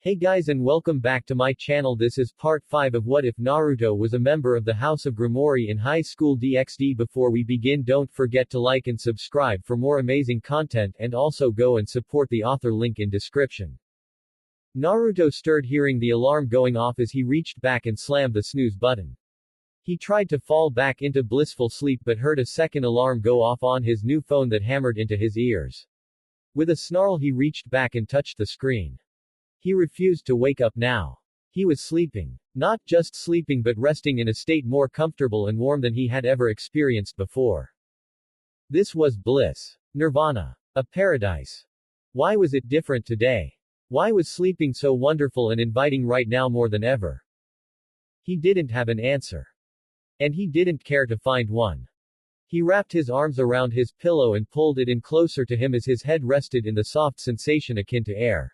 Hey guys and welcome back to my channel. This is part 5 of What If Naruto was a member of the House of Gremory in high school DxD. Before we begin, don't forget to like and subscribe for more amazing content, and also go and support the author, link in description. Naruto stirred hearing the alarm going off as he reached back and slammed the snooze button. He tried to fall back into blissful sleep but heard a second alarm go off on his new phone that hammered into his ears. With a snarl he reached back and touched the screen. He refused to wake up now. He was sleeping. Not just sleeping but resting in a state more comfortable and warm than he had ever experienced before. This was bliss. Nirvana. A paradise. Why was it different today? Why was sleeping so wonderful and inviting right now more than ever? He didn't have an answer. And he didn't care to find one. He wrapped his arms around his pillow and pulled it in closer to him as his head rested in the soft sensation akin to air.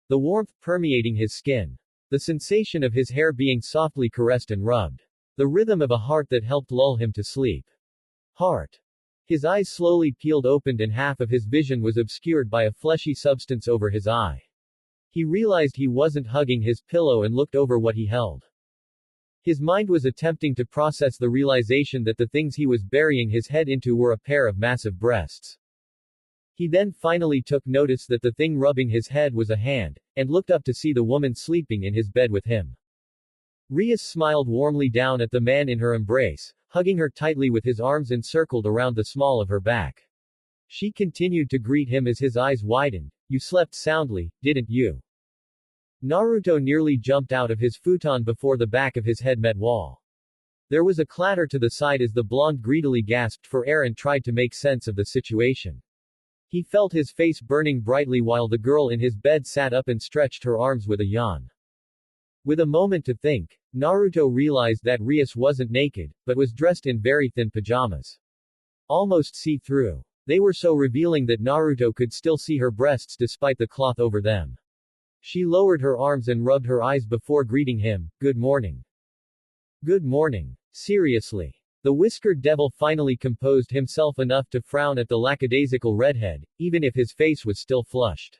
The warmth permeating his skin. The sensation of his hair being softly caressed and rubbed. The rhythm of a heart that helped lull him to sleep. Heart. His eyes slowly peeled open and half of his vision was obscured by a fleshy substance over his eye. He realized he wasn't hugging his pillow and looked over what he held. His mind was attempting to process the realization that the things he was burying his head into were a pair of massive breasts. He then finally took notice that the thing rubbing his head was a hand, and looked up to see the woman sleeping in his bed with him. Rias smiled warmly down at the man in her embrace, hugging her tightly with his arms encircled around the small of her back. She continued to greet him as his eyes widened. You slept soundly, didn't you? Naruto nearly jumped out of his futon before the back of his head met wall. There was a clatter to the side as the blonde greedily gasped for air and tried to make sense of the situation. He felt his face burning brightly while the girl in his bed sat up and stretched her arms with a yawn. With a moment to think, Naruto realized that Rias wasn't naked, but was dressed in very thin pajamas. Almost see-through. They were so revealing that Naruto could still see her breasts despite the cloth over them. She lowered her arms and rubbed her eyes before greeting him, "Good morning." "Good morning. Seriously." The whiskered devil finally composed himself enough to frown at the lackadaisical redhead, even if his face was still flushed.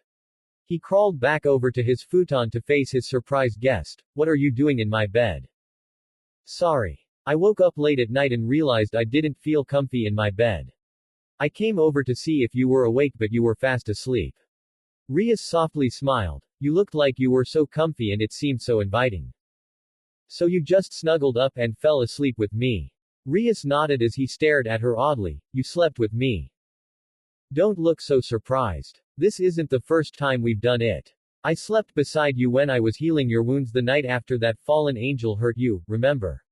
He crawled back over to his futon to face his surprised guest. "What are you doing in my bed?" "Sorry. I woke up late at night and realized I didn't feel comfy in my bed. I came over to see if you were awake but you were fast asleep." Rias softly smiled. "You looked like you were so comfy and it seemed so inviting. So you just snuggled up and fell asleep with me." Rias nodded as he stared at her oddly. "You slept with me. Don't look so surprised. This isn't the first time we've done it. I slept beside you when I was healing your wounds the night after that fallen angel hurt you, remember?"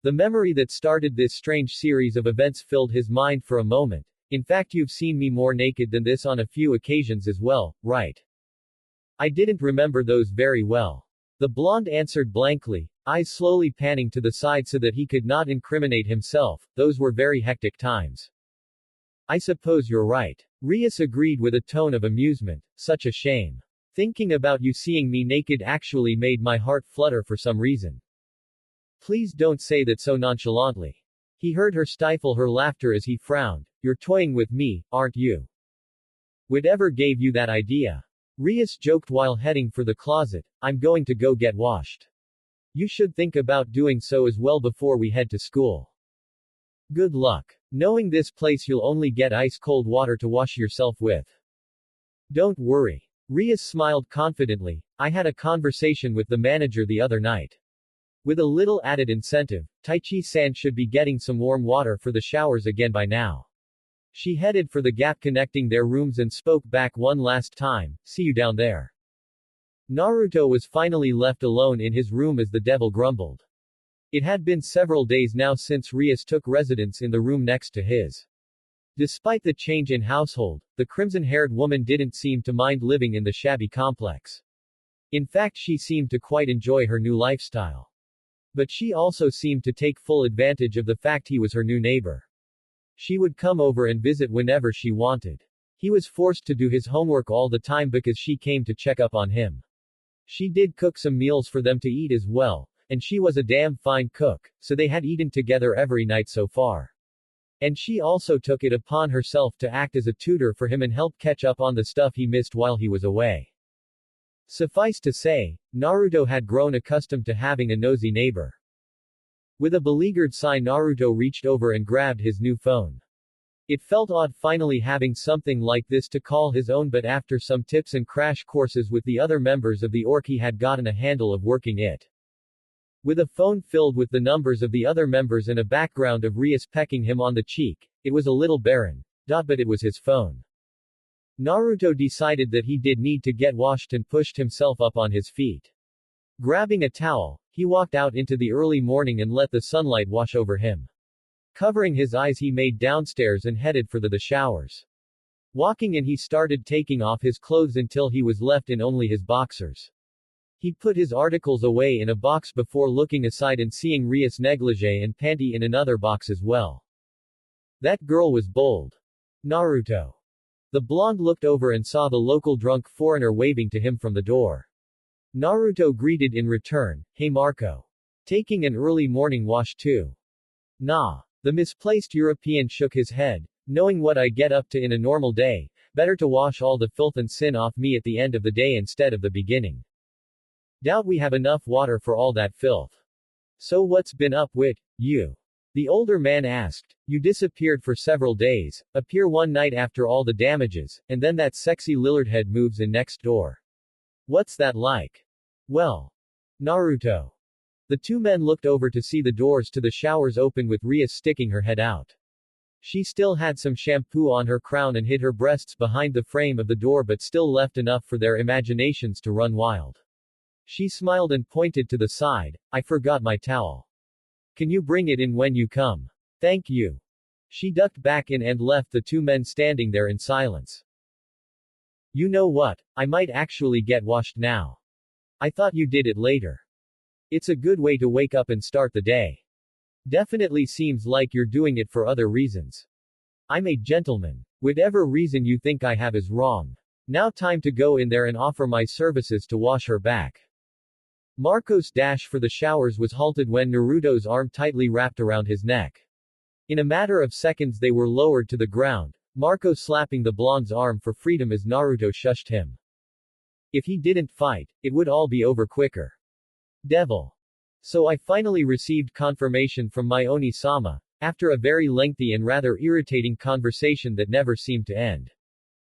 The memory that started this strange series of events filled his mind for a moment. "In fact, you've seen me more naked than this on a few occasions as well, right?" "I didn't remember those very well." The blonde answered blankly, eyes slowly panning to the side so that he could not incriminate himself. "Those were very hectic times." "I suppose you're right." Rias agreed with a tone of amusement. "Such a shame. Thinking about you seeing me naked actually made my heart flutter for some reason." "Please don't say that so nonchalantly." He heard her stifle her laughter as he frowned. "You're toying with me, aren't you? Whatever gave you that idea?" Rias joked while heading for the closet. "I'm going to go get washed. You should think about doing so as well before we head to school." "Good luck. Knowing this place you'll only get ice-cold water to wash yourself with." "Don't worry." Rias smiled confidently. "I had a conversation with the manager the other night. With a little added incentive, Taichi-san should be getting some warm water for the showers again by now." She headed for the gap connecting their rooms and spoke back one last time. "See you down there." Naruto was finally left alone in his room as the devil grumbled. It had been several days now since Rias took residence in the room next to his. Despite the change in household, the crimson-haired woman didn't seem to mind living in the shabby complex. In fact, she seemed to quite enjoy her new lifestyle. But she also seemed to take full advantage of the fact he was her new neighbor. She would come over and visit whenever she wanted. He was forced to do his homework all the time because she came to check up on him. She did cook some meals for them to eat as well, and she was a damn fine cook, so they had eaten together every night so far. And she also took it upon herself to act as a tutor for him and help catch up on the stuff he missed while he was away. Suffice to say, Naruto had grown accustomed to having a nosy neighbor. With a beleaguered sigh, Naruto reached over and grabbed his new phone. It felt odd finally having something like this to call his own, but after some tips and crash courses with the other members of the Orc, he had gotten a handle of working it. With a phone filled with the numbers of the other members and a background of Rias pecking him on the cheek, it was a little barren. But it was his phone. Naruto decided that he did need to get washed and pushed himself up on his feet. Grabbing a towel, he walked out into the early morning and let the sunlight wash over him. Covering his eyes, he made downstairs and headed for the showers. Walking in, he started taking off his clothes until he was left in only his boxers. He put his articles away in a box before looking aside and seeing Rias' negligee and panty in another box as well. That girl was bold. Naruto. The blonde looked over and saw the local drunk foreigner waving to him from the door. Naruto greeted in return, "Hey Marco. Taking an early morning wash too?" "Nah." The misplaced European shook his head. "Knowing what I get up to in a normal day, better to wash all the filth and sin off me at the end of the day instead of the beginning. Doubt we have enough water for all that filth." "So what's been up with you?" the older man asked. "You disappeared for several days, appear one night after all the damages, and then that sexy lizard head moves in next door. What's that like?" "Well, Naruto." The two men looked over to see the doors to the showers open with Rias sticking her head out. She still had some shampoo on her crown and hid her breasts behind the frame of the door, but still left enough for their imaginations to run wild. She smiled and pointed to the side. "I forgot my towel. Can you bring it in when you come?" "Thank you." She ducked back in and left the two men standing there in silence. "You know what? I might actually get washed now. I thought you did it later. It's a good way to wake up and start the day. Definitely seems like you're doing it for other reasons. I'm a gentleman. Whatever reason you think I have is wrong. Now time to go in there and offer my services to wash her back." Marco's dash for the showers was halted when Naruto's arm tightly wrapped around his neck. In a matter of seconds they were lowered to the ground, Marco slapping the blonde's arm for freedom as Naruto shushed him. If he didn't fight, it would all be over quicker. Devil. So I finally received confirmation from my Oni-sama, after a very lengthy and rather irritating conversation that never seemed to end.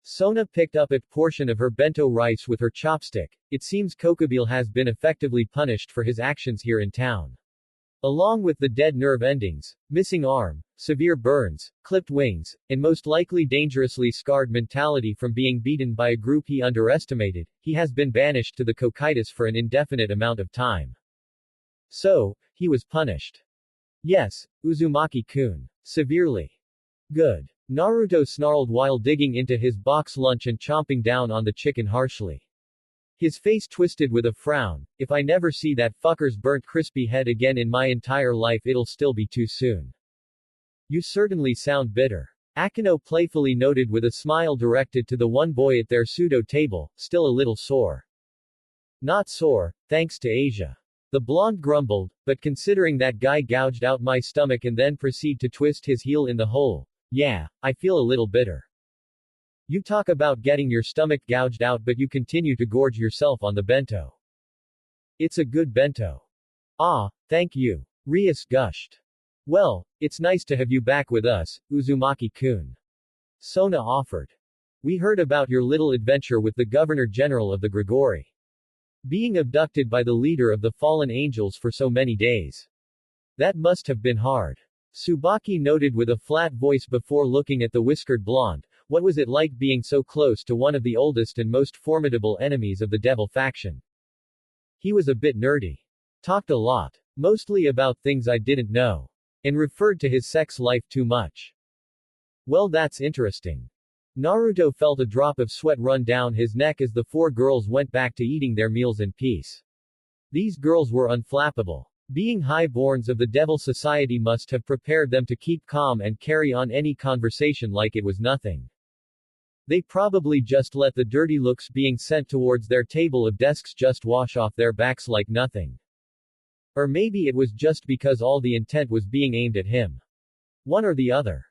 Sona picked up a portion of her bento rice with her chopstick. It seems Kokubile has been effectively punished for his actions here in town. Along with the dead nerve endings, missing arm, severe burns, clipped wings, and most likely dangerously scarred mentality from being beaten by a group he underestimated, he has been banished to the Kokaitis for an indefinite amount of time. So, he was punished. Yes, Uzumaki-kun. Severely. Good. Naruto snarled while digging into his box lunch and chomping down on the chicken harshly. His face twisted with a frown. "If I never see that fucker's burnt crispy head again in my entire life, it'll still be too soon." "You certainly sound bitter." Akino playfully noted with a smile directed to the one boy at their pseudo table, still a little sore. "Not sore, thanks to Asia." The blonde grumbled, "But considering that guy gouged out my stomach and then proceed to twist his heel in the hole, yeah, I feel a little bitter." "You talk about getting your stomach gouged out but you continue to gorge yourself on the bento." "It's a good bento." "Ah, thank you." Rias gushed. "Well, it's nice to have you back with us, Uzumaki-kun." Sona offered. "We heard about your little adventure with the Governor-General of the Gregory. Being abducted by the leader of the fallen angels for so many days. That must have been hard." Tsubaki noted with a flat voice before looking at the whiskered blonde. What was it like being so close to one of the oldest and most formidable enemies of the devil faction? "He was a bit nerdy. Talked a lot. Mostly about things I didn't know. And referred to his sex life too much." "Well, that's interesting." Naruto felt a drop of sweat run down his neck as the four girls went back to eating their meals in peace. These girls were unflappable. Being highborns of the Devil Society must have prepared them to keep calm and carry on any conversation like it was nothing. They probably just let the dirty looks being sent towards their table of desks just wash off their backs like nothing. Or maybe it was just because all the intent was being aimed at him. One or the other.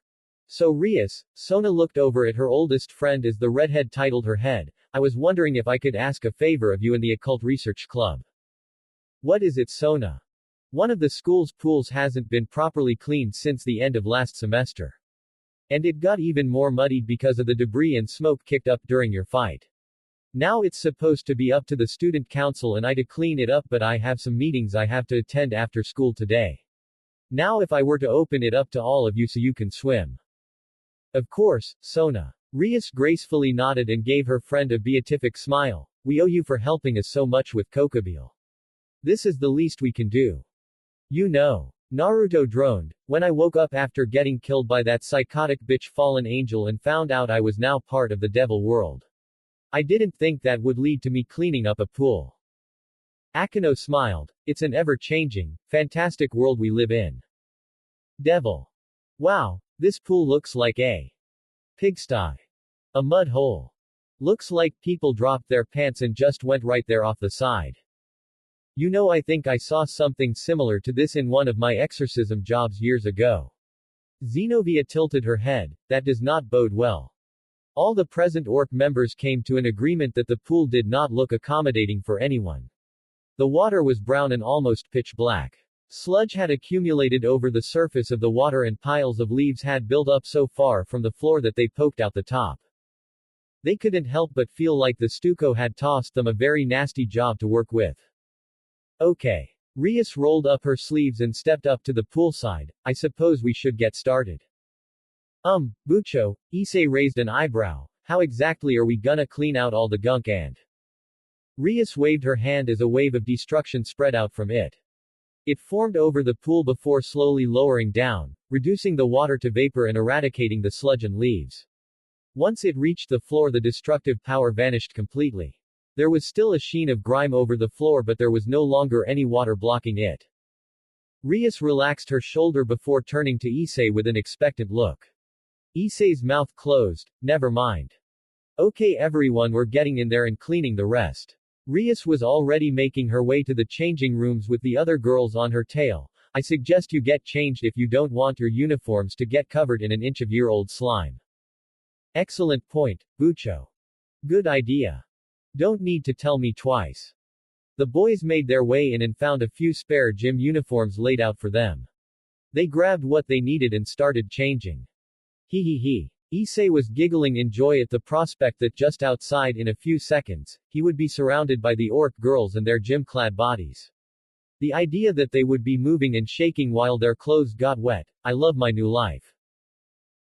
So Rias, Sona looked over at her oldest friend as the redhead titled her head, I was wondering if I could ask a favor of you in the Occult Research Club. What is it, Sona? One of the school's pools hasn't been properly cleaned since the end of last semester. And it got even more muddied because of the debris and smoke kicked up during your fight. Now it's supposed to be up to the student council and I to clean it up, but I have some meetings I have to attend after school today. Now if I were to open it up to all of you so you can swim. Of course, Sona. Rias gracefully nodded and gave her friend a beatific smile. We owe you for helping us so much with Kokobile. This is the least we can do. You know. Naruto droned. When I woke up after getting killed by that psychotic bitch fallen angel and found out I was now part of the devil world. I didn't think that would lead to me cleaning up a pool. Akeno smiled. It's an ever-changing, fantastic world we live in. Devil. Wow, this pool looks like a pigsty. A mud hole. Looks like people dropped their pants and just went right there off the side. You know, I think I saw something similar to this in one of my exorcism jobs years ago. Xenovia tilted her head. That does not bode well. All the present orc members came to an agreement that the pool did not look accommodating for anyone. The water was brown and almost pitch black. Sludge had accumulated over the surface of the water and piles of leaves had built up so far from the floor that they poked out the top. They couldn't help but feel like the stucco had tossed them a very nasty job to work with. Okay. Rias rolled up her sleeves and stepped up to the poolside. I suppose we should get started. Bucho, Issei raised an eyebrow. How exactly are we gonna clean out all the gunk and... Rias waved her hand as a wave of destruction spread out from it. It formed over the pool before slowly lowering down, reducing the water to vapor and eradicating the sludge and leaves. Once it reached the floor, the destructive power vanished completely. There was still a sheen of grime over the floor, but there was no longer any water blocking it. Rias relaxed her shoulder before turning to Issei with an expectant look. Issei's mouth closed. Never mind. Okay everyone, we're getting in there and cleaning the rest. Rias was already making her way to the changing rooms with the other girls on her tail. I suggest you get changed if you don't want your uniforms to get covered in an inch of year-old slime. Excellent point, Bucho. Good idea. Don't need to tell me twice. The boys made their way in and found a few spare gym uniforms laid out for them. They grabbed what they needed and started changing. Hee. Issei was giggling in joy at the prospect that just outside in a few seconds, he would be surrounded by the orc girls and their gym-clad bodies. The idea that they would be moving and shaking while their clothes got wet. I love my new life.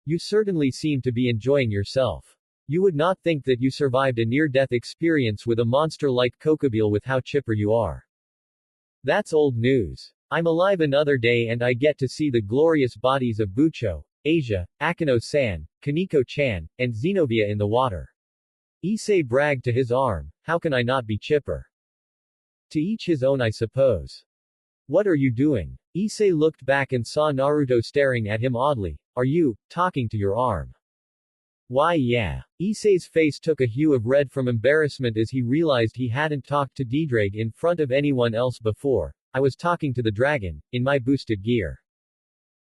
You certainly seem to be enjoying yourself. You would not think that you survived a near-death experience with a monster like Kokobile with how chipper you are. That's old news. I'm alive another day and I get to see the glorious bodies of Bucho, Asia, Akeno-san, Koneko-chan, and Xenovia in the water. Issei bragged to his arm. How can I not be chipper? To each his own, I suppose. What are you doing? Issei looked back and saw Naruto staring at him oddly. Are you talking to your arm? Why yeah. Issei's face took a hue of red from embarrassment as he realized he hadn't talked to Ddrag in front of anyone else before. I was talking to the dragon, in my boosted gear.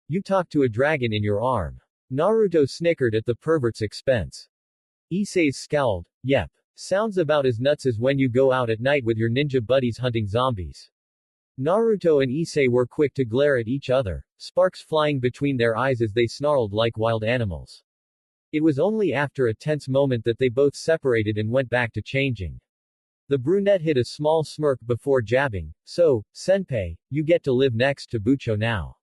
You talked to a dragon in your arm. Naruto snickered at the pervert's expense. Issei scowled. Yep. Sounds about as nuts as when you go out at night with your ninja buddies hunting zombies. Naruto and Issei were quick to glare at each other, sparks flying between their eyes as they snarled like wild animals. It was only after a tense moment that they both separated and went back to changing. The brunette hid a small smirk before jabbing. So, senpai, you get to live next to Bucho now.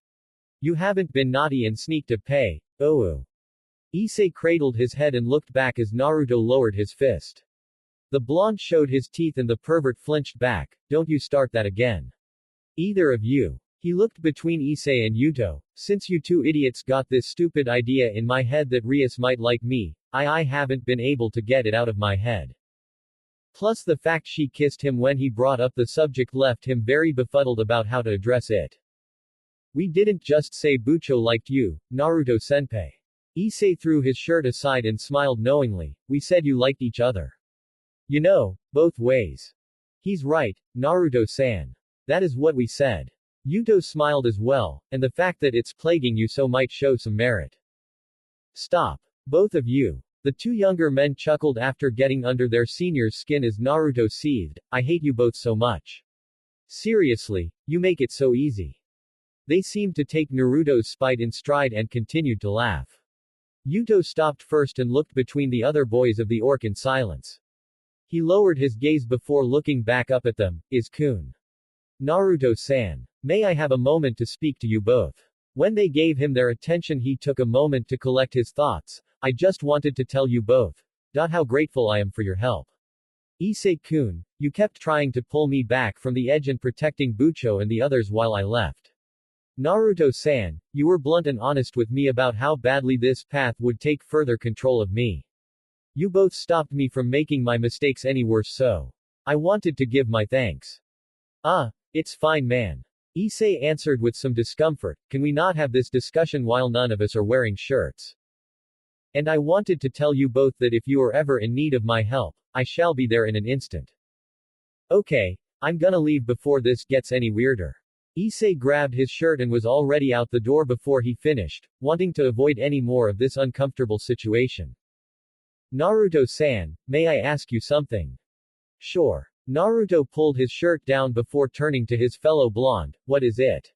You haven't been naughty and sneaked a pay. Oh. Issei cradled his head and looked back as Naruto lowered his fist. The blonde showed his teeth and the pervert flinched back. Don't you start that again. Either of you. He looked between Issei and Yuto. Since you two idiots got this stupid idea in my head that Rias might like me, I haven't been able to get it out of my head. Plus the fact she kissed him when he brought up the subject left him very befuddled about how to address it. We didn't just say Bucho liked you, Naruto-senpai. Issei threw his shirt aside and smiled knowingly. We said you liked each other. You know, both ways. He's right, Naruto-san. That is what we said. Yuto smiled as well, and the fact that it's plaguing you so might show some merit. Stop. Both of you. The two younger men chuckled after getting under their senior's skin as Naruto seethed, "I hate you both so much. Seriously, you make it so easy." They seemed to take Naruto's spite in stride and continued to laugh. Yuto stopped first and looked between the other boys of the orc in silence. He lowered his gaze before looking back up at them. "Is-kun. Naruto-san. May I have a moment to speak to you both?" When they gave him their attention he took a moment to collect his thoughts. "I just wanted to tell you both. How grateful I am for your help. Issei-kun, you kept trying to pull me back from the edge and protecting Bucho and the others while I left. Naruto-san, you were blunt and honest with me about how badly this path would take further control of me. You both stopped me from making my mistakes any worse, so I wanted to give my thanks." It's fine, man. Issei answered with some discomfort. "Can we not have this discussion while none of us are wearing shirts? And I wanted to tell you both that if you are ever in need of my help, I shall be there in an instant." "Okay, I'm gonna leave before this gets any weirder." Issei grabbed his shirt and was already out the door before he finished, wanting to avoid any more of this uncomfortable situation. "Naruto-san, may I ask you something?" "Sure." Naruto pulled his shirt down before turning to his fellow blonde. "What is it?"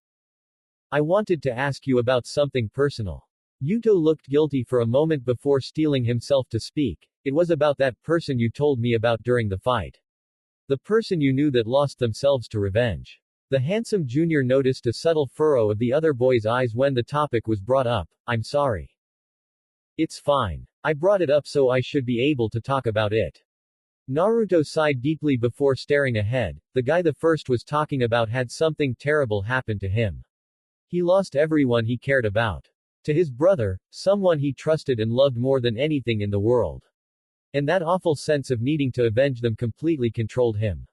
"I wanted to ask you about something personal." Yuto looked guilty for a moment before steeling himself to speak. "It was about that person you told me about during the fight. The person you knew that lost themselves to revenge." The handsome junior noticed a subtle furrow of the other boy's eyes when the topic was brought up. "I'm sorry." "It's fine. I brought it up so I should be able to talk about it." Naruto sighed deeply before staring ahead. The guy the first was talking about had something terrible happen to him. He lost everyone he cared about. To his brother, someone he trusted and loved more than anything in the world. And that awful sense of needing to avenge them completely controlled him.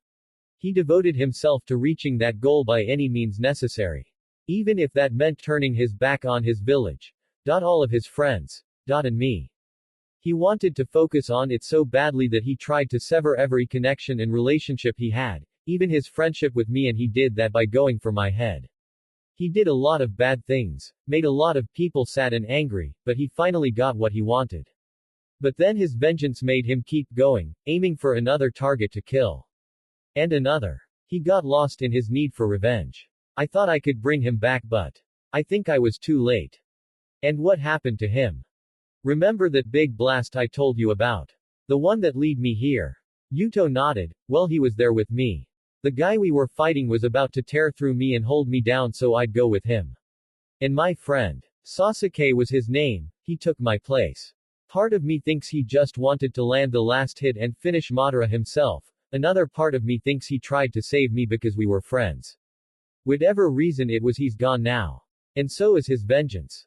He devoted himself to reaching that goal by any means necessary. Even if that meant turning his back on his village. All of his friends. And me. He wanted to focus on it so badly that he tried to sever every connection and relationship he had, even his friendship with me, and he did that by going for my head. He did a lot of bad things, made a lot of people sad and angry, but he finally got what he wanted. But then his vengeance made him keep going, aiming for another target to kill. And another. He got lost in his need for revenge. I thought I could bring him back, but I think I was too late. And what happened to him? Remember that big blast I told you about? The one that led me here? Yuto nodded. Well, he was there with me. The guy we were fighting was about to tear through me and hold me down, so I'd go with him. And my friend. Sasuke was his name. He took my place. Part of me thinks he just wanted to land the last hit and finish Madara himself. Another part of me thinks he tried to save me because we were friends. Whatever reason it was, he's gone now. And so is his vengeance.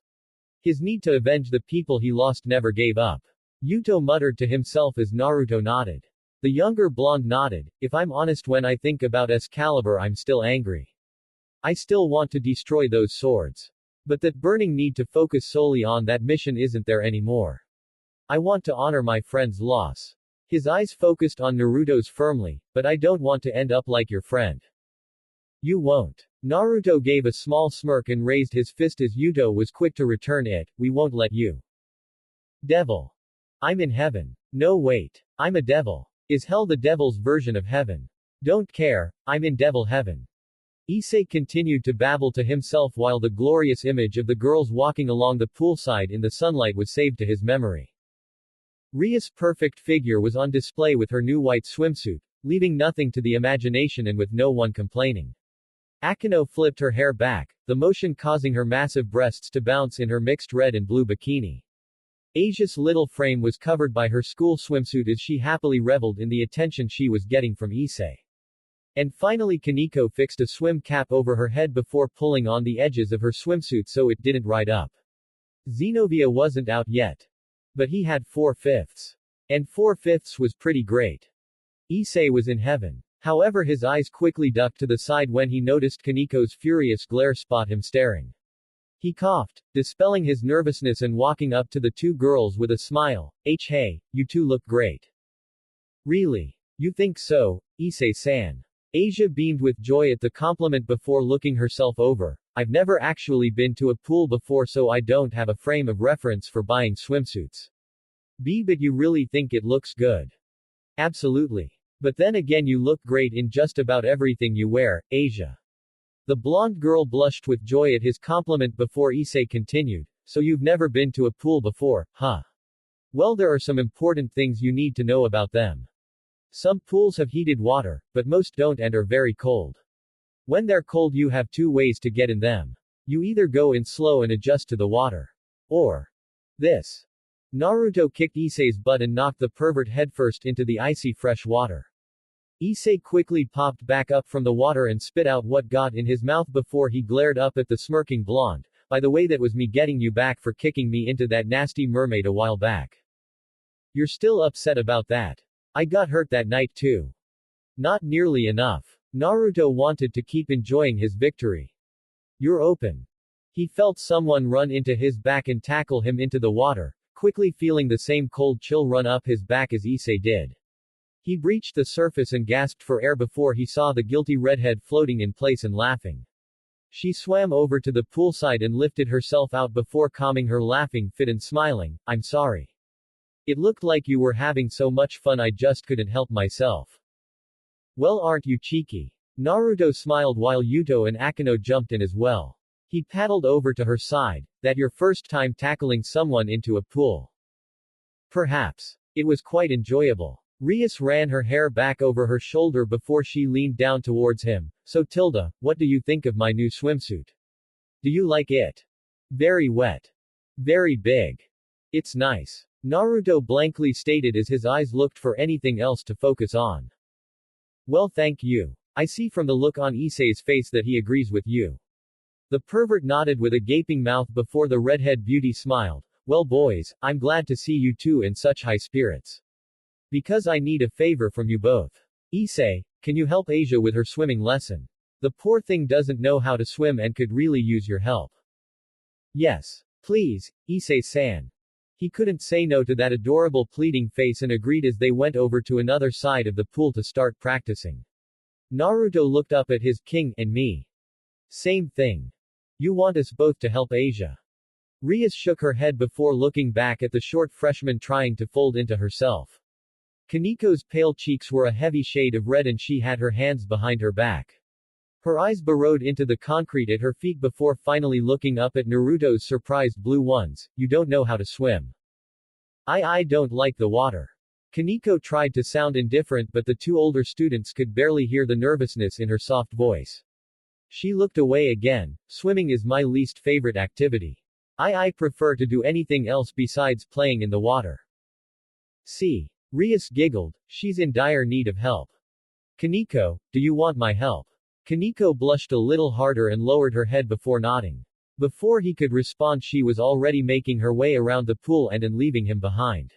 His need to avenge the people he lost never gave up. Yuto muttered to himself as Naruto nodded. The younger blonde nodded. If I'm honest, when I think about Excalibur, I'm still angry. I still want to destroy those swords. But that burning need to focus solely on that mission isn't there anymore. I want to honor my friend's loss. His eyes focused on Naruto's firmly. But I don't want to end up like your friend. You won't. Naruto gave a small smirk and raised his fist as Yuto was quick to return it. We won't let you. Devil. I'm in heaven. No, wait. I'm a devil. Is hell the devil's version of heaven? Don't care, I'm in devil heaven. Issei continued to babble to himself while the glorious image of the girls walking along the poolside in the sunlight was saved to his memory. Rias' perfect figure was on display with her new white swimsuit, leaving nothing to the imagination and with no one complaining. Akino flipped her hair back, the motion causing her massive breasts to bounce in her mixed red and blue bikini. Asia's little frame was covered by her school swimsuit as she happily reveled in the attention she was getting from Issei. And finally Koneko fixed a swim cap over her head before pulling on the edges of her swimsuit so it didn't ride up. Xenovia wasn't out yet. But he had 4/5. And 4/5 was pretty great. Issei was in heaven. However, his eyes quickly ducked to the side when he noticed Kaneko's furious glare spot him staring. He coughed, dispelling his nervousness and walking up to the two girls with a smile. Hey, you two look great. Really? You think so, Issei-san? Asia beamed with joy at the compliment before looking herself over. I've never actually been to a pool before, so I don't have a frame of reference for buying swimsuits. B. But you really think it looks good? Absolutely. But then again, you look great in just about everything you wear, Asia. The blonde girl blushed with joy at his compliment before Issei continued. So you've never been to a pool before, huh? Well, there are some important things you need to know about them. Some pools have heated water, but most don't and are very cold. When they're cold, you have two ways to get in them. You either go in slow and adjust to the water. Or this. Naruto kicked Issei's butt and knocked the pervert headfirst into the icy fresh water. Issei quickly popped back up from the water and spit out what got in his mouth before he glared up at the smirking blonde. By the way, that was me getting you back for kicking me into that nasty mermaid a while back. You're still upset about that? I got hurt that night too. Not nearly enough. Naruto wanted to keep enjoying his victory. You're open. He felt someone run into his back and tackle him into the water, quickly feeling the same cold chill run up his back as Issei did. He breached the surface and gasped for air before he saw the guilty redhead floating in place and laughing. She swam over to the poolside and lifted herself out before calming her laughing fit and smiling. I'm sorry. It looked like you were having so much fun I just couldn't help myself. Well, aren't you cheeky? Naruto smiled while Yuto and Akino jumped in as well. He paddled over to her side. That your first time tackling someone into a pool? Perhaps. It was quite enjoyable. Rias ran her hair back over her shoulder before she leaned down towards him. So Tilda, what do you think of my new swimsuit? Do you like it? Very wet. Very big. It's nice. Naruto blankly stated as his eyes looked for anything else to focus on. Well, thank you. I see from the look on Issei's face that he agrees with you. The pervert nodded with a gaping mouth before the redhead beauty smiled. Well, boys, I'm glad to see you two in such high spirits. Because I need a favor from you both. Issei, can you help Asia with her swimming lesson? The poor thing doesn't know how to swim and could really use your help. Yes. Please, Issei-san. He couldn't say no to that adorable pleading face and agreed as they went over to another side of the pool to start practicing. Naruto looked up at his king and me. Same thing. You want us both to help Asia. Rias shook her head before looking back at the short freshman trying to fold into herself. Kaneko's pale cheeks were a heavy shade of red and she had her hands behind her back. Her eyes burrowed into the concrete at her feet before finally looking up at Naruto's surprised blue ones. You don't know how to swim. I don't like the water. Koneko tried to sound indifferent but the two older students could barely hear the nervousness in her soft voice. She looked away again. Swimming is my least favorite activity. I prefer to do anything else besides playing in the water. See. Rias giggled. She's in dire need of help. Koneko, do you want my help? Koneko blushed a little harder and lowered her head before nodding. Before he could respond, she was already making her way around the pool and leaving him behind.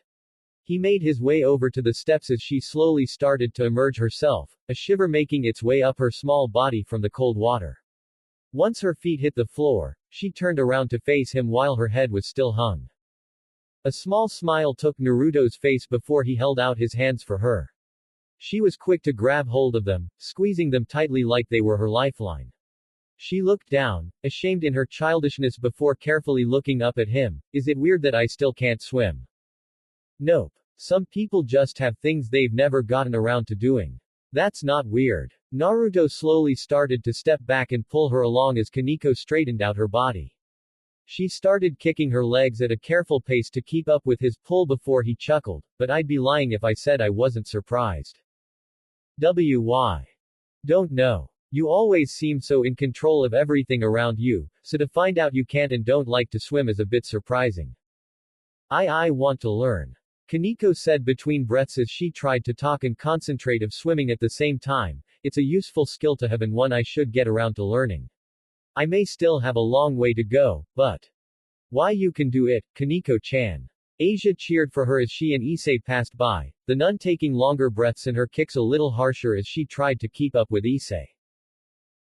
He made his way over to the steps as she slowly started to emerge herself, a shiver making its way up her small body from the cold water. Once her feet hit the floor, she turned around to face him while her head was still hung. A small smile took Naruto's face before he held out his hands for her. She was quick to grab hold of them, squeezing them tightly like they were her lifeline. She looked down, ashamed in her childishness before carefully looking up at him. Is it weird that I still can't swim? Nope. Some people just have things they've never gotten around to doing. That's not weird. Naruto slowly started to step back and pull her along as Koneko straightened out her body. She started kicking her legs at a careful pace to keep up with his pull before he chuckled, but I'd be lying if I said I wasn't surprised. Why? Don't know. You always seem so in control of everything around you, so to find out you can't and don't like to swim is a bit surprising. I want to learn. Koneko said between breaths as she tried to talk and concentrate of swimming at the same time. It's a useful skill to have and one I should get around to learning. I may still have a long way to go, but why you can do it, Koneko-chan. Asia cheered for her as she and Issei passed by, the nun taking longer breaths and her kicks a little harsher as she tried to keep up with Issei.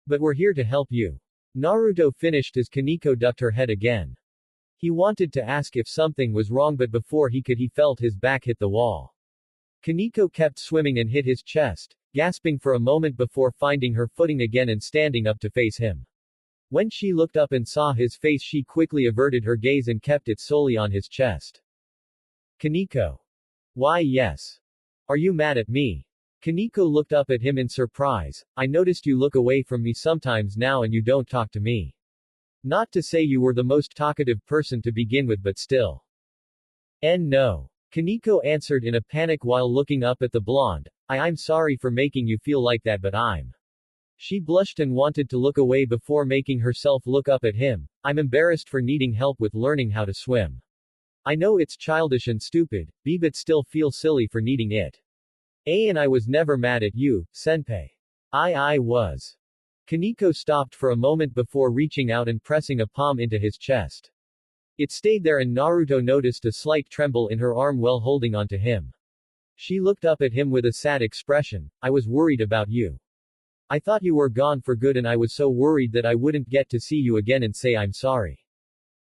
But we're here to help you. Naruto finished as Koneko ducked her head again. He wanted to ask if something was wrong but before he could he felt his back hit the wall. Koneko kept swimming and hit his chest, gasping for a moment before finding her footing again and standing up to face him. When she looked up and saw his face she quickly averted her gaze and kept it solely on his chest. Koneko. Why yes. Are you mad at me? Koneko looked up at him in surprise. I noticed you look away from me sometimes now and you don't talk to me. Not to say you were the most talkative person to begin with, but still. No. Koneko answered in a panic while looking up at the blonde. I'm sorry for making you feel like that, but I'm. She blushed and wanted to look away before making herself look up at him. I'm embarrassed for needing help with learning how to swim. I know it's childish and stupid, but still feel silly for needing it. And I was never mad at you, senpai. I was. Koneko stopped for a moment before reaching out and pressing a palm into his chest. It stayed there and Naruto noticed a slight tremble in her arm while holding onto him. She looked up at him with a sad expression. I was worried about you. I thought you were gone for good and I was so worried that I wouldn't get to see you again and say I'm sorry.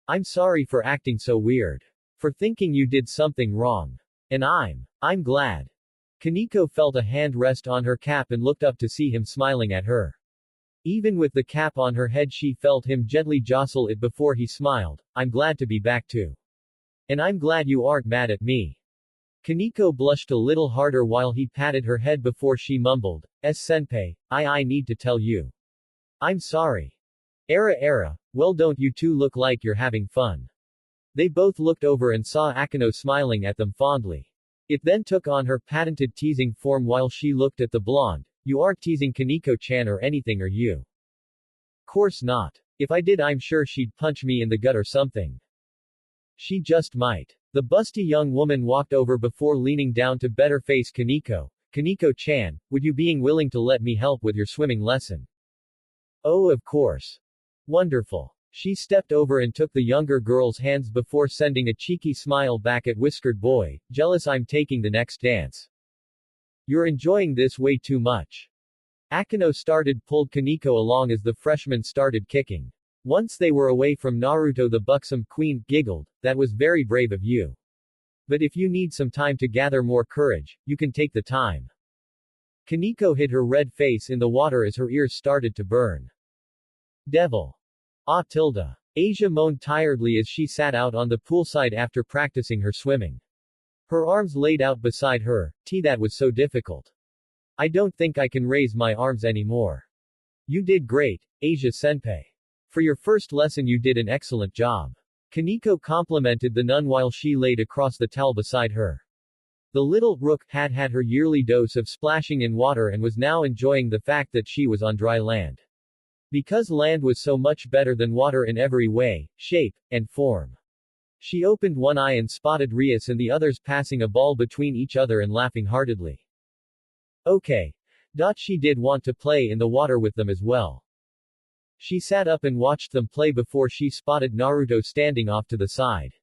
I'm sorry for acting so weird. For thinking you did something wrong. And I'm glad. Koneko felt a hand rest on her cap and looked up to see him smiling at her. Even with the cap on her head she felt him gently jostle it before he smiled. I'm glad to be back too. And I'm glad you aren't mad at me. Koneko blushed a little harder while he patted her head before she mumbled, senpai, I need to tell you. I'm sorry. Era, well don't you two look like you're having fun. They both looked over and saw Akeno smiling at them fondly. It then took on her patented teasing form while she looked at the blonde. You aren't teasing Koneko-chan or anything, are you? Course not. If I did I'm sure she'd punch me in the gut or something. She just might. The busty young woman walked over before leaning down to better face Koneko. Koneko-chan, would you being willing to let me help with your swimming lesson? Oh, of course. Wonderful. She stepped over and took the younger girl's hands before sending a cheeky smile back at Whiskered Boy. Jealous I'm taking the next dance. You're enjoying this way too much. Akeno pulled Koneko along as the freshman started kicking. Once they were away from Naruto, the buxom queen giggled. That was very brave of you. But if you need some time to gather more courage, you can take the time. Koneko hid her red face in the water as her ears started to burn. Devil. Ah tilde. Asia moaned tiredly as she sat out on the poolside after practicing her swimming. Her arms laid out beside her. That was so difficult. I don't think I can raise my arms anymore. You did great, Asia-senpai. For your first lesson you did an excellent job. Koneko complimented the nun while she laid across the towel beside her. The little rook had had her yearly dose of splashing in water and was now enjoying the fact that she was on dry land. Because land was so much better than water in every way, shape, and form. She opened one eye and spotted Rias and the others passing a ball between each other and laughing heartedly. Okay. She did want to play in the water with them as well. She sat up and watched them play before she spotted Naruto standing off to the side.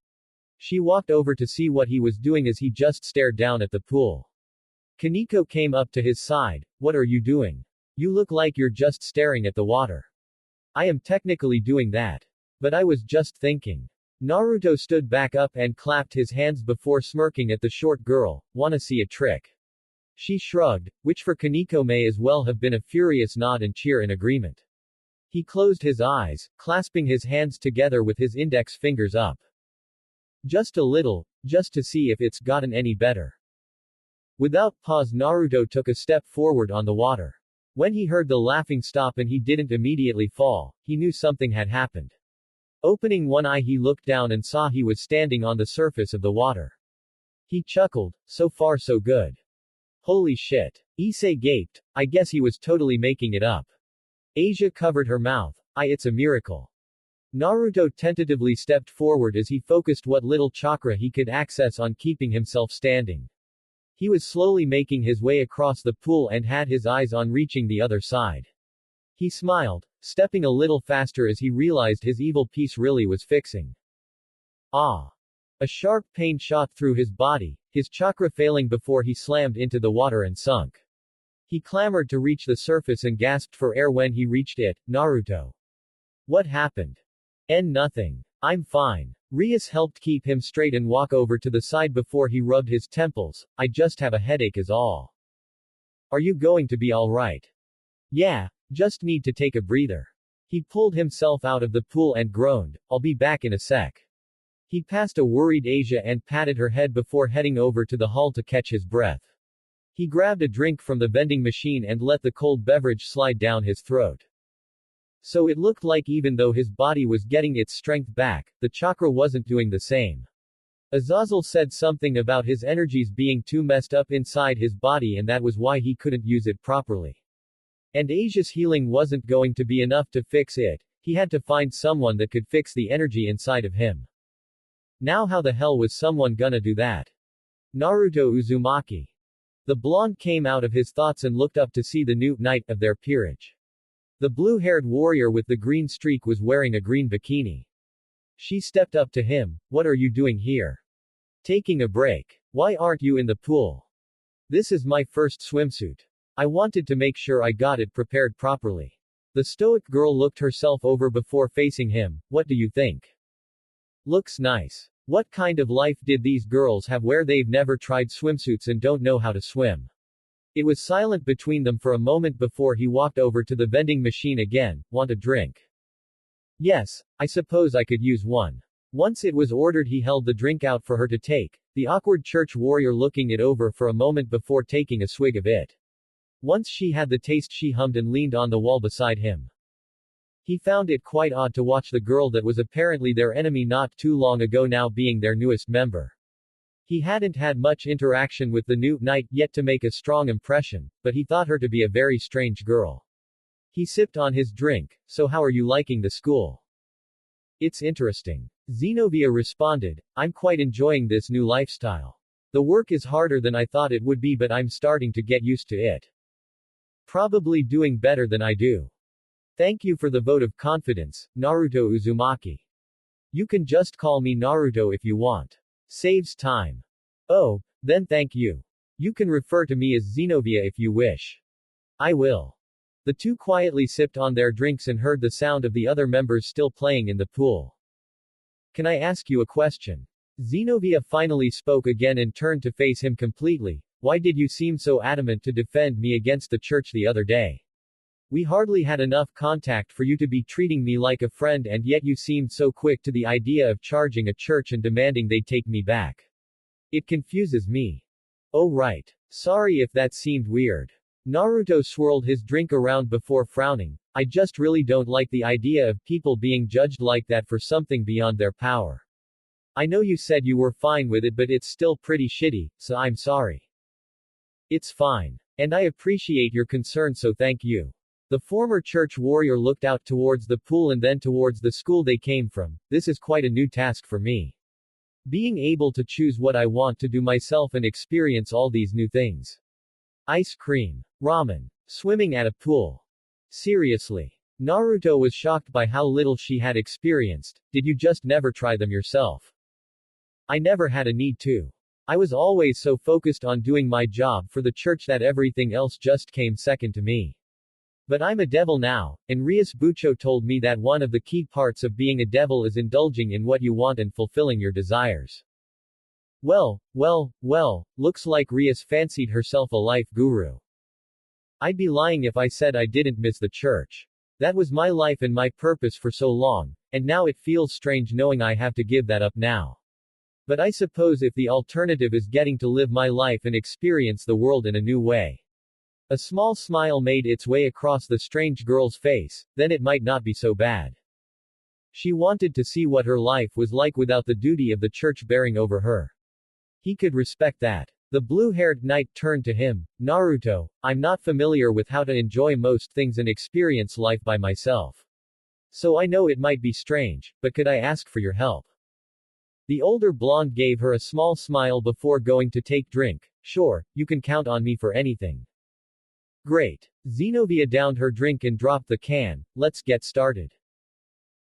She walked over to see what he was doing as he just stared down at the pool. Koneko came up to his side. What are you doing? You look like you're just staring at the water. I am technically doing that. But I was just thinking. Naruto stood back up and clapped his hands before smirking at the short girl. Wanna see a trick? She shrugged, which for Koneko may as well have been a furious nod and cheer in agreement. He closed his eyes, clasping his hands together with his index fingers up. Just a little, just to see if it's gotten any better. Without pause Naruto took a step forward on the water. When he heard the laughing stop and he didn't immediately fall, he knew something had happened. Opening one eye he looked down and saw he was standing on the surface of the water. He chuckled, so far so good. Holy shit. Issei gaped, I guess he was totally making it up. Asia covered her mouth. It's a miracle. Naruto tentatively stepped forward as he focused what little chakra he could access on keeping himself standing. He was slowly making his way across the pool and had his eyes on reaching the other side. He smiled, stepping a little faster as he realized his evil piece really was fixing. Ah! A sharp pain shot through his body, his chakra failing before he slammed into the water and sunk. He clamored to reach the surface and gasped for air when he reached it. Naruto. What happened? Nothing. I'm fine. Rias helped keep him straight and walk over to the side before he rubbed his temples. I just have a headache is all. Are you going to be alright? Yeah, just need to take a breather. He pulled himself out of the pool and groaned, I'll be back in a sec. He passed a worried Asia and patted her head before heading over to the hall to catch his breath. He grabbed a drink from the vending machine and let the cold beverage slide down his throat. So it looked like even though his body was getting its strength back, the chakra wasn't doing the same. Azazel said something about his energies being too messed up inside his body and that was why he couldn't use it properly. And Asia's healing wasn't going to be enough to fix it, he had to find someone that could fix the energy inside of him. Now how the hell was someone gonna do that? Naruto Uzumaki. The blonde came out of his thoughts and looked up to see the new knight of their peerage. The blue-haired warrior with the green streak was wearing a green bikini. She stepped up to him. What are you doing here? Taking a break. Why aren't you in the pool? This is my first swimsuit. I wanted to make sure I got it prepared properly. The stoic girl looked herself over before facing him. What do you think? Looks nice. What kind of life did these girls have where they've never tried swimsuits and don't know how to swim? It was silent between them for a moment before he walked over to the vending machine again. Want a drink? Yes, I suppose I could use one. Once it was ordered, he held the drink out for her to take, the awkward church warrior looking it over for a moment before taking a swig of it. Once she had the taste, she hummed and leaned on the wall beside him. He found it quite odd to watch the girl that was apparently their enemy not too long ago now being their newest member. He hadn't had much interaction with the new knight yet to make a strong impression, but he thought her to be a very strange girl. He sipped on his drink. So how are you liking the school? It's interesting. Xenovia responded, I'm quite enjoying this new lifestyle. The work is harder than I thought it would be, but I'm starting to get used to it. Probably doing better than I do. Thank you for the vote of confidence, Naruto Uzumaki. You can just call me Naruto if you want. Saves time. Oh, then thank you. You can refer to me as Xenovia if you wish. I will. The two quietly sipped on their drinks and heard the sound of the other members still playing in the pool. Can I ask you a question? Xenovia finally spoke again and turned to face him completely. Why did you seem so adamant to defend me against the church the other day? We hardly had enough contact for you to be treating me like a friend, and yet you seemed so quick to the idea of charging a church and demanding they take me back. It confuses me. Oh right. Sorry if that seemed weird. Naruto swirled his drink around before frowning. I just really don't like the idea of people being judged like that for something beyond their power. I know you said you were fine with it, but it's still pretty shitty, so I'm sorry. It's fine. And I appreciate your concern, so thank you. The former church warrior looked out towards the pool and then towards the school they came from. This is quite a new task for me. Being able to choose what I want to do myself and experience all these new things. Ice cream. Ramen. Swimming at a pool. Seriously. Naruto was shocked by how little she had experienced. Did you just never try them yourself? I never had a need to. I was always so focused on doing my job for the church that everything else just came second to me. But I'm a devil now, and Rias Bucho told me that one of the key parts of being a devil is indulging in what you want and fulfilling your desires. Well, looks like Rias fancied herself a life guru. I'd be lying if I said I didn't miss the church. That was my life and my purpose for so long, and now it feels strange knowing I have to give that up now. But I suppose if the alternative is getting to live my life and experience the world in a new way. A small smile made its way across the strange girl's face, then it might not be so bad. She wanted to see what her life was like without the duty of the church bearing over her. He could respect that. The blue-haired knight turned to him. Naruto, I'm not familiar with how to enjoy most things and experience life by myself. So I know it might be strange, but could I ask for your help? The older blonde gave her a small smile before going to take drink. Sure, you can count on me for anything. Great. Xenovia downed her drink and dropped the can. Let's get started.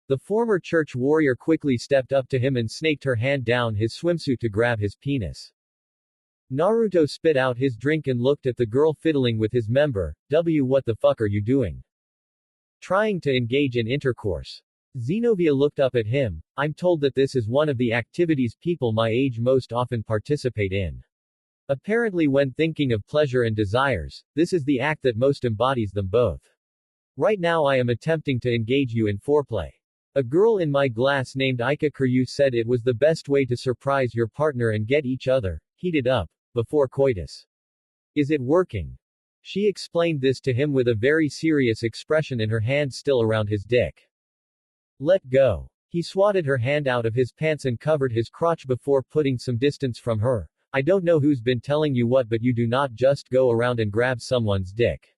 The former church warrior quickly stepped up to him and snaked her hand down his swimsuit to grab his penis. Naruto spit out his drink and looked at the girl fiddling with his member. What the fuck are you doing? Trying to engage in intercourse. Xenovia looked up at him. I'm told that this is one of the activities people my age most often participate in. Apparently when thinking of pleasure and desires, this is the act that most embodies them both. Right now I am attempting to engage you in foreplay. A girl in my class named Ika Kuryu said it was the best way to surprise your partner and get each other heated up before coitus. Is it working? She explained this to him with a very serious expression and her hand still around his dick. Let go. He swatted her hand out of his pants and covered his crotch before putting some distance from her. I don't know who's been telling you what, but you do not just go around and grab someone's dick.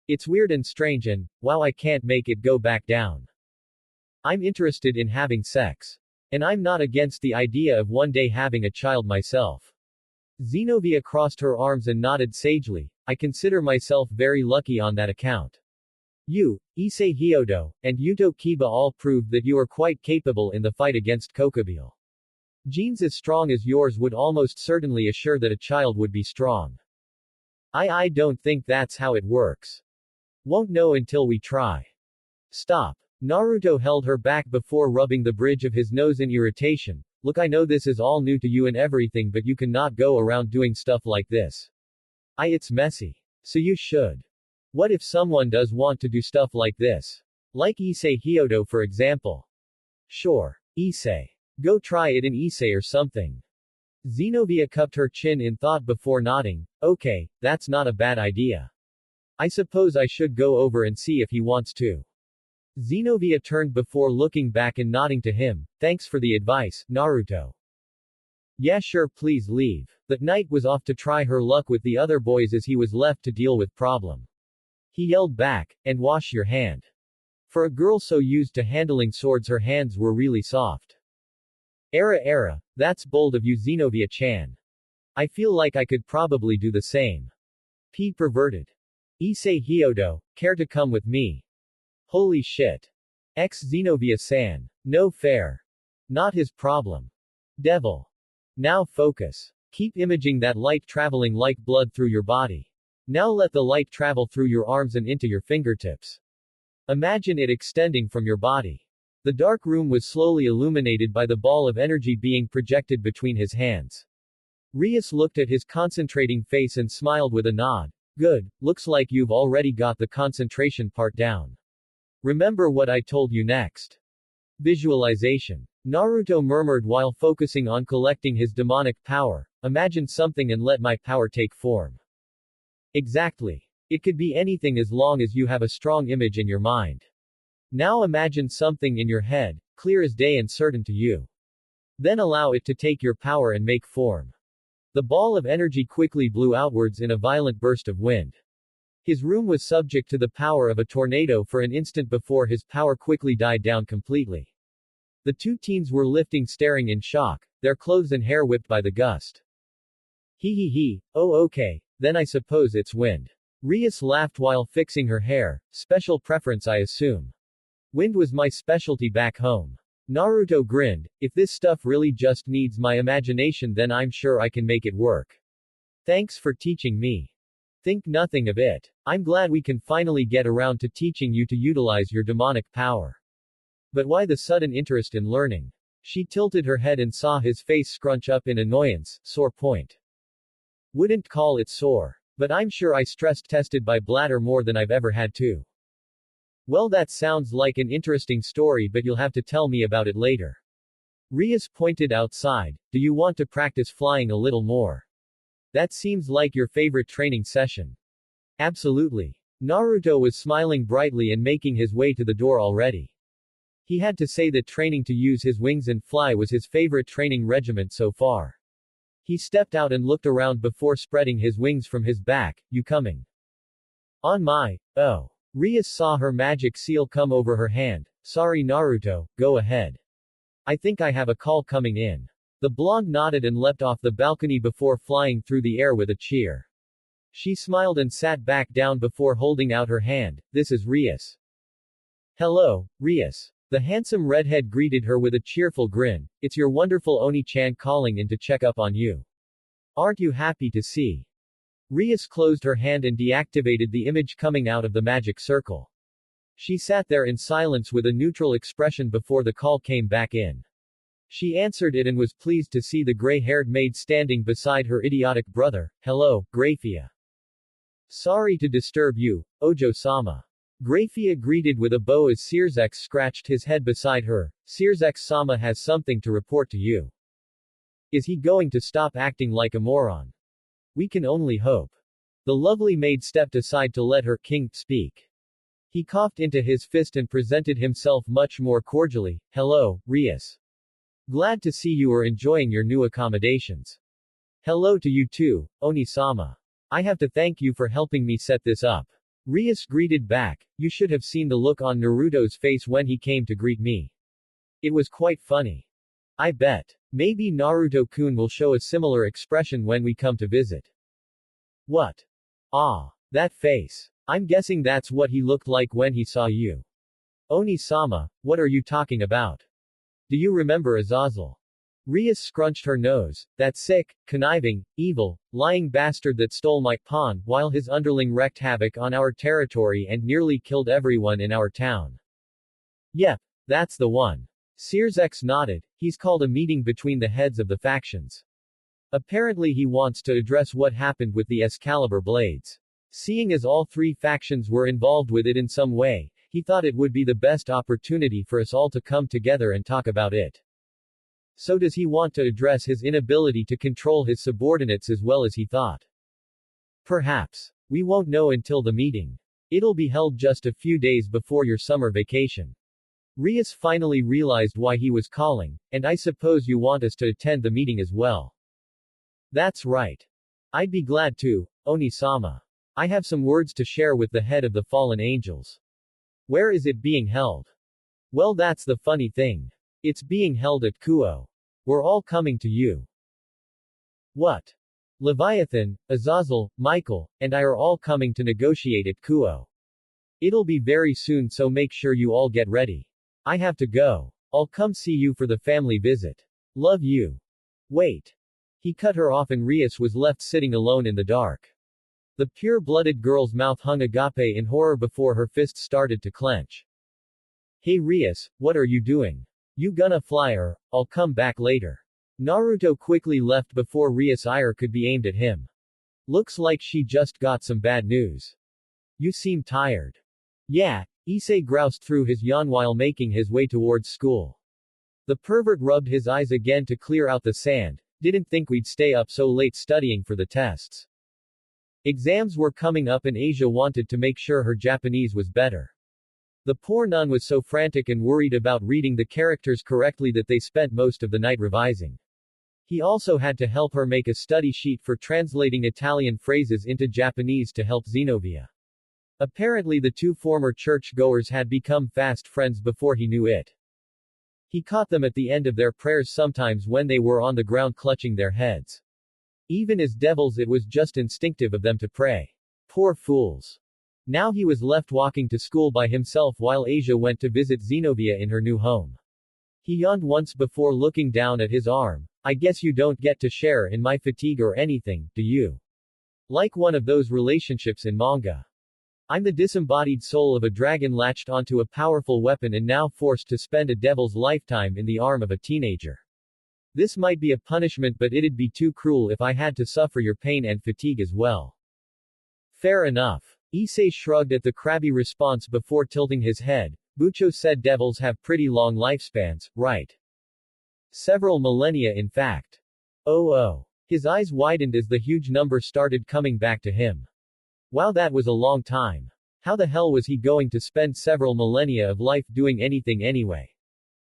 It's weird and strange and, wow, I can't make it go back down. I'm interested in having sex. And I'm not against the idea of one day having a child myself. Xenovia crossed her arms and nodded sagely. I consider myself very lucky on that account. You, Issei Hyodo, and Yuto Kiba all proved that you are quite capable in the fight against Kokobile. Genes as strong as yours would almost certainly assure that a child would be strong. I don't think that's how it works. Won't know until we try. Stop. Naruto held her back before rubbing the bridge of his nose in irritation. Look, I know this is all new to you and everything, but you cannot go around doing stuff like this. It's messy. So you should. What if someone does want to do stuff like this? Like Issei Hyodo for example. Sure. Issei. Go try it in Issei or something. Xenovia cupped her chin in thought before nodding. Okay, that's not a bad idea. I suppose I should go over and see if he wants to. Xenovia turned before looking back and nodding to him. Thanks for the advice, Naruto. Yeah, sure, please leave. That Knight was off to try her luck with the other boys as he was left to deal with problem. He yelled back, and wash your hand. For a girl so used to handling swords, her hands were really soft. Era, that's bold of you, Xenovia-chan. I feel like I could probably do the same. P. Perverted. Issei Hyodo, care to come with me? Holy shit. Xenovia-san. No fair. Not his problem. Devil. Now focus. Keep imaging that light traveling like blood through your body. Now let the light travel through your arms and into your fingertips. Imagine it extending from your body. The dark room was slowly illuminated by the ball of energy being projected between his hands. Rias looked at his concentrating face and smiled with a nod. Good, looks like you've already got the concentration part down. Remember what I told you next. Visualization. Naruto murmured while focusing on collecting his demonic power. Imagine something and let my power take form. Exactly. It could be anything as long as you have a strong image in your mind. Now imagine something in your head, clear as day and certain to you. Then allow it to take your power and make form. The ball of energy quickly blew outwards in a violent burst of wind. His room was subject to the power of a tornado for an instant before his power quickly died down completely. The two teens were lifting, staring in shock, their clothes and hair whipped by the gust. Oh okay, then I suppose it's wind. Rias laughed while fixing her hair. Special preference, I assume. Wind was my specialty back home. Naruto grinned. If this stuff really just needs my imagination, then I'm sure I can make it work. Thanks for teaching me. Think nothing of it. I'm glad we can finally get around to teaching you to utilize your demonic power. But why the sudden interest in learning? She tilted her head and saw his face scrunch up in annoyance. Sore point. Wouldn't call it sore. But I'm sure I stress tested my bladder more than I've ever had to. Well, that sounds like an interesting story, but you'll have to tell me about it later. Rias pointed outside. Do you want to practice flying a little more? That seems like your favorite training session. Absolutely. Naruto was smiling brightly and making his way to the door already. He had to say that training to use his wings and fly was his favorite training regiment so far. He stepped out and looked around before spreading his wings from his back. You coming? On my. Oh. Rias saw her magic seal come over her hand. Sorry Naruto, go ahead. I think I have a call coming in. The blonde nodded and leapt off the balcony before flying through the air with a cheer. She smiled and sat back down before holding out her hand. This is Rias. Hello, Rias. The handsome redhead greeted her with a cheerful grin. It's your wonderful Oni-chan calling in to check up on you. Aren't you happy to see? Rias closed her hand and deactivated the image coming out of the magic circle. She sat there in silence with a neutral expression before the call came back in. She answered it and was pleased to see the gray-haired maid standing beside her idiotic brother. Hello, Grafia. Sorry to disturb you, Ojo-sama. Grafia greeted with a bow as Searsex scratched his head beside her. Searsex-sama has something to report to you. Is he going to stop acting like a moron? We can only hope. The lovely maid stepped aside to let her king speak. He coughed into his fist and presented himself much more cordially. Hello, Rias. Glad to see you are enjoying your new accommodations. Hello to you too, Oni-sama. I have to thank you for helping me set this up. Rias greeted back. You should have seen the look on Naruto's face when he came to greet me. It was quite funny. I bet. Maybe Naruto-kun will show a similar expression when we come to visit. What? Ah, that face. I'm guessing that's what he looked like when he saw you. Oni-sama, what are you talking about? Do you remember Azazel? Rias scrunched her nose. That sick, conniving, evil, lying bastard that stole my pawn while his underling wreaked havoc on our territory and nearly killed everyone in our town. Yep, that's the one. Searsex nodded. He's called a meeting between the heads of the factions. Apparently he wants to address what happened with the Excalibur blades. Seeing as all three factions were involved with it in some way, he thought it would be the best opportunity for us all to come together and talk about it. So does he want to address his inability to control his subordinates as well as he thought? Perhaps. We won't know until the meeting. It'll be held just a few days before your summer vacation. Rias finally realized why he was calling, and I suppose you want us to attend the meeting as well. That's right. I'd be glad to, Oni-sama. I have some words to share with the head of the fallen angels. Where is it being held? Well, that's the funny thing. It's being held at Kuo. We're all coming to you. What? Leviathan, Azazel, Michael, and I are all coming to negotiate at Kuo. It'll be very soon, so make sure you all get ready. I have to go. I'll come see you for the family visit. Love you. Wait. He cut her off and Rias was left sitting alone in the dark. The pure-blooded girl's mouth hung agape in horror before her fists started to clench. Hey Rias, what are you doing? You gonna fly or I'll come back later. Naruto quickly left before Rias' ire could be aimed at him. Looks like she just got some bad news. You seem tired. Yeah, Issei groused through his yawn while making his way towards school. The pervert rubbed his eyes again to clear out the sand. Didn't think we'd stay up so late studying for the tests. Exams were coming up and Asia wanted to make sure her Japanese was better. The poor nun was so frantic and worried about reading the characters correctly that they spent most of the night revising. He also had to help her make a study sheet for translating Italian phrases into Japanese to help Xenovia. Apparently the two former church-goers had become fast friends before he knew it. He caught them at the end of their prayers sometimes when they were on the ground clutching their heads. Even as devils it was just instinctive of them to pray. Poor fools. Now he was left walking to school by himself while Asia went to visit Xenovia in her new home. He yawned once before looking down at his arm. I guess you don't get to share in my fatigue or anything, do you? Like one of those relationships in manga. I'm the disembodied soul of a dragon latched onto a powerful weapon and now forced to spend a devil's lifetime in the arm of a teenager. This might be a punishment, but it'd be too cruel if I had to suffer your pain and fatigue as well. Fair enough. Issei shrugged at the crabby response before tilting his head. Bucho said devils have pretty long lifespans, right? Several millennia in fact. Oh. His eyes widened as the huge number started coming back to him. Wow, that was a long time. How the hell was he going to spend several millennia of life doing anything anyway?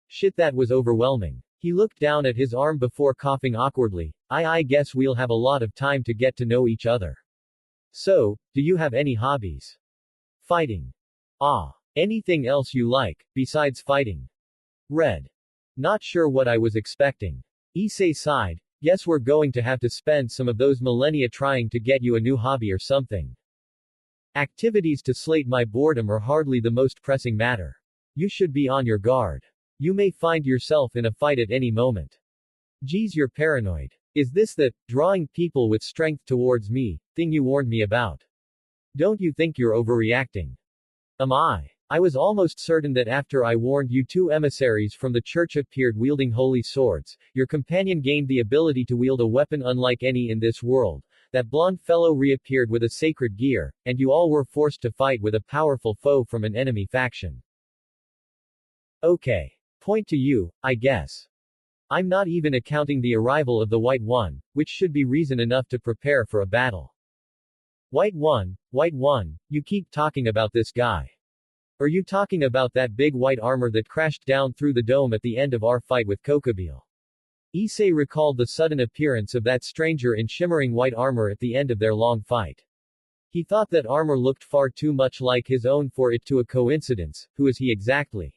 Shit, that was overwhelming. He looked down at his arm before coughing awkwardly. I guess we'll have a lot of time to get to know each other. So, do you have any hobbies? Fighting. Ah. Anything else you like, besides fighting? Red. Not sure what I was expecting. Issei sighed. Guess we're going to have to spend some of those millennia trying to get you a new hobby or something. Activities to slate my boredom are hardly the most pressing matter. You should be on your guard. You may find yourself in a fight at any moment. Geez, you're paranoid. Is this the drawing people with strength towards me thing you warned me about? Don't you think you're overreacting? Am I? I was almost certain that after I warned you, two emissaries from the church appeared wielding holy swords. Your companion gained the ability to wield a weapon unlike any in this world. That blonde fellow reappeared with a sacred gear, and you all were forced to fight with a powerful foe from an enemy faction. Okay. Point to you, I guess. I'm not even accounting the arrival of the White One, which should be reason enough to prepare for a battle. White One, you keep talking about this guy. Are you talking about that big white armor that crashed down through the dome at the end of our fight with Kokobile? Issei recalled the sudden appearance of that stranger in shimmering white armor at the end of their long fight. He thought that armor looked far too much like his own for it to a coincidence. Who is he exactly?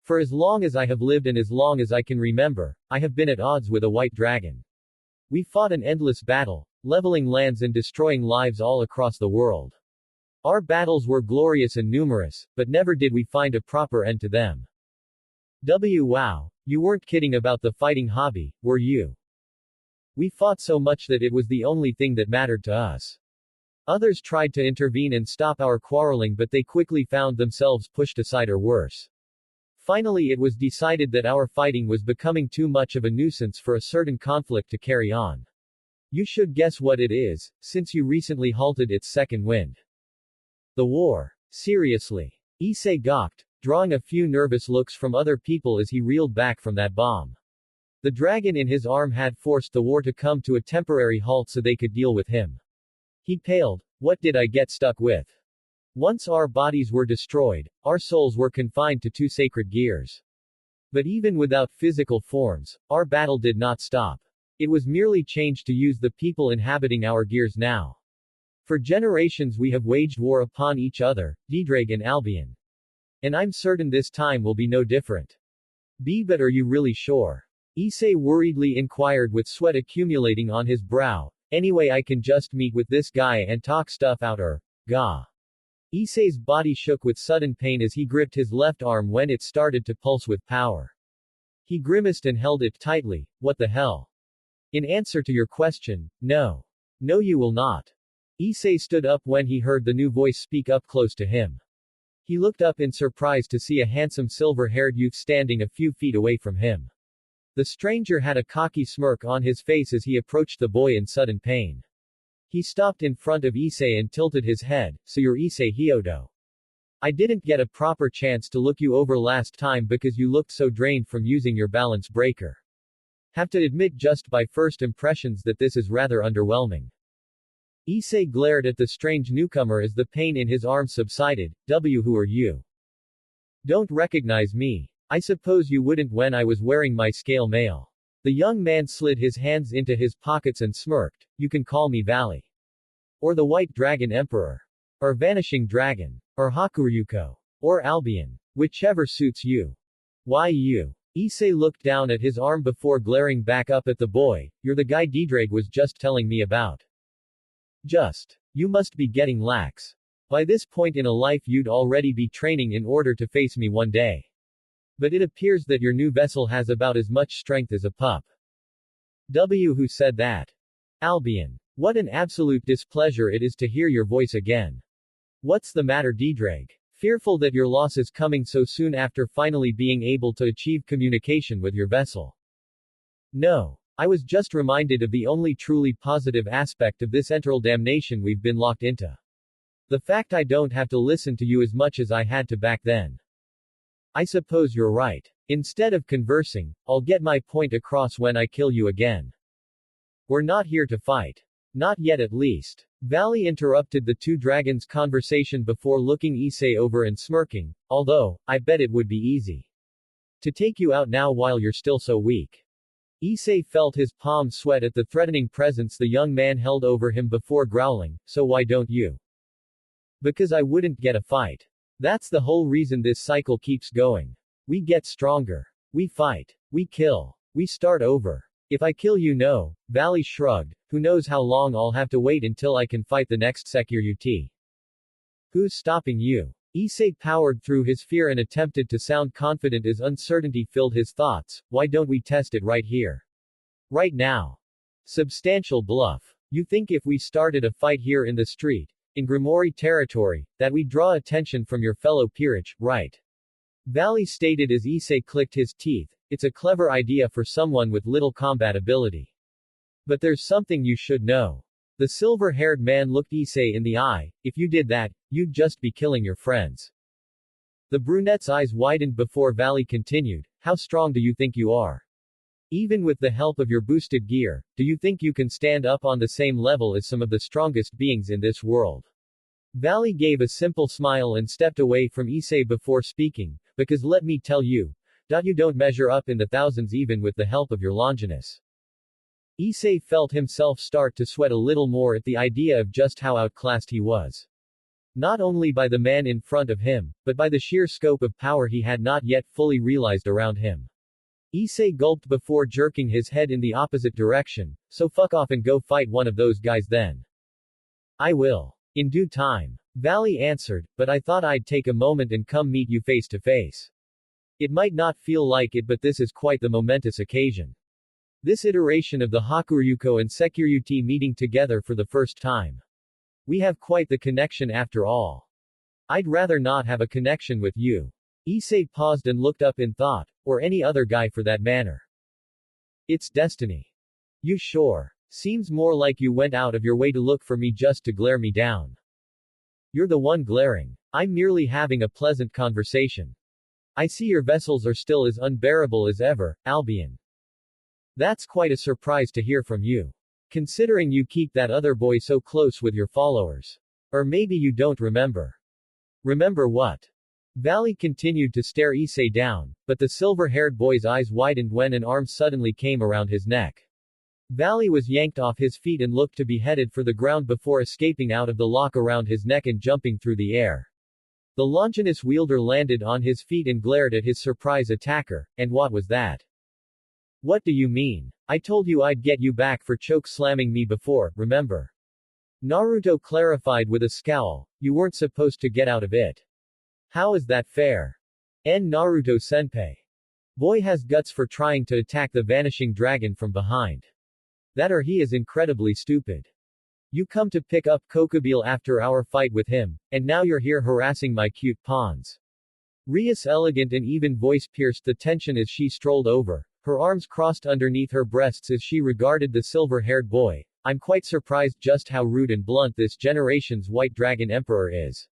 For as long as I have lived and as long as I can remember, I have been at odds with a white dragon. We fought an endless battle, leveling lands and destroying lives all across the world. Our battles were glorious and numerous, but never did we find a proper end to them. Wow. You weren't kidding about the fighting hobby, were you? We fought so much that it was the only thing that mattered to us. Others tried to intervene and stop our quarreling, but they quickly found themselves pushed aside or worse. Finally, it was decided that our fighting was becoming too much of a nuisance for a certain conflict to carry on. You should guess what it is, since you recently halted its second wind. The war. Seriously. Issei gawked, drawing a few nervous looks from other people as he reeled back from that bomb. The dragon in his arm had forced the war to come to a temporary halt so they could deal with him. He paled. What did I get stuck with? Once our bodies were destroyed, our souls were confined to two sacred gears. But even without physical forms, our battle did not stop. It was merely changed to use the people inhabiting our gears now. For generations we have waged war upon each other, DxD and Albion. And I'm certain this time will be no different. But are you really sure? Issei worriedly inquired with sweat accumulating on his brow. Anyway, I can just meet with this guy and talk stuff out or, gah. Issei's body shook with sudden pain as he gripped his left arm when it started to pulse with power. He grimaced and held it tightly. What the hell? In answer to your question, no. No, you will not. Issei stood up when he heard the new voice speak up close to him. He looked up in surprise to see a handsome silver-haired youth standing a few feet away from him. The stranger had a cocky smirk on his face as he approached the boy in sudden pain. He stopped in front of Issei and tilted his head. So you're Issei Hyodo. I didn't get a proper chance to look you over last time because you looked so drained from using your balance breaker. Have to admit just by first impressions that this is rather underwhelming. Issei glared at the strange newcomer as the pain in his arm subsided. Who are you? Don't recognize me. I suppose you wouldn't when I was wearing my scale mail. The young man slid his hands into his pockets and smirked. You can call me Vali. Or the White Dragon Emperor. Or Vanishing Dragon. Or Hakuryuko. Or Albion. Whichever suits you. Why you? Issei looked down at his arm before glaring back up at the boy. You're the guy DxD was just telling me about. Just. You must be getting lax. By this point in a life you'd already be training in order to face me one day. But it appears that your new vessel has about as much strength as a pup. Who said that? Albion. What an absolute displeasure it is to hear your voice again. What's the matter, DxD? Fearful that your loss is coming so soon after finally being able to achieve communication with your vessel. No. I was just reminded of the only truly positive aspect of this enteral damnation we've been locked into. The fact I don't have to listen to you as much as I had to back then. I suppose you're right. Instead of conversing, I'll get my point across when I kill you again. We're not here to fight. Not yet at least. Vali interrupted the two dragons' conversation before looking Issei over and smirking, although, I bet it would be easy to take you out now while you're still so weak. Issei felt his palms sweat at the threatening presence the young man held over him before growling, so why don't you? Because I wouldn't get a fight. That's the whole reason this cycle keeps going. We get stronger. We fight. We kill. We start over. If I kill you, no. Vali shrugged. Who knows how long I'll have to wait until I can fight the next Sekyur-UT. Who's stopping you? Issei powered through his fear and attempted to sound confident as uncertainty filled his thoughts. Why don't we test it right here? Right now. Substantial bluff. You think if we started a fight here in the street, in Gremory territory, that we'd draw attention from your fellow peerage, right? Vali stated as Issei clicked his teeth. It's a clever idea for someone with little combat ability. But there's something you should know. The silver-haired man looked Issei in the eye. If you did that, you'd just be killing your friends. The brunette's eyes widened before Vali continued. How strong do you think you are? Even with the help of your boosted gear, do you think you can stand up on the same level as some of the strongest beings in this world? Vali gave a simple smile and stepped away from Issei before speaking, because let me tell you, you don't measure up in the thousands even with the help of your Longinus. Issei felt himself start to sweat a little more at the idea of just how outclassed he was. Not only by the man in front of him, but by the sheer scope of power he had not yet fully realized around him. Issei gulped before jerking his head in the opposite direction. So fuck off and go fight one of those guys then. I will. In due time. Vali answered, but I thought I'd take a moment and come meet you face to face. It might not feel like it, but this is quite the momentous occasion. This iteration of the Hakuryuko and Sekiryuti meeting together for the first time. We have quite the connection after all. I'd rather not have a connection with you. Issei paused and looked up in thought, or any other guy for that matter. It's destiny. You sure? Seems more like you went out of your way to look for me just to glare me down. You're the one glaring. I'm merely having a pleasant conversation. I see your vessels are still as unbearable as ever, Albion. That's quite a surprise to hear from you. Considering you keep that other boy so close with your followers. Or maybe you don't remember. Remember what? Vali continued to stare Issei down, but the silver-haired boy's eyes widened when an arm suddenly came around his neck. Vali was yanked off his feet and looked to be headed for the ground before escaping out of the lock around his neck and jumping through the air. The Longinus wielder landed on his feet and glared at his surprise attacker. And what was that? What do you mean? I told you I'd get you back for choke slamming me before, remember? Naruto clarified with a scowl. You weren't supposed to get out of it. How is that fair? Naruto-senpai. Boy has guts for trying to attack the vanishing dragon from behind. That or he is incredibly stupid. You come to pick up Kokubile after our fight with him, and now you're here harassing my cute pawns. Rias' elegant and even voice pierced the tension as she strolled over, her arms crossed underneath her breasts as she regarded the silver-haired boy. I'm quite surprised just how rude and blunt this generation's White Dragon Emperor is.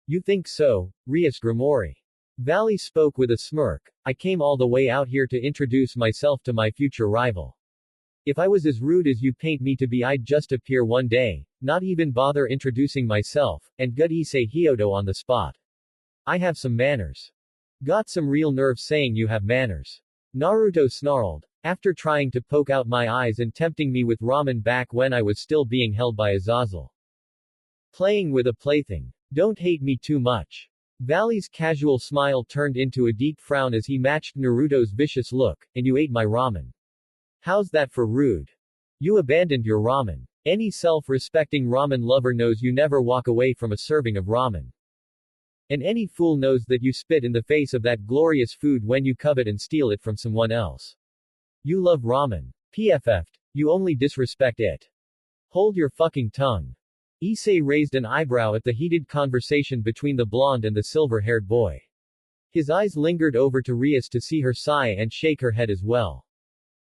You think so, Rias Gremory? Vali spoke with a smirk. I came all the way out here to introduce myself to my future rival. If I was as rude as you paint me to be, I'd just appear one day, not even bother introducing myself, and gut Issei Hyoto on the spot. I have some manners. Got some real nerve saying you have manners. Naruto snarled. After trying to poke out my eyes and tempting me with ramen back when I was still being held by Azazel. Playing with a plaything. Don't hate me too much. Vali's casual smile turned into a deep frown as he matched Naruto's vicious look. And you ate my ramen. How's that for rude? You abandoned your ramen. Any self-respecting ramen lover knows you never walk away from a serving of ramen. And any fool knows that you spit in the face of that glorious food when you covet and steal it from someone else. You love ramen. PFF'd. You only disrespect it. Hold your fucking tongue. Issei raised an eyebrow at the heated conversation between the blonde and the silver-haired boy. His eyes lingered over to Rias to see her sigh and shake her head as well.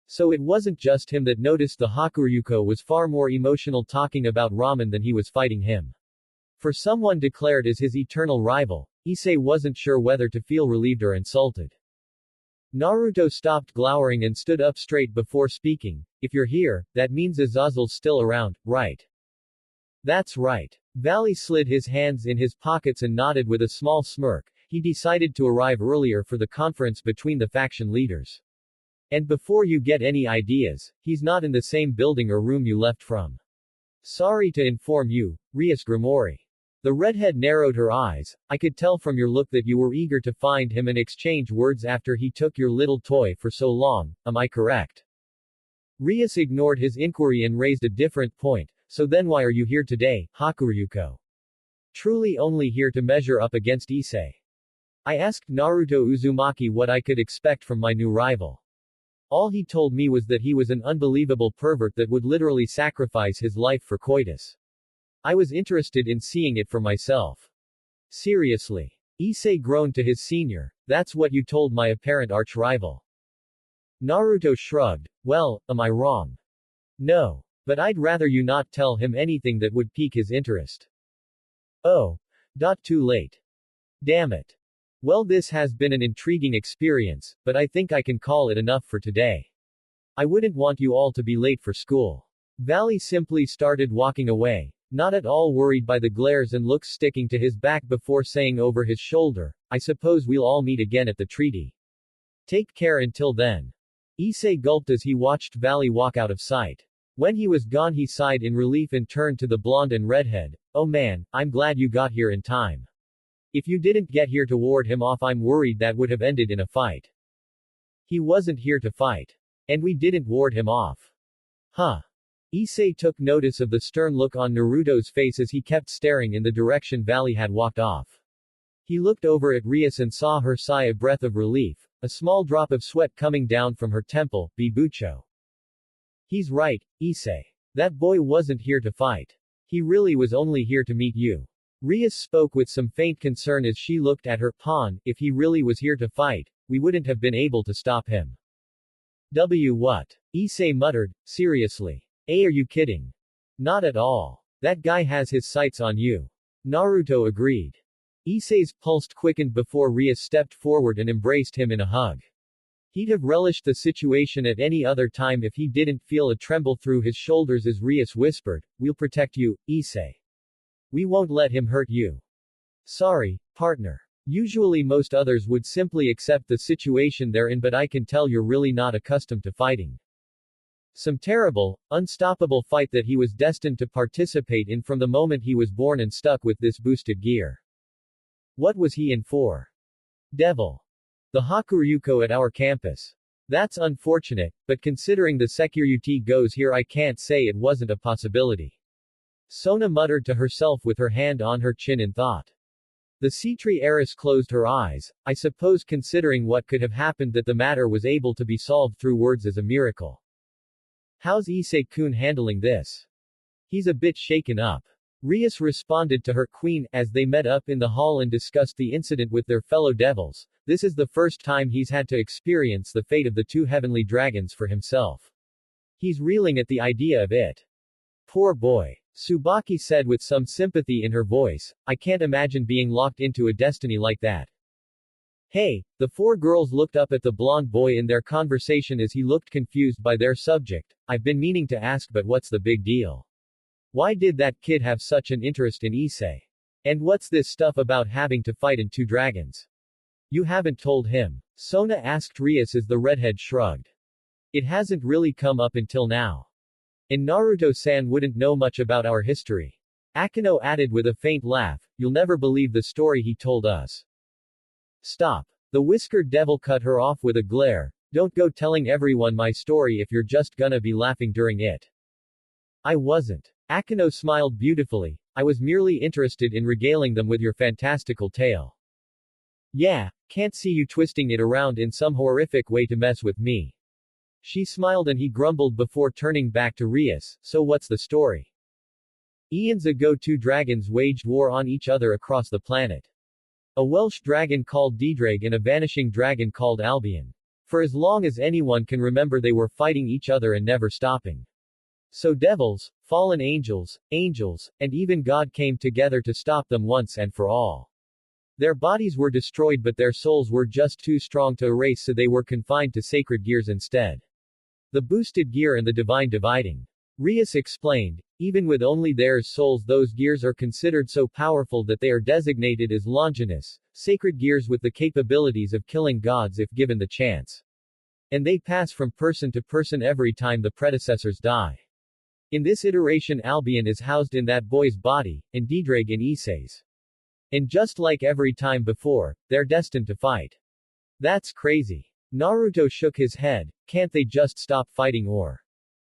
So it wasn't just him that noticed the Hakuryuko was far more emotional talking about ramen than he was fighting him. For someone declared as his eternal rival, Issei wasn't sure whether to feel relieved or insulted. Naruto stopped glowering and stood up straight before speaking. If you're here, that means Azazel's still around, right? That's right. Vali slid his hands in his pockets and nodded with a small smirk. He decided to arrive earlier for the conference between the faction leaders. And before you get any ideas, he's not in the same building or room you left from. Sorry to inform you, Rias Gremory. The redhead narrowed her eyes. I could tell from your look that you were eager to find him and exchange words after he took your little toy for so long, am I correct? Rias ignored his inquiry and raised a different point. So then why are you here today, Hakuryuko? Truly only here to measure up against Issei. I asked Naruto Uzumaki what I could expect from my new rival. All he told me was that he was an unbelievable pervert that would literally sacrifice his life for coitus. I was interested in seeing it for myself. Seriously. Issei groaned to his senior. That's what you told my apparent arch-rival. Naruto shrugged. Well, am I wrong? No. But I'd rather you not tell him anything that would pique his interest. Oh. Too late. Damn it. Well, this has been an intriguing experience, but I think I can call it enough for today. I wouldn't want you all to be late for school. Vali simply started walking away, not at all worried by the glares and looks sticking to his back before saying over his shoulder, I suppose we'll all meet again at the treaty. Take care until then. Issei gulped as he watched Vali walk out of sight. When he was gone he sighed in relief and turned to the blonde and redhead, oh man, I'm glad you got here in time. If you didn't get here to ward him off I'm worried that would have ended in a fight. He wasn't here to fight. And we didn't ward him off. Huh. Issei took notice of the stern look on Naruto's face as he kept staring in the direction Vali had walked off. He looked over at Rias and saw her sigh a breath of relief, a small drop of sweat coming down from her temple, Bibucho. He's right, Issei. That boy wasn't here to fight. He really was only here to meet you. Rias spoke with some faint concern as she looked at her pawn. If he really was here to fight, we wouldn't have been able to stop him. What? Issei muttered, seriously. Are you kidding? Not at all. That guy has his sights on you. Naruto agreed. Issei's pulse quickened before Rias stepped forward and embraced him in a hug. He'd have relished the situation at any other time if he didn't feel a tremble through his shoulders as Rias whispered, we'll protect you, Issei. We won't let him hurt you. Sorry, partner. Usually most others would simply accept the situation they're in, but I can tell you're really not accustomed to fighting. Some terrible, unstoppable fight that he was destined to participate in from the moment he was born and stuck with this boosted gear. What was he in for? Devil. The Hakuryuko at our campus. That's unfortunate, but considering the security goes here I can't say it wasn't a possibility. Sona muttered to herself with her hand on her chin in thought. The Citri heiress closed her eyes. I suppose considering what could have happened that the matter was able to be solved through words is a miracle. How's Issei-kun handling this? He's a bit shaken up. Rias responded to her queen, as they met up in the hall and discussed the incident with their fellow devils. This is the first time he's had to experience the fate of the two heavenly dragons for himself. He's reeling at the idea of it. Poor boy. Tsubaki said with some sympathy in her voice, I can't imagine being locked into a destiny like that. Hey, the four girls looked up at the blonde boy in their conversation as he looked confused by their subject. I've been meaning to ask, but what's the big deal? Why did that kid have such an interest in Issei? And what's this stuff about having to fight in two dragons? You haven't told him? Sona asked Rias as the redhead shrugged. It hasn't really come up until now. And Naruto-san wouldn't know much about our history. Akino added with a faint laugh, you'll never believe the story he told us. Stop. The whiskered devil cut her off with a glare. Don't go telling everyone my story if you're just gonna be laughing during it. I wasn't. Akino smiled beautifully. I was merely interested in regaling them with your fantastical tale. Yeah, can't see you twisting it around in some horrific way to mess with me. She smiled and he grumbled before turning back to Rias, so what's the story? Eons ago two dragons waged war on each other across the planet. A Welsh dragon called Dedrag and a vanishing dragon called Albion. For as long as anyone can remember they were fighting each other and never stopping. So devils, fallen angels, and even God came together to stop them once and for all. Their bodies were destroyed but their souls were just too strong to erase, so they were confined to sacred gears instead. The boosted gear and the divine dividing. Rias explained, even with only their souls those gears are considered so powerful that they are designated as Longinus, sacred gears with the capabilities of killing gods if given the chance. And they pass from person to person every time the predecessors die. In this iteration Albion is housed in that boy's body, and Dedrag in Issei's. And just like every time before, they're destined to fight. That's crazy. Naruto shook his head. Can't they just stop fighting or?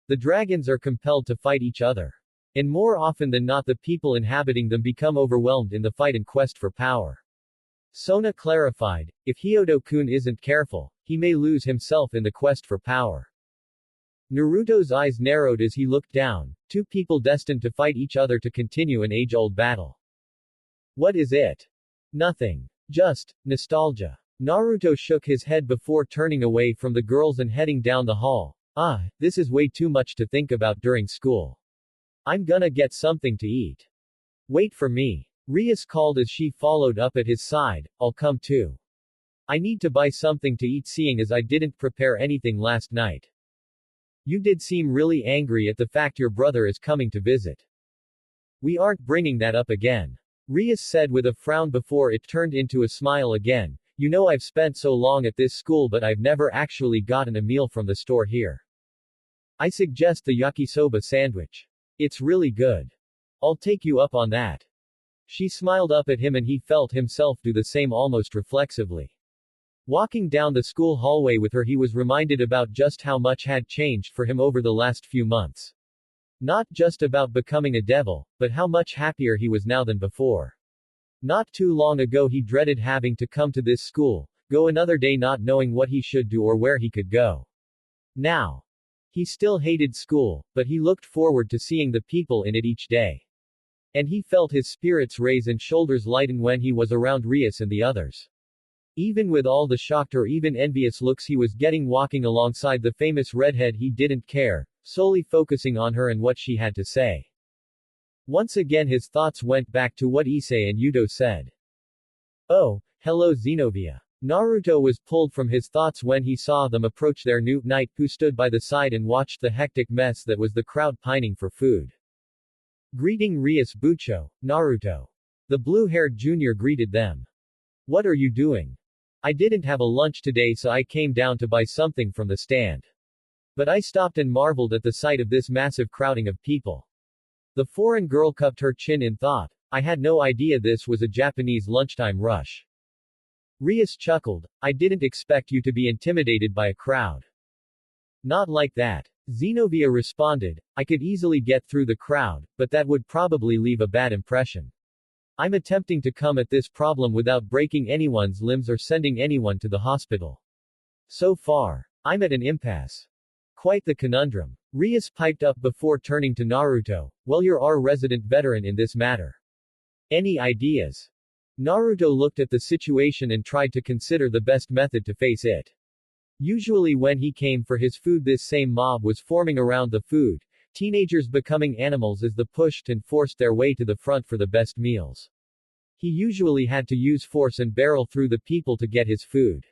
The dragons are compelled to fight each other. And more often than not the people inhabiting them become overwhelmed in the fight and quest for power. Sona clarified, if Hyodo-kun isn't careful, he may lose himself in the quest for power. Naruto's eyes narrowed as he looked down, two people destined to fight each other to continue an age-old battle. What is it? Nothing. Just nostalgia. Naruto shook his head before turning away from the girls and heading down the hall. This is way too much to think about during school. I'm gonna get something to eat. Wait for me. Rias called as she followed up at his side, I'll come too. I need to buy something to eat seeing as I didn't prepare anything last night. You did seem really angry at the fact your brother is coming to visit. We aren't bringing that up again. Rias said with a frown before it turned into a smile again. You know I've spent so long at this school but I've never actually gotten a meal from the store here. I suggest the yakisoba sandwich. It's really good. I'll take you up on that. She smiled up at him and he felt himself do the same almost reflexively. Walking down the school hallway with her he was reminded about just how much had changed for him over the last few months. Not just about becoming a devil, but how much happier he was now than before. Not too long ago he dreaded having to come to this school, go another day not knowing what he should do or where he could go. Now, he still hated school, but he looked forward to seeing the people in it each day. And he felt his spirits raise and shoulders lighten when he was around Rias and the others. Even with all the shocked or even envious looks he was getting walking alongside the famous redhead he didn't care, solely focusing on her and what she had to say. Once again his thoughts went back to what Issei and Yudo said. Oh, hello Xenovia. Naruto was pulled from his thoughts when he saw them approach their new knight who stood by the side and watched the hectic mess that was the crowd pining for food. Greeting Rias Bucho, Naruto. The blue-haired junior greeted them. What are you doing? I didn't have a lunch today so I came down to buy something from the stand. But I stopped and marveled at the sight of this massive crowding of people. The foreign girl cupped her chin in thought. I had no idea this was a Japanese lunchtime rush. Rias chuckled. I didn't expect you to be intimidated by a crowd. Not like that. Xenovia responded. I could easily get through the crowd, but that would probably leave a bad impression. I'm attempting to come at this problem without breaking anyone's limbs or sending anyone to the hospital. So far, I'm at an impasse. Quite the conundrum. Rias piped up before turning to Naruto. Well, you're our resident veteran in this matter. Any ideas? Naruto looked at the situation and tried to consider the best method to face it. Usually when he came for his food this same mob was forming around the food, teenagers becoming animals as they pushed and forced their way to the front for the best meals. He usually had to use force and barrel through the people to get his food.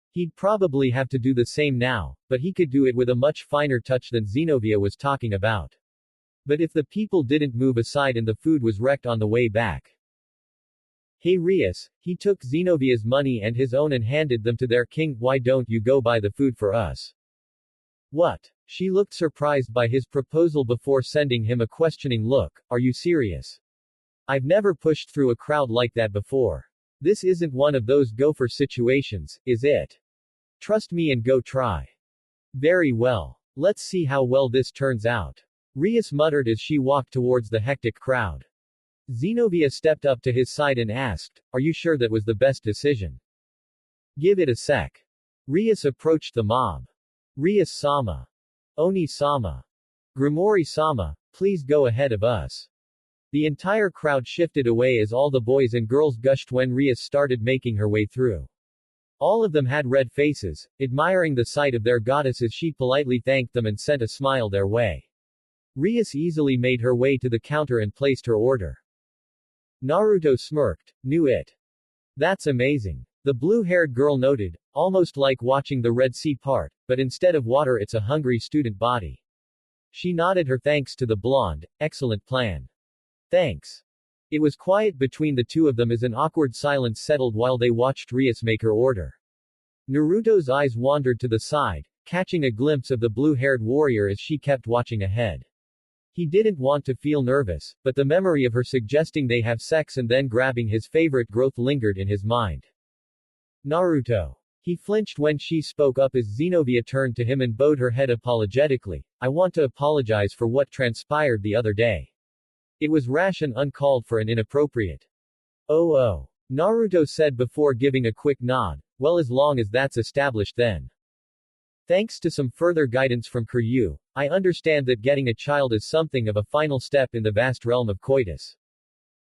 He'd probably have to do the same now, but he could do it with a much finer touch than Xenovia was talking about. But if the people didn't move aside and the food was wrecked on the way back. Hey Rias, he took Xenovia's money and his own and handed them to their king. Why don't you go buy the food for us? What? She looked surprised by his proposal before sending him a questioning look. Are you serious? I've never pushed through a crowd like that before. This isn't one of those gopher situations, is it? Trust me and go try. Very well. Let's see how well this turns out. Rias muttered as she walked towards the hectic crowd. Xenovia stepped up to his side and asked, are you sure that was the best decision? Give it a sec. Rias approached the mob. Rias-sama. Oni-sama. Gremory-sama, please go ahead of us. The entire crowd shifted away as all the boys and girls gushed when Rias started making her way through. All of them had red faces, admiring the sight of their goddess as she politely thanked them and sent a smile their way. Rias easily made her way to the counter and placed her order. Naruto smirked. Knew it. That's amazing. The blue-haired girl noted, almost like watching the Red Sea part, but instead of water it's a hungry student body. She nodded her thanks to the blonde. Excellent plan. Thanks. It was quiet between the two of them as an awkward silence settled while they watched Rias make her order. Naruto's eyes wandered to the side, catching a glimpse of the blue-haired warrior as she kept watching ahead. He didn't want to feel nervous, but the memory of her suggesting they have sex and then grabbing his favorite growth lingered in his mind. Naruto. He flinched when she spoke up as Xenovia turned to him and bowed her head apologetically. I want to apologize for what transpired the other day. It was rash and uncalled for and inappropriate. Oh. Naruto said before giving a quick nod. Well, as long as that's established then. Thanks to some further guidance from Kuryu, I understand that getting a child is something of a final step in the vast realm of coitus.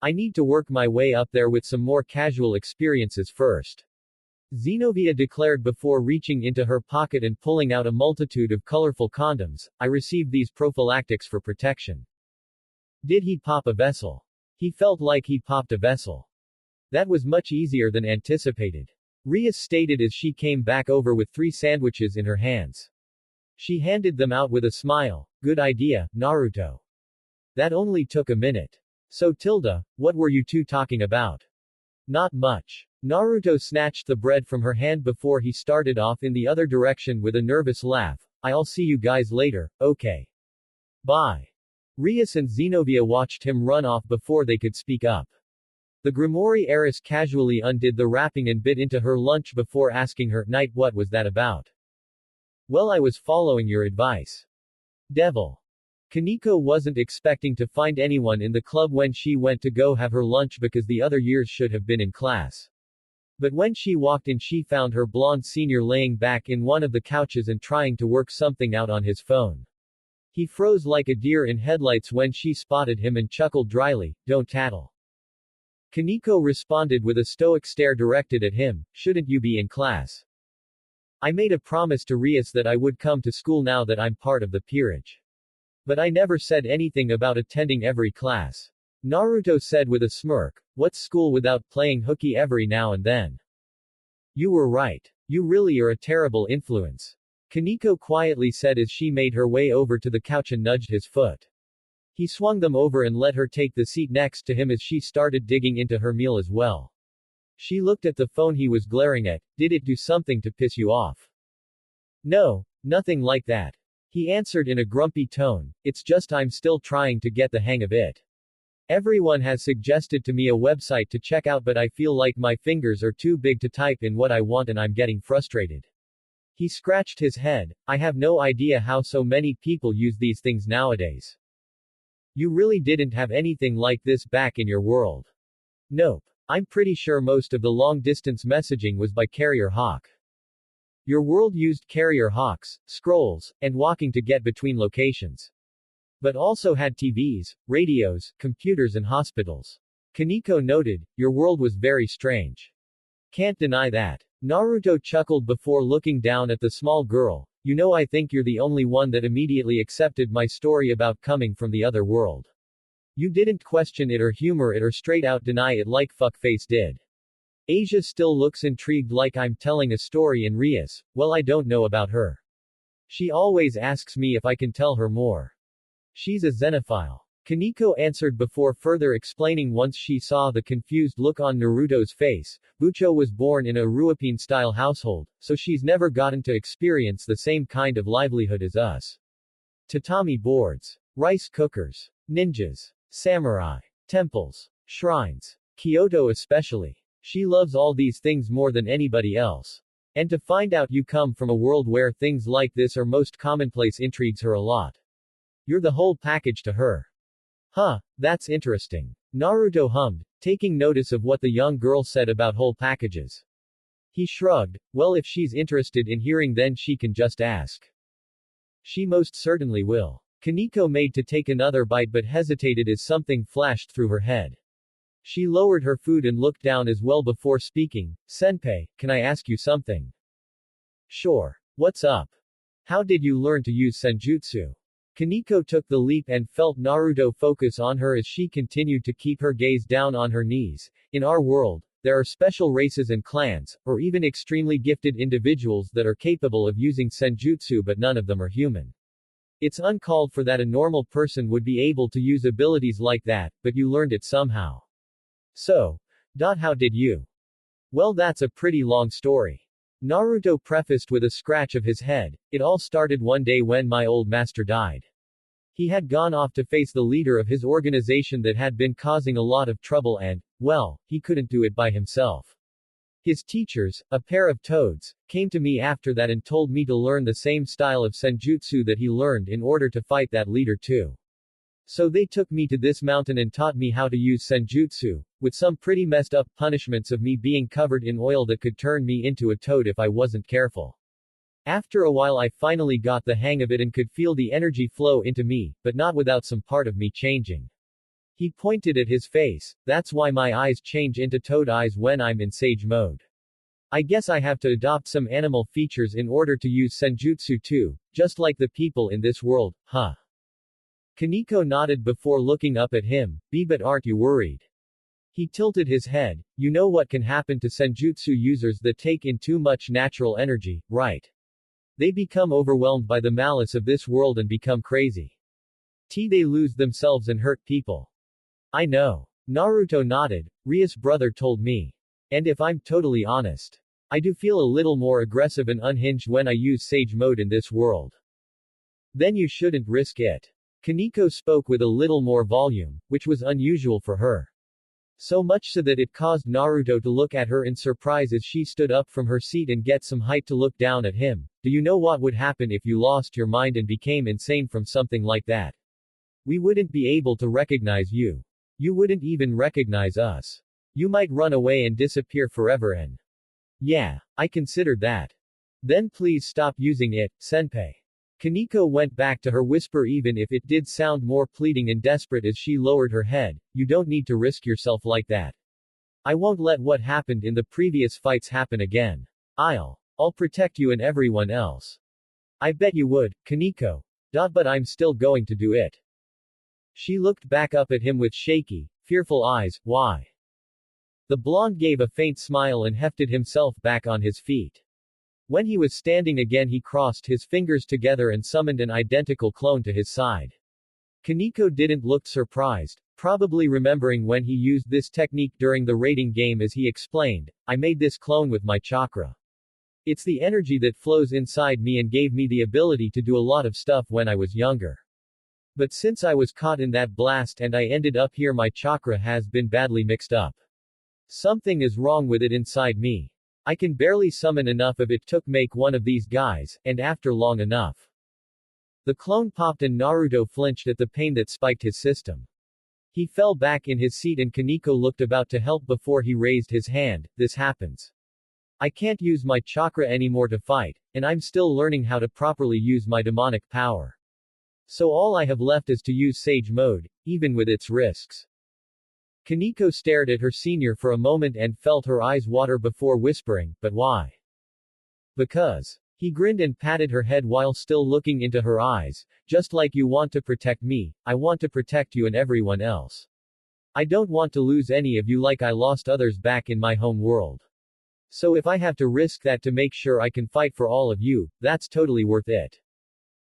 I need to work my way up there with some more casual experiences first. Xenovia declared before reaching into her pocket and pulling out a multitude of colorful condoms. I received these prophylactics for protection. Did he pop a vessel? He felt like he popped a vessel. That was much easier than anticipated. Rias stated as she came back over with 3 sandwiches in her hands. She handed them out with a smile. Good idea, Naruto. That only took a minute. So Tilda, what were you two talking about? Not much. Naruto snatched the bread from her hand before he started off in the other direction with a nervous laugh. I'll see you guys later, okay. Bye. Rias and Xenovia watched him run off before they could speak up. The Gremory heiress casually undid the wrapping and bit into her lunch before asking her, Knight, what was that about? Well, I was following your advice. Devil. Koneko wasn't expecting to find anyone in the club when she went to go have her lunch because the other years should have been in class. But when she walked in, she found her blonde senior laying back in one of the couches and trying to work something out on his phone. He froze like a deer in headlights when she spotted him and chuckled dryly, don't tattle. Koneko responded with a stoic stare directed at him, shouldn't you be in class? I made a promise to Rias that I would come to school now that I'm part of the peerage. But I never said anything about attending every class. Naruto said with a smirk, what's school without playing hooky every now and then? You were right. You really are a terrible influence. Koneko quietly said as she made her way over to the couch and nudged his foot. He swung them over and let her take the seat next to him as she started digging into her meal as well. She looked at the phone he was glaring at. Did it do something to piss you off? No, nothing like that. He answered in a grumpy tone, it's just I'm still trying to get the hang of it. Everyone has suggested to me a website to check out but I feel like my fingers are too big to type in what I want and I'm getting frustrated. He scratched his head, I have no idea how so many people use these things nowadays. You really didn't have anything like this back in your world. Nope. I'm pretty sure most of the long-distance messaging was by carrier hawk. Your world used carrier hawks, scrolls, and walking to get between locations. But also had TVs, radios, computers and hospitals. Koneko noted, your world was very strange. Can't deny that. Naruto chuckled before looking down at the small girl. You know, I think you're the only one that immediately accepted my story about coming from the other world. You didn't question it or humor it or straight out deny it like fuckface did. Asia still looks intrigued like I'm telling a story and Rias, well, I don't know about her. She always asks me if I can tell her more. She's a xenophile. Koneko answered before further explaining once she saw the confused look on Naruto's face. Bucho was born in a Ruapine-style household, so she's never gotten to experience the same kind of livelihood as us. Tatami boards, rice cookers, ninjas, samurai, temples, shrines, Kyoto especially. She loves all these things more than anybody else. And to find out you come from a world where things like this are most commonplace intrigues her a lot. You're the whole package to her. Huh, that's interesting. Naruto hummed, taking notice of what the young girl said about whole packages. He shrugged, well, if she's interested in hearing then she can just ask. She most certainly will. Koneko made to take another bite but hesitated as something flashed through her head. She lowered her food and looked down as well before speaking. Senpai, can I ask you something? Sure. What's up? How did you learn to use Senjutsu? Koneko took the leap and felt Naruto focus on her as she continued to keep her gaze down on her knees. In our world, there are special races and clans, or even extremely gifted individuals that are capable of using Senjutsu but none of them are human. It's uncalled for that a normal person would be able to use abilities like that, but you learned it somehow. So, how did you? Well, that's a pretty long story. Naruto prefaced with a scratch of his head. It all started one day when my old master died. He had gone off to face the leader of his organization that had been causing a lot of trouble and, well, he couldn't do it by himself. His teachers, a pair of toads, came to me after that and told me to learn the same style of Senjutsu that he learned in order to fight that leader too. So they took me to this mountain and taught me how to use Senjutsu, with some pretty messed up punishments of me being covered in oil that could turn me into a toad if I wasn't careful. After a while I finally got the hang of it and could feel the energy flow into me, but not without some part of me changing. He pointed at his face, that's why my eyes change into toad eyes when I'm in sage mode. I guess I have to adopt some animal features in order to use Senjutsu too, just like the people in this world, huh? Koneko nodded before looking up at him. But aren't you worried? He tilted his head. You know what can happen to Senjutsu users that take in too much natural energy, right? They become overwhelmed by the malice of this world and become crazy. They lose themselves and hurt people. I know. Naruto nodded. Rias' brother told me. And if I'm totally honest, I do feel a little more aggressive and unhinged when I use Sage mode in this world. Then you shouldn't risk it. Koneko spoke with a little more volume, which was unusual for her. So much so that it caused Naruto to look at her in surprise as she stood up from her seat and get some height to look down at him. Do you know what would happen if you lost your mind and became insane from something like that? We wouldn't be able to recognize you. You wouldn't even recognize us. You might run away and disappear forever and... Yeah, I considered that. Then please stop using it, senpai. Koneko went back to her whisper even if it did sound more pleading and desperate as she lowered her head. You don't need to risk yourself like that. I won't let what happened in the previous fights happen again. I'll protect you and everyone else. I bet you would, Koneko. But I'm still going to do it. She looked back up at him with shaky, fearful eyes. Why? The blonde gave a faint smile and hefted himself back on his feet. When he was standing again he crossed his fingers together and summoned an identical clone to his side. Koneko didn't look surprised, probably remembering when he used this technique during the raiding game as he explained, I made this clone with my chakra. It's the energy that flows inside me and gave me the ability to do a lot of stuff when I was younger. But since I was caught in that blast and I ended up here my chakra has been badly mixed up. Something is wrong with it inside me. I can barely summon enough of it to make one of these guys, and after long enough. The clone popped and Naruto flinched at the pain that spiked his system. He fell back in his seat and Koneko looked about to help before he raised his hand. This happens. I can't use my chakra anymore to fight, and I'm still learning how to properly use my demonic power. So all I have left is to use Sage mode, even with its risks. Koneko stared at her senior for a moment and felt her eyes water before whispering, but why? Because. He grinned and patted her head while still looking into her eyes. Just like you want to protect me, I want to protect you and everyone else. I don't want to lose any of you like I lost others back in my home world. So if I have to risk that to make sure I can fight for all of you, that's totally worth it.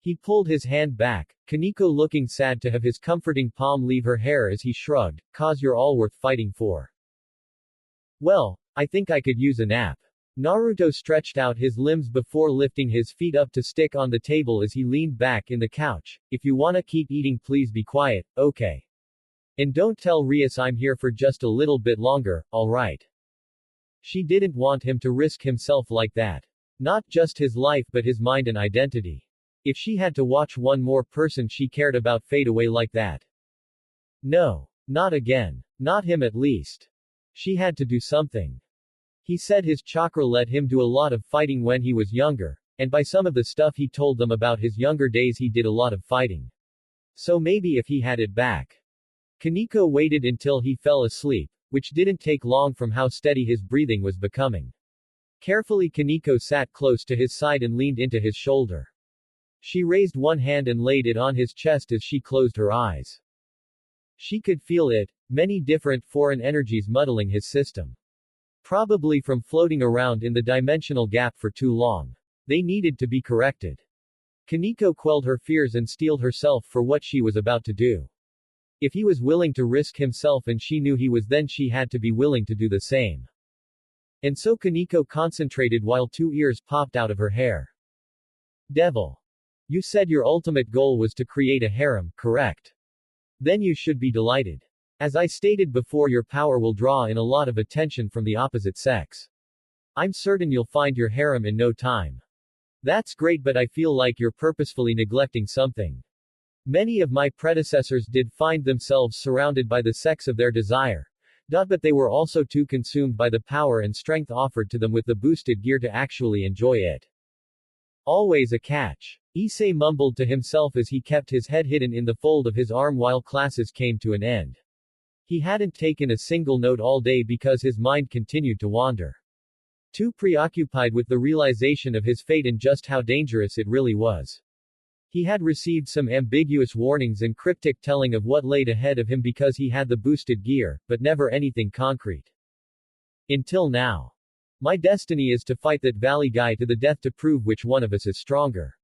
He pulled his hand back, Koneko looking sad to have his comforting palm leave her hair as he shrugged, cause you're all worth fighting for. Well, I think I could use a nap. Naruto stretched out his limbs before lifting his feet up to stick on the table as he leaned back in the couch. If you wanna keep eating please be quiet, okay? And don't tell Rias I'm here for just a little bit longer, alright? She didn't want him to risk himself like that. Not just his life but his mind and identity. If she had to watch one more person she cared about fade away like that. No. Not again. Not him at least. She had to do something. He said his chakra let him do a lot of fighting when he was younger, and by some of the stuff he told them about his younger days he did a lot of fighting. So maybe if he had it back. Koneko waited until he fell asleep, which didn't take long from how steady his breathing was becoming. Carefully Koneko sat close to his side and leaned into his shoulder. She raised one hand and laid it on his chest as she closed her eyes. She could feel it, many different foreign energies muddling his system. Probably from floating around in the dimensional gap for too long. They needed to be corrected. Koneko quelled her fears and steeled herself for what she was about to do. If he was willing to risk himself and she knew he was, then she had to be willing to do the same. And so Koneko concentrated while two ears popped out of her hair. Devil. You said your ultimate goal was to create a harem, correct? Then you should be delighted. As I stated before, your power will draw in a lot of attention from the opposite sex. I'm certain you'll find your harem in no time. That's great, but I feel like you're purposefully neglecting something. Many of my predecessors did find themselves surrounded by the sex of their desire. But they were also too consumed by the power and strength offered to them with the boosted gear to actually enjoy it. Always a catch. Issei mumbled to himself as he kept his head hidden in the fold of his arm while classes came to an end. He hadn't taken a single note all day because his mind continued to wander. too preoccupied with the realization of his fate and just how dangerous it really was. He had received some ambiguous warnings and cryptic telling of what laid ahead of him because he had the boosted gear, but never anything concrete. Until now. My destiny is to fight that Vali guy to the death to prove which one of us is stronger.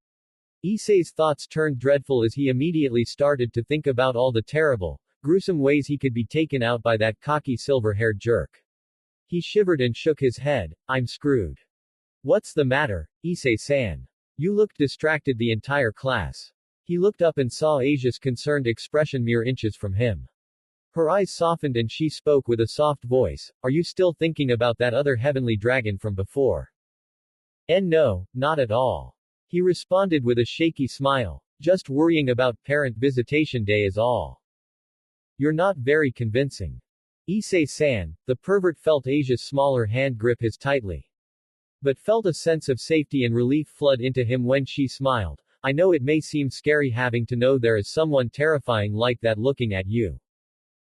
Issei's thoughts turned dreadful as he immediately started to think about all the terrible, gruesome ways he could be taken out by that cocky silver-haired jerk. He shivered and shook his head. I'm screwed. What's the matter, Issei-san? You looked distracted the entire class. He looked up and saw Asia's concerned expression mere inches from him. Her eyes softened and she spoke with a soft voice, are you still thinking about that other heavenly dragon from before? No, not at all. He responded with a shaky smile. Just worrying about parent visitation day is all. You're not very convincing. Issei-san, the pervert felt Asia's smaller hand grip his tightly. But felt a sense of safety and relief flood into him when she smiled. I know it may seem scary having to know there is someone terrifying like that looking at you.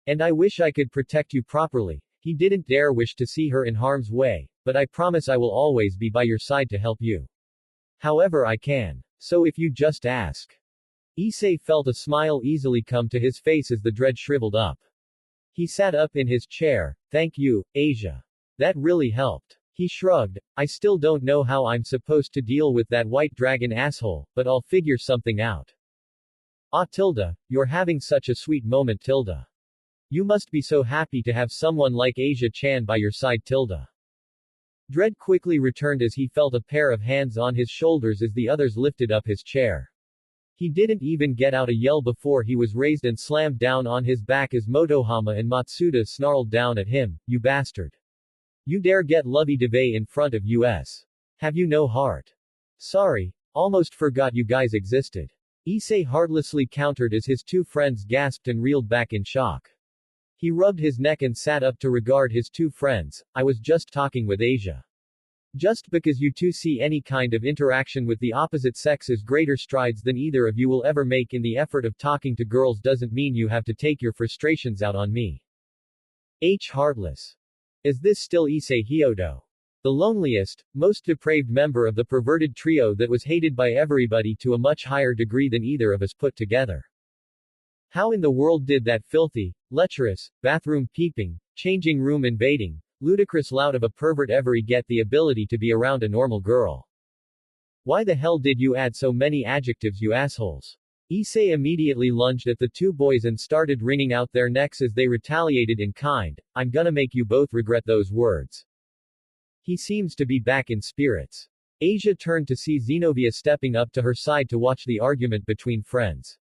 And I wish I could protect you properly. He didn't dare wish to see her in harm's way, but I promise I will always be by your side to help you. However I can. So if you just ask. Issei felt a smile easily come to his face as the dread shriveled up. He sat up in his chair. Thank you, Asia. That really helped. He shrugged. I still don't know how I'm supposed to deal with that white dragon asshole, but I'll figure something out. Ah Tilda, you're having such a sweet moment Tilda. You must be so happy to have someone like Asia-chan by your side Tilda. Dread quickly returned as he felt a pair of hands on his shoulders as the others lifted up his chair. He didn't even get out a yell before he was raised and slammed down on his back as Motohama and Matsuda snarled down at him, you bastard. You dare get lovey-dovey in front of us. Have you no heart? Sorry, almost forgot you guys existed. Issei heartlessly countered as his two friends gasped and reeled back in shock. He rubbed his neck and sat up to regard his two friends. I was just talking with Asia. Just because you two see any kind of interaction with the opposite sex as greater strides than either of you will ever make in the effort of talking to girls doesn't mean you have to take your frustrations out on me. Heartless. Is this still Issei Hyodo? The loneliest, most depraved member of the perverted trio that was hated by everybody to a much higher degree than either of us put together. How in the world did that filthy, lecherous, bathroom peeping, changing room invading, ludicrous lout of a pervert ever get the ability to be around a normal girl? Why the hell did you add so many adjectives you assholes? Issei immediately lunged at the two boys and started wringing out their necks as they retaliated in kind. I'm gonna make you both regret those words. He seems to be back in spirits. Asia turned to see Xenovia stepping up to her side to watch the argument between friends.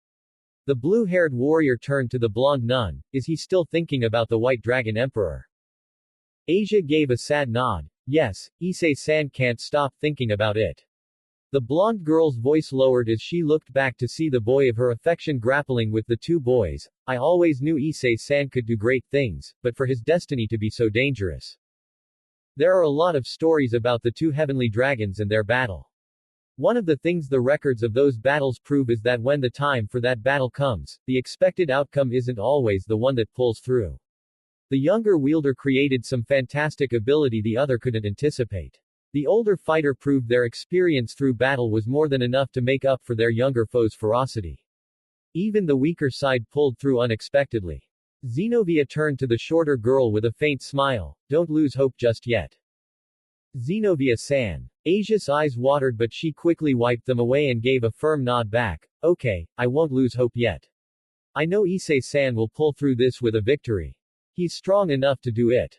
The blue-haired warrior turned to the blonde nun. Is he still thinking about the White Dragon Emperor? Asia gave a sad nod. Yes, Issei-san can't stop thinking about it. The blonde girl's voice lowered as she looked back to see the boy of her affection grappling with the two boys. I always knew Issei-san could do great things, but for his destiny to be so dangerous. There are a lot of stories about the two heavenly dragons and their battle. One of the things the records of those battles prove is that when the time for that battle comes, the expected outcome isn't always the one that pulls through. The younger wielder created some fantastic ability the other couldn't anticipate. The older fighter proved their experience through battle was more than enough to make up for their younger foe's ferocity. Even the weaker side pulled through unexpectedly. Xenovia turned to the shorter girl with a faint smile. Don't lose hope just yet. Xenovia-san. Asia's eyes watered but she quickly wiped them away and gave a firm nod back. Okay, I won't lose hope yet. I know Issei-san will pull through this with a victory. He's strong enough to do it.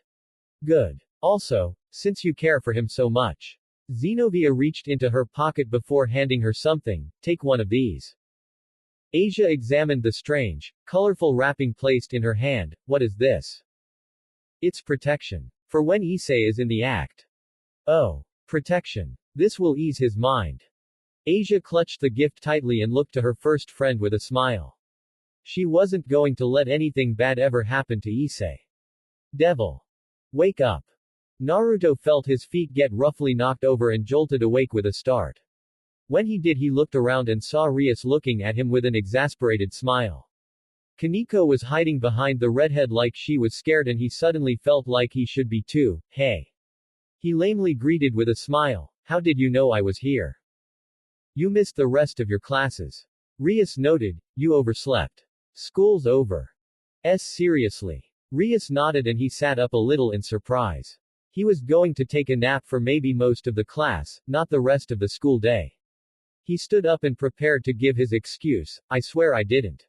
Good. Also, since you care for him so much. Xenovia reached into her pocket before handing her something. Take one of these. Asia examined the strange, colorful wrapping placed in her hand. What is this? It's protection. For when Issei is in the act. Oh. Protection. This will ease his mind. Asia clutched the gift tightly and looked to her first friend with a smile. She wasn't going to let anything bad ever happen to Issei. Devil. Wake up. Naruto felt his feet get roughly knocked over and jolted awake with a start. When he did he looked around and saw Rias looking at him with an exasperated smile. Koneko was hiding behind the redhead like she was scared and he suddenly felt like he should be too. Hey. He lamely greeted with a smile. How did you know I was here? You missed the rest of your classes. Rias noted. You overslept. School's over. Seriously. Rias nodded and he sat up a little in surprise. He was going to take a nap for maybe most of the class, not the rest of the school day. He stood up and prepared to give his excuse. I swear I didn't.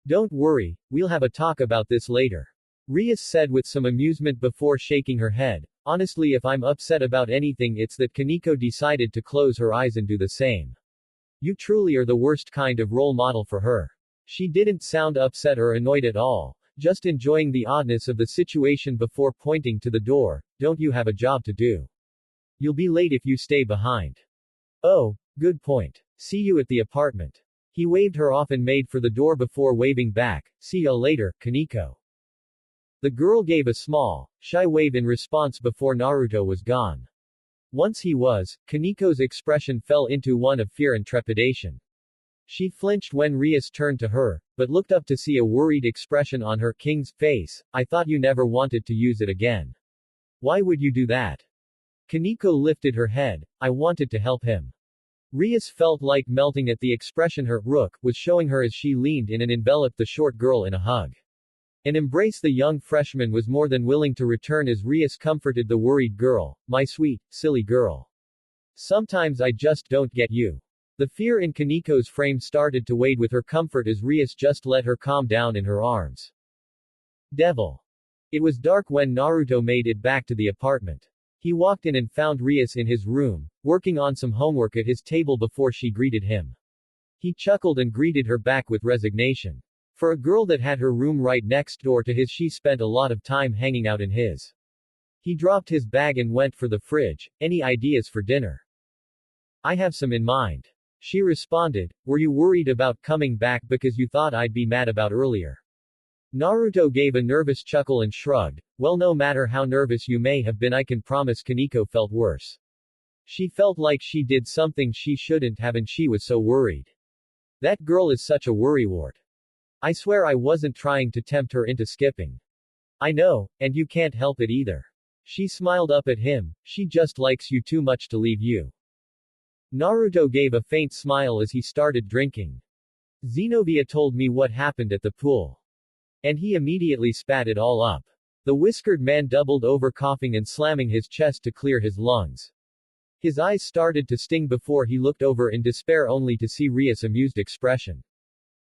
Don't worry, we'll have a talk about this later. Rias said with some amusement before shaking her head. Honestly, if I'm upset about anything, it's that Koneko decided to close her eyes and do the same. You truly are the worst kind of role model for her. She didn't sound upset or annoyed at all, just enjoying the oddness of the situation before pointing to the door. Don't you have a job to do? You'll be late if you stay behind. Oh, good point. See you at the apartment. He waved her off and made for the door before waving back. See ya later, Koneko. The girl gave a small, shy wave in response before Naruto was gone. Once he was, Kaneko's expression fell into one of fear and trepidation. She flinched when Rias turned to her, but looked up to see a worried expression on her king's face. I thought you never wanted to use it again. Why would you do that? Koneko lifted her head. I wanted to help him. Rias felt like melting at the expression her rook was showing her as she leaned in and enveloped the short girl in a hug. An embrace the young freshman was more than willing to return as Rias comforted the worried girl. My sweet, silly girl. Sometimes I just don't get you. The fear in Kaneko's frame started to wade with her comfort as Rias just let her calm down in her arms. Devil. It was dark when Naruto made it back to the apartment. He walked in and found Rias in his room, working on some homework at his table before she greeted him. He chuckled and greeted her back with resignation. For a girl that had her room right next door to his, she spent a lot of time hanging out in his. He dropped his bag and went for the fridge. Any ideas for dinner? I have some in mind. She responded. Were you worried about coming back because you thought I'd be mad about earlier? Naruto gave a nervous chuckle and shrugged. Well, no matter how nervous you may have been, I can promise Koneko felt worse. She felt like she did something she shouldn't have and she was so worried. That girl is such a worrywart. I swear I wasn't trying to tempt her into skipping. I know, and you can't help it either. She smiled up at him. She just likes you too much to leave you. Naruto gave a faint smile as he started drinking. Xenovia told me what happened at the pool. And he immediately spat it all up. The whiskered man doubled over, coughing and slamming his chest to clear his lungs. His eyes started to sting before he looked over in despair only to see Rias' amused expression.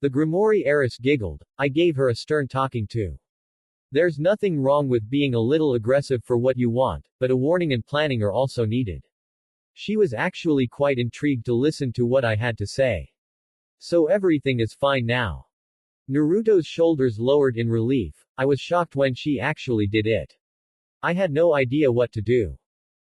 The Gremory heiress giggled. I gave her a stern talking to. There's nothing wrong with being a little aggressive for what you want, but a warning and planning are also needed. She was actually quite intrigued to listen to what I had to say. So everything is fine now. Naruto's shoulders lowered in relief. I was shocked when she actually did it. I had no idea what to do.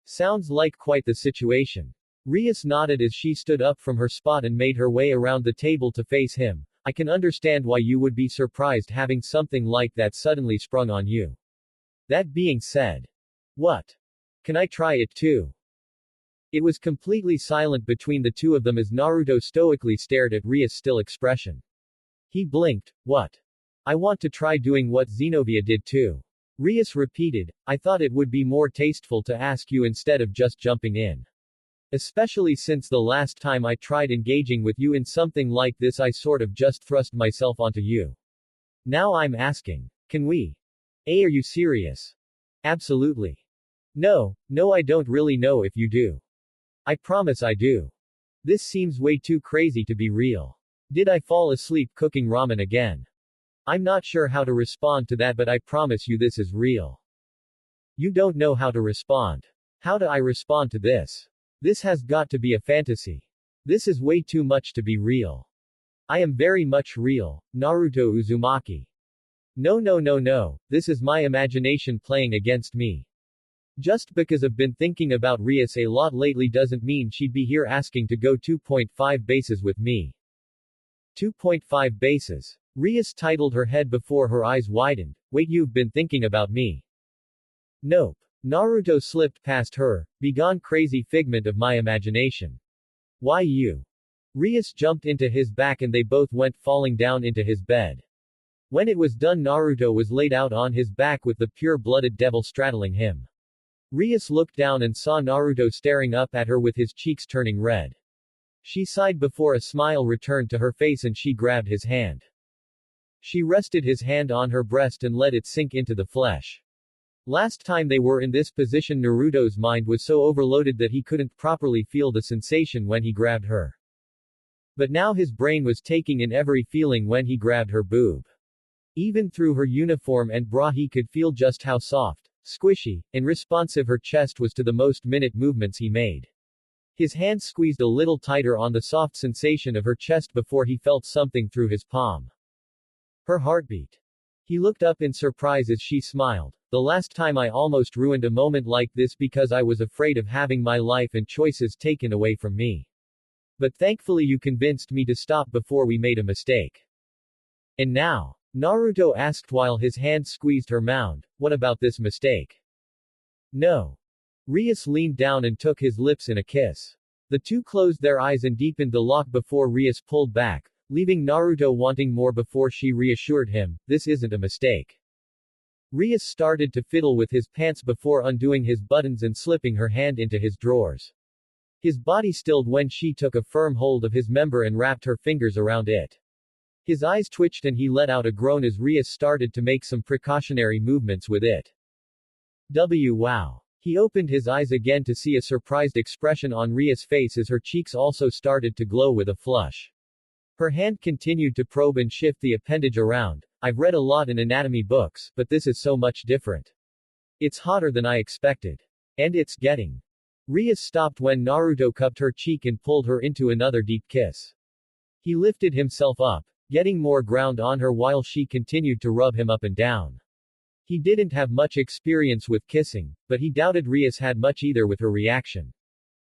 Sounds like quite the situation. Rias nodded as she stood up from her spot and made her way around the table to face him. I can understand why you would be surprised having something like that suddenly sprung on you. That being said. What? Can I try it too? It was completely silent between the two of them as Naruto stoically stared at Rias' still expression. He blinked. What? I want to try doing what Xenovia did too. Rias repeated. I thought it would be more tasteful to ask you instead of just jumping in. Especially since the last time I tried engaging with you in something like this, I sort of just thrust myself onto you. Now I'm asking. Can we? Are you serious? Absolutely. No, I don't really know if you do. I promise I do. This seems way too crazy to be real. Did I fall asleep cooking ramen again? I'm not sure how to respond to that, but I promise you this is real. You don't know how to respond. How do I respond to this? This has got to be a fantasy. This is way too much to be real. I am very much real. Naruto Uzumaki. No. This is my imagination playing against me. Just because I've been thinking about Rias a lot lately doesn't mean she'd be here asking to go 2.5 bases with me. 2.5 bases. Rias titled her head before her eyes widened. Wait, you've been thinking about me? Nope. Naruto slipped past her. Begone, crazy figment of my imagination. Why you? Rias jumped into his back and they both went falling down into his bed. When it was done, Naruto was laid out on his back with the pure-blooded devil straddling him. Rias looked down and saw Naruto staring up at her with his cheeks turning red. She sighed before a smile returned to her face and she grabbed his hand. She rested his hand on her breast and let it sink into the flesh. Last time they were in this position, Naruto's mind was so overloaded that he couldn't properly feel the sensation when he grabbed her. But now his brain was taking in every feeling when he grabbed her boob. Even through her uniform and bra he could feel just how soft, squishy, and responsive her chest was to the most minute movements he made. His hand squeezed a little tighter on the soft sensation of her chest before he felt something through his palm. Her heartbeat. He looked up in surprise as she smiled. The last time I almost ruined a moment like this because I was afraid of having my life and choices taken away from me. But thankfully you convinced me to stop before we made a mistake. And now? Naruto asked while his hand squeezed her mound, what about this mistake? No. Rias leaned down and took his lips in a kiss. The two closed their eyes and deepened the lock before Rias pulled back, leaving Naruto wanting more before she reassured him, this isn't a mistake. Rias started to fiddle with his pants before undoing his buttons and slipping her hand into his drawers. His body stilled when she took a firm hold of his member and wrapped her fingers around it. His eyes twitched and he let out a groan as Rias started to make some precautionary movements with it. Wow. He opened his eyes again to see a surprised expression on Rias' face as her cheeks also started to glow with a flush. Her hand continued to probe and shift the appendage around. I've read a lot in anatomy books, but this is so much different. It's hotter than I expected. And it's getting. Rias stopped when Naruto cupped her cheek and pulled her into another deep kiss. He lifted himself up, getting more ground on her while she continued to rub him up and down. He didn't have much experience with kissing, but he doubted Rias had much either with her reaction.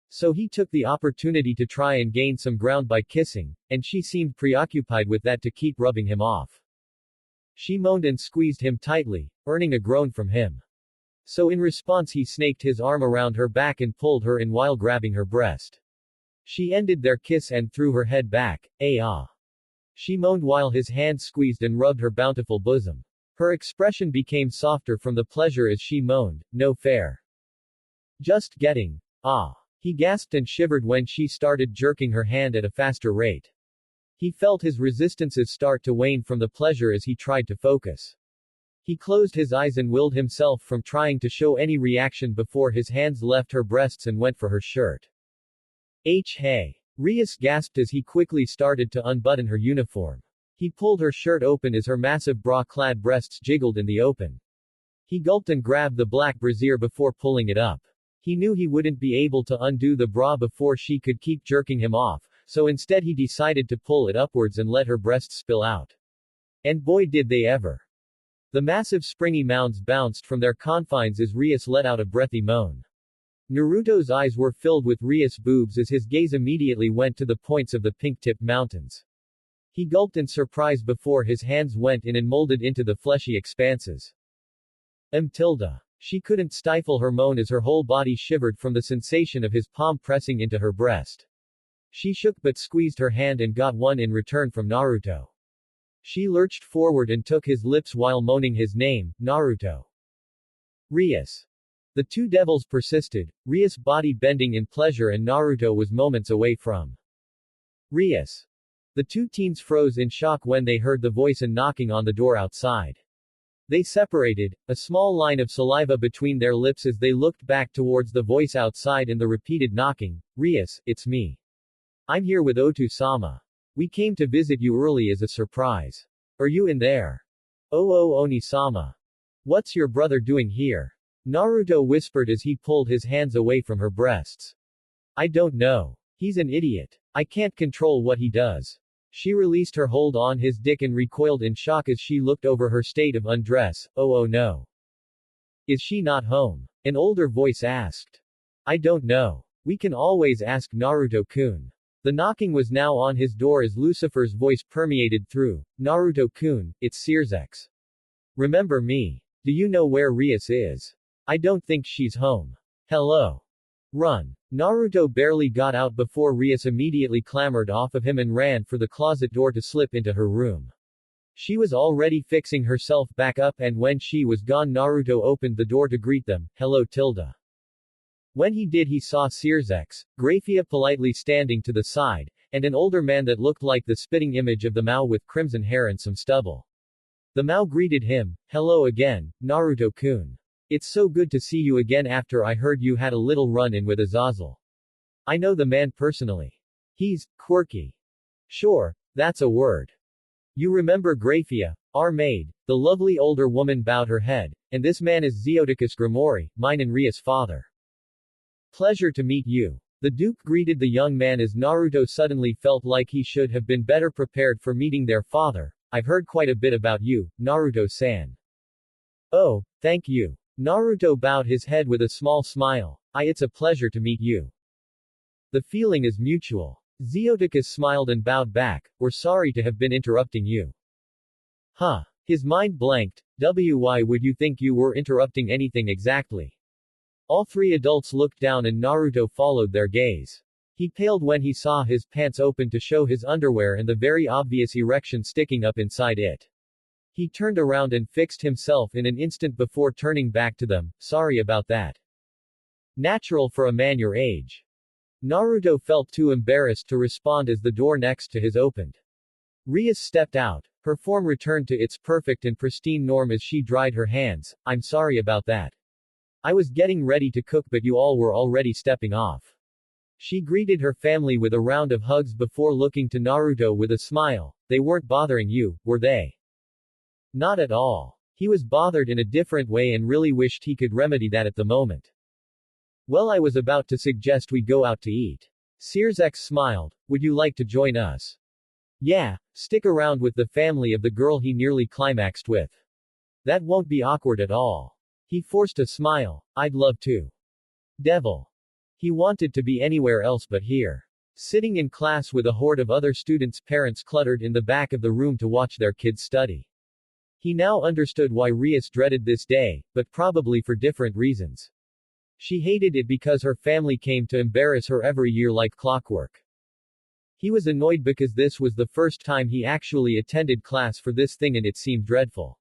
So he took the opportunity to try and gain some ground by kissing, and she seemed preoccupied with that to keep rubbing him off. She moaned and squeezed him tightly, earning a groan from him. So in response he snaked his arm around her back and pulled her in while grabbing her breast. She ended their kiss and threw her head back, ah. She moaned while his hand squeezed and rubbed her bountiful bosom. Her expression became softer from the pleasure as she moaned, no fair. Just getting. Ah. He gasped and shivered when she started jerking her hand at a faster rate. He felt his resistances start to wane from the pleasure as he tried to focus. He closed his eyes and willed himself from trying to show any reaction before his hands left her breasts and went for her shirt. Hey. Rias gasped as he quickly started to unbutton her uniform. He pulled her shirt open as her massive bra-clad breasts jiggled in the open. He gulped and grabbed the black brassiere before pulling it up. He knew he wouldn't be able to undo the bra before she could keep jerking him off, so instead he decided to pull it upwards and let her breasts spill out. And boy did they ever. The massive springy mounds bounced from their confines as Rias let out a breathy moan. Naruto's eyes were filled with Rias' boobs as his gaze immediately went to the points of the pink-tipped mountains. He gulped in surprise before his hands went in and molded into the fleshy expanses. She couldn't stifle her moan as her whole body shivered from the sensation of his palm pressing into her breast. She shook but squeezed her hand and got one in return from Naruto. She lurched forward and took his lips while moaning his name, Naruto. Rias. The two devils persisted, Rias' body bending in pleasure and Naruto was moments away from Rias. The two teens froze in shock when they heard the voice and knocking on the door outside. They separated, a small line of saliva between their lips as they looked back towards the voice outside and the repeated knocking. Rias, it's me. I'm here with Otu-sama. We came to visit you early as a surprise. Are you in there? Oh Oni-sama. What's your brother doing here? Naruto whispered as he pulled his hands away from her breasts. I don't know. He's an idiot. I can't control what he does. She released her hold on his dick and recoiled in shock as she looked over her state of undress. Oh no. Is she not home? An older voice asked. I don't know. We can always ask Naruto-kun. The knocking was now on his door as Lucifer's voice permeated through. Naruto-kun, it's Searsex. Remember me. Do you know where Rias is? I don't think she's home. Hello. Run. Naruto barely got out before Rias immediately clambered off of him and ran for the closet door to slip into her room. She was already fixing herself back up and when she was gone Naruto opened the door to greet them. Hello Tilda. When he did he saw Grafia politely standing to the side, and an older man that looked like the spitting image of the Mao with crimson hair and some stubble. The Mao greeted him, "Hello again, Naruto-kun. It's so good to see you again after I heard you had a little run-in with Azazel. I know the man personally. He's quirky. Sure, that's a word. You remember Grafia, our maid?" The lovely older woman bowed her head, "And this man is Gremory, mine and Rias' father. Pleasure to meet you." The Duke greeted the young man as Naruto suddenly felt like he should have been better prepared for meeting their father. "I've heard quite a bit about you, Naruto-san." "Oh, thank you." Naruto bowed his head with a small smile. It's a pleasure to meet you. The feeling is mutual. Zeoticus smiled and bowed back. "We're sorry to have been interrupting you." Huh. His mind blanked. Why would you think you were interrupting anything exactly? All three adults looked down and Naruto followed their gaze. He paled when he saw his pants open to show his underwear and the very obvious erection sticking up inside it. He turned around and fixed himself in an instant before turning back to them. "Sorry about that. Natural for a man your age." Naruto felt too embarrassed to respond as the door next to his opened. Rias stepped out. Her form returned to its perfect and pristine norm as she dried her hands. "I'm sorry about that. I was getting ready to cook but you all were already stepping off." She greeted her family with a round of hugs before looking to Naruto with a smile. "They weren't bothering you, were they?" Not at all. He was bothered in a different way and really wished he could remedy that at the moment. "Well, I was about to suggest we go out to eat." Searzex smiled. "Would you like to join us?" "Yeah, stick around with the family of the girl he nearly climaxed with. That won't be awkward at all." He forced a smile. "I'd love to." Devil. He wanted to be anywhere else but here. Sitting in class with a horde of other students' parents cluttered in the back of the room to watch their kids study. He now understood why Rias dreaded this day, but probably for different reasons. She hated it because her family came to embarrass her every year like clockwork. He was annoyed because this was the first time he actually attended class for this thing and it seemed dreadful.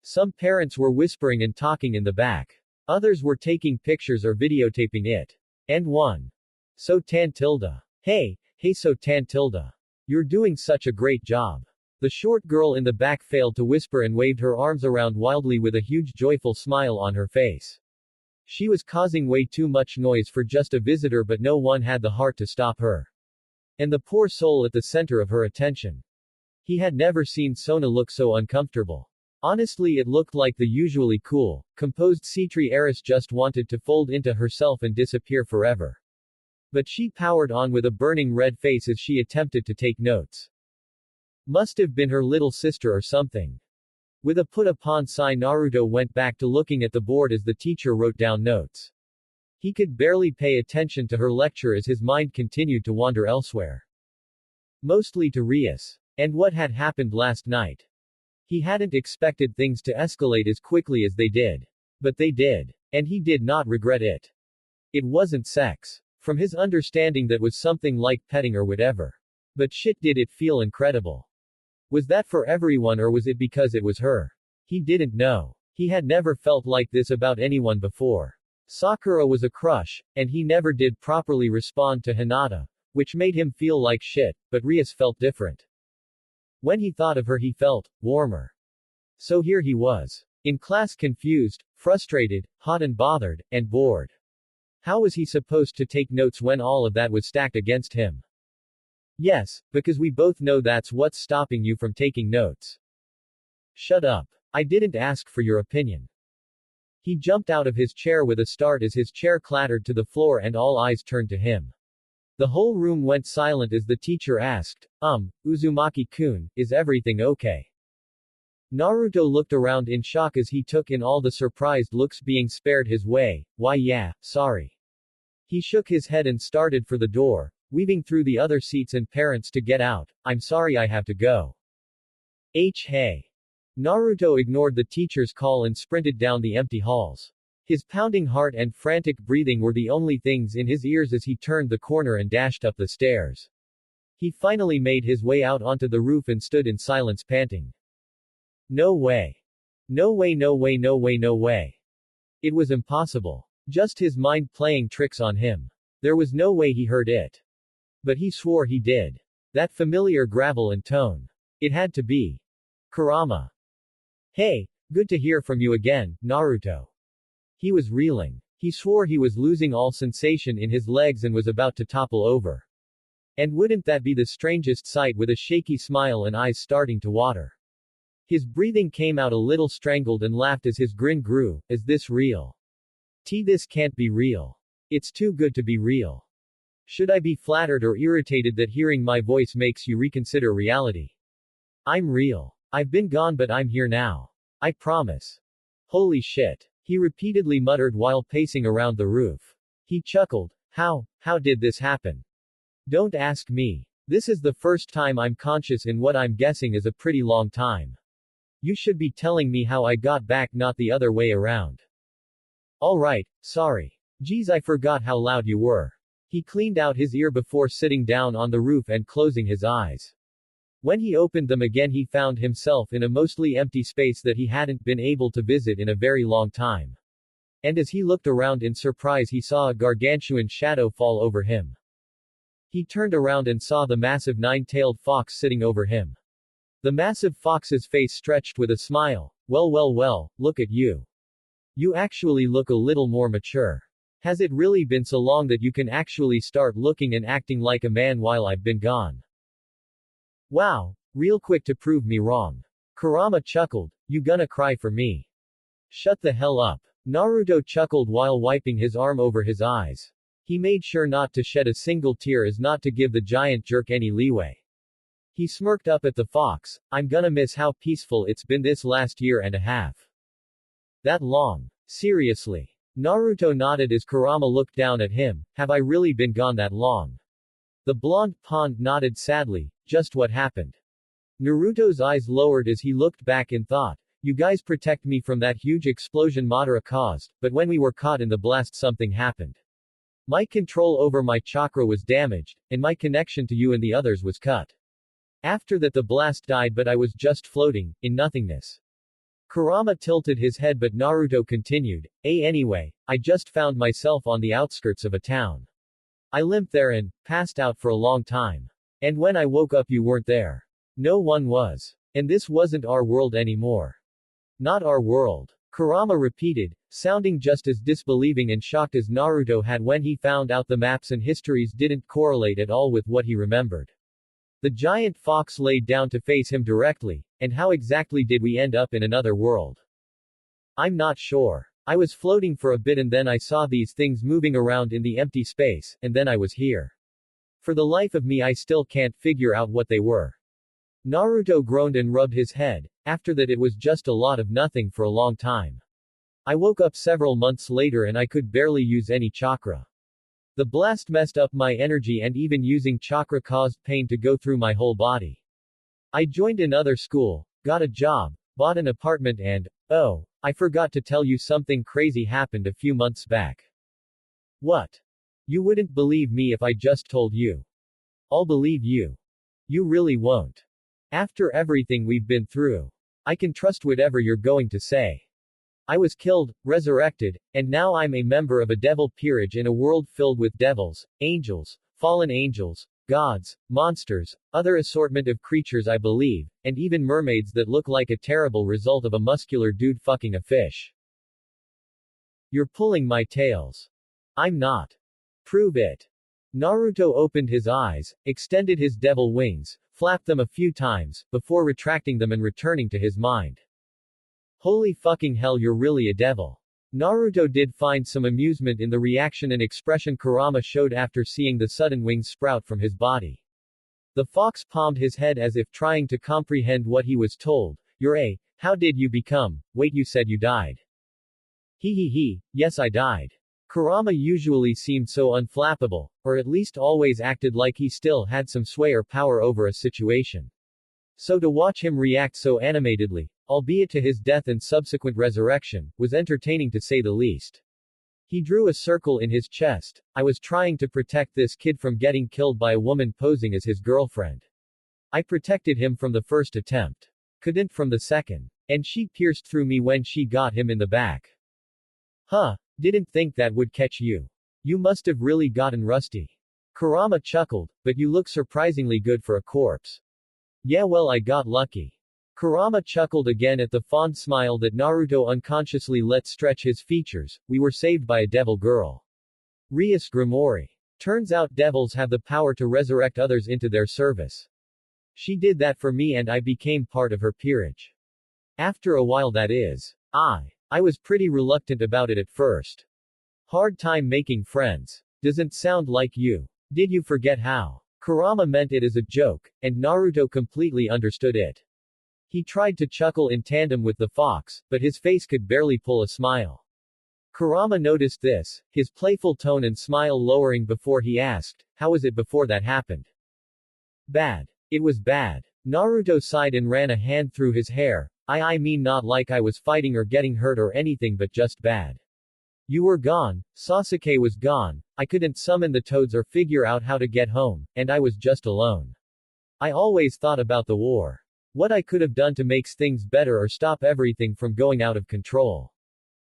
Some parents were whispering and talking in the back. Others were taking pictures or videotaping it. And one. "So Tantilda. Hey so Tantilda. You're doing such a great job." The short girl in the back failed to whisper and waved her arms around wildly with a huge joyful smile on her face. She was causing way too much noise for just a visitor but no one had the heart to stop her. And the poor soul at the center of her attention. He had never seen Sona look so uncomfortable. Honestly, it looked like the usually cool, composed Cetri heiress just wanted to fold into herself and disappear forever. But she powered on with a burning red face as she attempted to take notes. Must have been her little sister or something. With a put-upon sigh, Naruto went back to looking at the board as the teacher wrote down notes. He could barely pay attention to her lecture as his mind continued to wander elsewhere. Mostly to Rias. And what had happened last night. He hadn't expected things to escalate as quickly as they did. But they did. And he did not regret it. It wasn't sex. From his understanding that was something like petting or whatever. But shit, did it feel incredible. Was that for everyone or was it because it was her? He didn't know. He had never felt like this about anyone before. Sakura was a crush, and he never did properly respond to Hinata, which made him feel like shit, but Rias felt different. When he thought of her he felt warmer. So here he was. In class, confused, frustrated, hot and bothered, and bored. How was he supposed to take notes when all of that was stacked against him? Yes, because we both know that's what's stopping you from taking notes. Shut up. I didn't ask for your opinion. He jumped out of his chair with a start as his chair clattered to the floor and all eyes turned to him. The whole room went silent as the teacher asked, Uzumaki-kun, is everything okay? Naruto looked around in shock as he took in all the surprised looks being spared his way. Why yeah, sorry. He shook his head and started for the door, weaving through the other seats and parents to get out. I'm sorry, I have to go. Hey. Naruto ignored the teacher's call and sprinted down the empty halls. His pounding heart and frantic breathing were the only things in his ears as he turned the corner and dashed up the stairs. He finally made his way out onto the roof and stood in silence panting. No way. No way, no way, no way, no way. It was impossible. Just his mind playing tricks on him. There was no way he heard it. But he swore he did. That familiar gravel and tone. It had to be Kurama. Hey, good to hear from you again, Naruto. He was reeling. He swore he was losing all sensation in his legs and was about to topple over. And wouldn't that be the strangest sight, with a shaky smile and eyes starting to water. His breathing came out a little strangled and laughed as his grin grew. Is this real? This can't be real. It's too good to be real. Should I be flattered or irritated that hearing my voice makes you reconsider reality? I'm real. I've been gone, but I'm here now. I promise. Holy shit. He repeatedly muttered while pacing around the roof. He chuckled. How did this happen? Don't ask me. This is the first time I'm conscious in what I'm guessing is a pretty long time. You should be telling me how I got back, not the other way around. Alright, sorry. Geez, I forgot how loud you were. He cleaned out his ear before sitting down on the roof and closing his eyes. When he opened them again, he found himself in a mostly empty space that he hadn't been able to visit in a very long time. And as he looked around in surprise, he saw a gargantuan shadow fall over him. He turned around and saw the massive nine-tailed fox sitting over him. The massive fox's face stretched with a smile. Well, look at you. You actually look a little more mature. Has it really been so long that you can actually start looking and acting like a man while I've been gone? Wow, real quick to prove me wrong. Kurama chuckled. You gonna cry for me? Shut the hell up. Naruto chuckled while wiping his arm over his eyes. He made sure not to shed a single tear as not to give the giant jerk any leeway. He smirked up at the fox. I'm gonna miss how peaceful it's been this last year and a half. That long? Seriously? Naruto nodded as Kurama looked down at him. Have I really been gone that long? The blonde pond nodded sadly. Just what happened? Naruto's eyes lowered as he looked back in thought. You guys protect me from that huge explosion Madara caused, but when we were caught in the blast something happened. My control over my chakra was damaged, and my connection to you and the others was cut. After that the blast died, but I was just floating, in nothingness. Kurama tilted his head, but Naruto continued. Anyway, I just found myself on the outskirts of a town. I limped there and passed out for a long time. And when I woke up you weren't there. No one was. And this wasn't our world anymore. Not our world. Kurama repeated, sounding just as disbelieving and shocked as Naruto had when he found out the maps and histories didn't correlate at all with what he remembered. The giant fox laid down to face him directly. And how exactly did we end up in another world? I'm not sure. I was floating for a bit and then I saw these things moving around in the empty space, and then I was here. For the life of me I still can't figure out what they were. Naruto groaned and rubbed his head. After that it was just a lot of nothing for a long time. I woke up several months later and I could barely use any chakra. The blast messed up my energy and even using chakra caused pain to go through my whole body. I joined another school, got a job, bought an apartment and, oh, I forgot to tell you something crazy happened a few months back. What? You wouldn't believe me if I just told you. I'll believe you. You really won't. After everything we've been through, I can trust whatever you're going to say. I was killed, resurrected, and now I'm a member of a devil peerage in a world filled with devils, angels, fallen angels, gods, monsters, other assortment of creatures I believe, and even mermaids that look like a terrible result of a muscular dude fucking a fish. You're pulling my tails. I'm not. Prove it. Naruto opened his eyes, extended his devil wings, flapped them a few times, before retracting them and returning to his mind. Holy fucking hell, you're really a devil. Naruto did find some amusement in the reaction and expression Kurama showed after seeing the sudden wings sprout from his body. The fox palmed his head as if trying to comprehend what he was told. How did you become? Wait, you said you died. Yes, I died. Kurama usually seemed so unflappable, or at least always acted like he still had some sway or power over a situation. So to watch him react so animatedly, albeit to his death and subsequent resurrection, was entertaining to say the least. He drew a circle in his chest. I was trying to protect this kid from getting killed by a woman posing as his girlfriend. I protected him from the first attempt. Couldn't from the second. And she pierced through me when she got him in the back. Didn't think that would catch you. You must have really gotten rusty. Kurama chuckled, but you look surprisingly good for a corpse. Yeah, well, I got lucky. Kurama chuckled again at the fond smile that Naruto unconsciously let stretch his features. We were saved by a devil girl. Rias Gremory. Turns out devils have the power to resurrect others into their service. She did that for me and I became part of her peerage. After a while, that is. I was pretty reluctant about it at first. Hard time making friends. Doesn't sound like you. Did you forget how? Kurama meant it as a joke, and Naruto completely understood it. He tried to chuckle in tandem with the fox, but his face could barely pull a smile. Kurama noticed this, his playful tone and smile lowering before he asked, how was it before that happened? Bad. It was bad. Naruto sighed and ran a hand through his hair. I mean not like I was fighting or getting hurt or anything but just bad. You were gone, Sasuke was gone, I couldn't summon the toads or figure out how to get home, and I was just alone. I always thought about the war. What I could have done to make things better or stop everything from going out of control.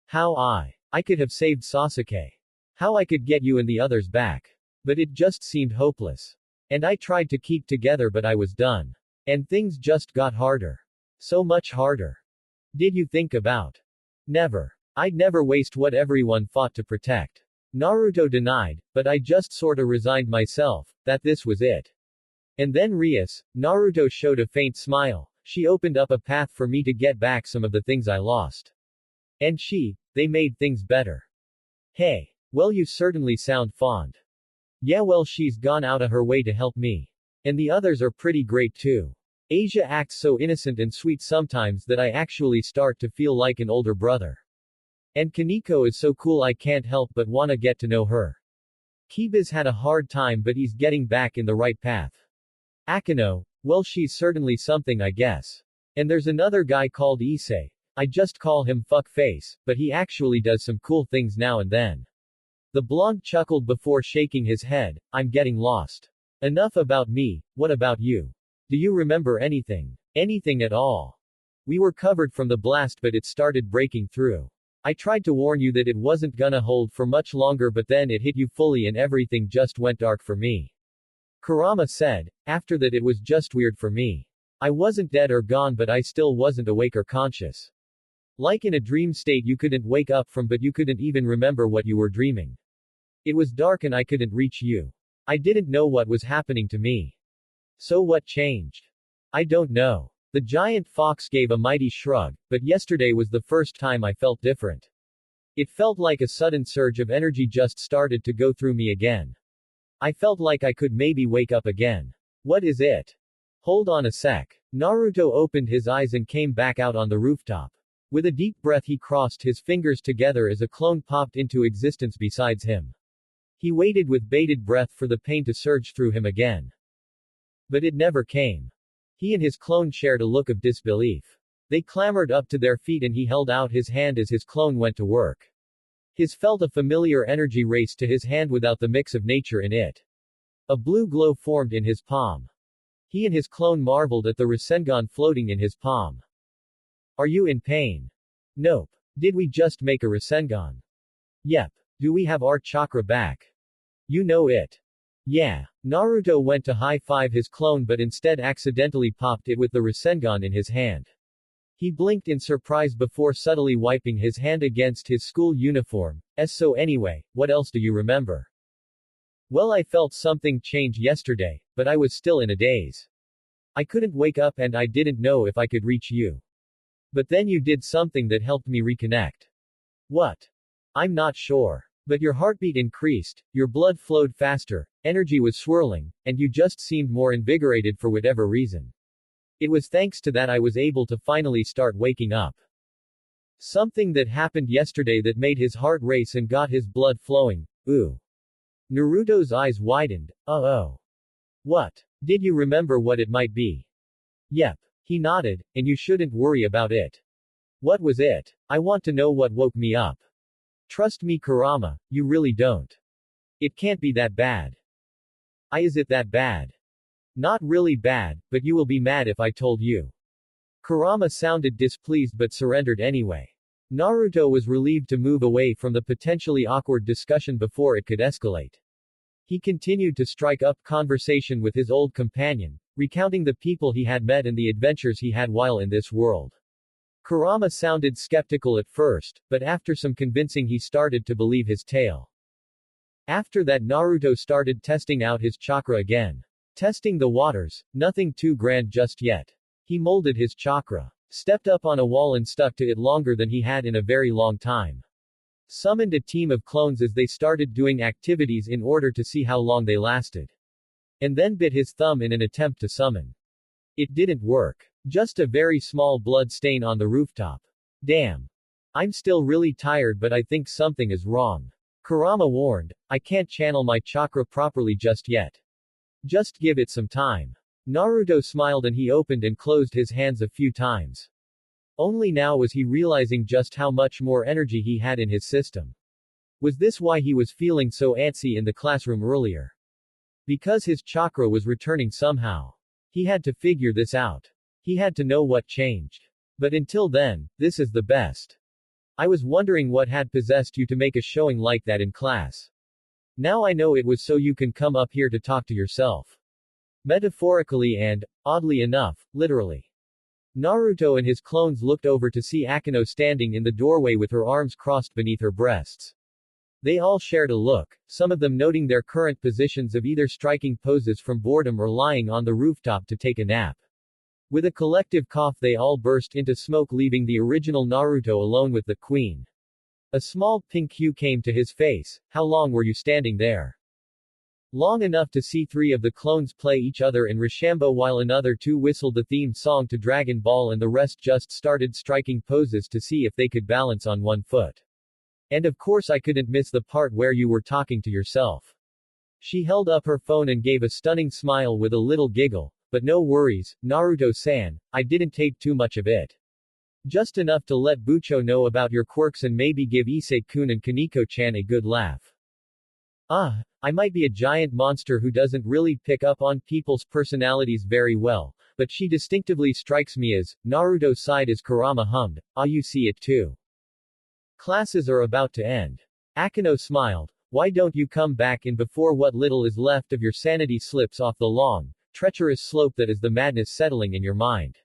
How I could have saved Sasuke. How I could get you and the others back. But it just seemed hopeless. And I tried to keep together but I was done. And things just got harder. So much harder. Did you think about? Never. I'd never waste what everyone fought to protect. Naruto denied, but I just sorta resigned myself, that this was it. And then Rias, Naruto showed a faint smile, she opened up a path for me to get back some of the things I lost. And they made things better. Hey. Well, you certainly sound fond. Yeah, well, she's gone out of her way to help me. And the others are pretty great too. Asia acts so innocent and sweet sometimes that I actually start to feel like an older brother. And Koneko is so cool I can't help but wanna get to know her. Kiba's had a hard time but he's getting back in the right path. Akano, well, she's certainly something I guess. And there's another guy called Issei. I just call him fuckface, but he actually does some cool things now and then. The blonde chuckled before shaking his head, I'm getting lost. Enough about me, what about you? Do you remember anything? Anything at all? We were covered from the blast but it started breaking through. I tried to warn you that it wasn't gonna hold for much longer but then it hit you fully and everything just went dark for me. Kurama said, after that it was just weird for me. I wasn't dead or gone but I still wasn't awake or conscious. Like in a dream state you couldn't wake up from but you couldn't even remember what you were dreaming. It was dark and I couldn't reach you. I didn't know what was happening to me. So what changed? I don't know. The giant fox gave a mighty shrug, but yesterday was the first time I felt different. It felt like a sudden surge of energy just started to go through me again. I felt like I could maybe wake up again. What is it? Hold on a sec. Naruto opened his eyes and came back out on the rooftop. With a deep breath he crossed his fingers together as a clone popped into existence besides him. He waited with bated breath for the pain to surge through him again. But it never came. He and his clone shared a look of disbelief. They clambered up to their feet and he held out his hand as his clone went to work. His felt a familiar energy race to his hand without the mix of nature in it. A blue glow formed in his palm. He and his clone marveled at the Rasengan floating in his palm. Are you in pain? Nope. Did we just make a Rasengan? Yep. Do we have our chakra back? You know it. Yeah. Naruto went to high-five his clone but instead accidentally popped it with the Rasengan in his hand. He blinked in surprise before subtly wiping his hand against his school uniform. So anyway, what else do you remember? Well, I felt something change yesterday, but I was still in a daze. I couldn't wake up and I didn't know if I could reach you. But then you did something that helped me reconnect. What? I'm not sure. But your heartbeat increased, your blood flowed faster, energy was swirling, and you just seemed more invigorated for whatever reason. It was thanks to that I was able to finally start waking up. Something that happened yesterday that made his heart race and got his blood flowing. Ooh. Naruto's eyes widened. Oh. What? Did you remember what it might be? Yep. He nodded, and you shouldn't worry about it. What was it? I want to know what woke me up. Trust me, Kurama, you really don't. It can't be that bad. Is it that bad? Not really bad, but you will be mad if I told you. Kurama sounded displeased but surrendered anyway. Naruto was relieved to move away from the potentially awkward discussion before it could escalate. He continued to strike up conversation with his old companion, recounting the people he had met and the adventures he had while in this world. Kurama sounded skeptical at first, but after some convincing he started to believe his tale. After that Naruto started testing out his chakra again. Testing the waters, nothing too grand just yet. He molded his chakra. Stepped up on a wall and stuck to it longer than he had in a very long time. Summoned a team of clones as they started doing activities in order to see how long they lasted. And then bit his thumb in an attempt to summon. It didn't work. Just a very small blood stain on the rooftop. Damn. I'm still really tired but I think something is wrong. Kurama warned, I can't channel my chakra properly just yet. Just give it some time. Naruto smiled and he opened and closed his hands a few times. Only now was he realizing just how much more energy he had in his system. Was this why he was feeling so antsy in the classroom earlier? Because his chakra was returning somehow. He had to figure this out. He had to know what changed. But until then, this is the best. I was wondering what had possessed you to make a showing like that in class. Now I know it was so you can come up here to talk to yourself. Metaphorically and, oddly enough, literally. Naruto and his clones looked over to see Akeno standing in the doorway with her arms crossed beneath her breasts. They all shared a look, some of them noting their current positions of either striking poses from boredom or lying on the rooftop to take a nap. With a collective cough they all burst into smoke, leaving the original Naruto alone with the queen. A small pink hue came to his face. How long were you standing there? Long enough to see three of the clones play each other in Rochambeau while another two whistled the theme song to Dragon Ball and the rest just started striking poses to see if they could balance on one foot. And of course I couldn't miss the part where you were talking to yourself. She held up her phone and gave a stunning smile with a little giggle, but no worries, Naruto-san, I didn't tape too much of it. Just enough to let Bucho know about your quirks and maybe give Issei-kun and Koneko-chan a good laugh. I might be a giant monster who doesn't really pick up on people's personalities very well, but she distinctively strikes me as, Naruto sighed as Kurama hummed, you see it too. Classes are about to end. Akeno smiled, why don't you come back in before what little is left of your sanity slips off the long, treacherous slope that is the madness settling in your mind.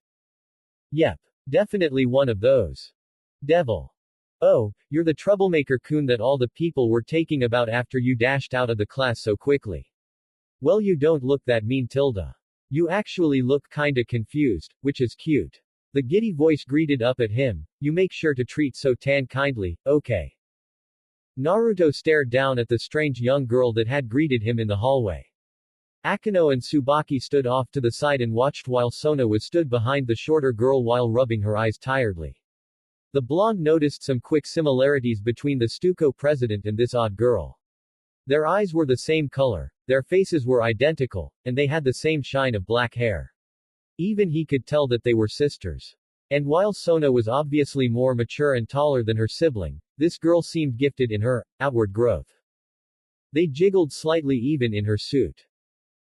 Yep. Definitely one of those. Devil. Oh, you're the troublemaker-kun that all the people were taking about after you dashed out of the class so quickly. Well, you don't look that mean, Tilda. You actually look kinda confused, which is cute. The giddy voice greeted up at him, you make sure to treat Sotan kindly, okay. Naruto stared down at the strange young girl that had greeted him in the hallway. Akeno and Tsubaki stood off to the side and watched while Sona was stood behind the shorter girl while rubbing her eyes tiredly. The blonde noticed some quick similarities between the Stuco president and this odd girl. Their eyes were the same color, their faces were identical, and they had the same shine of black hair. Even he could tell that they were sisters. And while Sona was obviously more mature and taller than her sibling, this girl seemed gifted in her outward growth. They jiggled slightly even in her suit.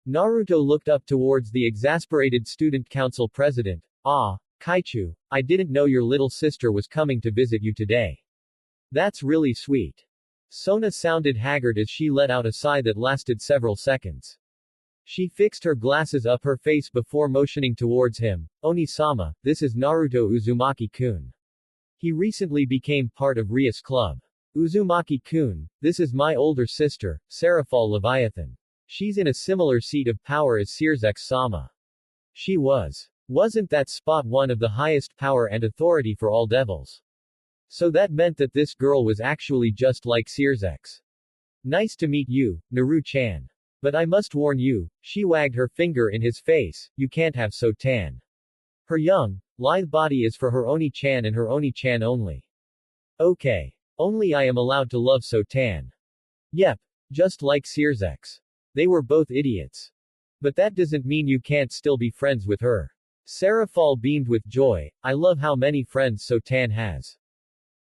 Naruto looked up towards the exasperated student council president. Kaichu, I didn't know your little sister was coming to visit you today. That's really sweet. Sona sounded haggard as she let out a sigh that lasted several seconds. She fixed her glasses up her face before motioning towards him. Oni-sama, this is Naruto Uzumaki-kun. He recently became part of Rias Club. Uzumaki-kun, this is my older sister, Serafall Leviathan. She's in a similar seat of power as Sirzex-sama. She was. Wasn't that spot one of the highest power and authority for all devils? So that meant that this girl was actually just like Sirzex. Nice to meet you, Naru-chan. But I must warn you, she wagged her finger in his face, you can't have Sotan. Her young, lithe body is for her Oni-chan and her Oni-chan only. Okay. Only I am allowed to love Sotan. Yep. Just like Sirzex. They were both idiots. But that doesn't mean you can't still be friends with her. Serafall beamed with joy, I love how many friends Sotan has.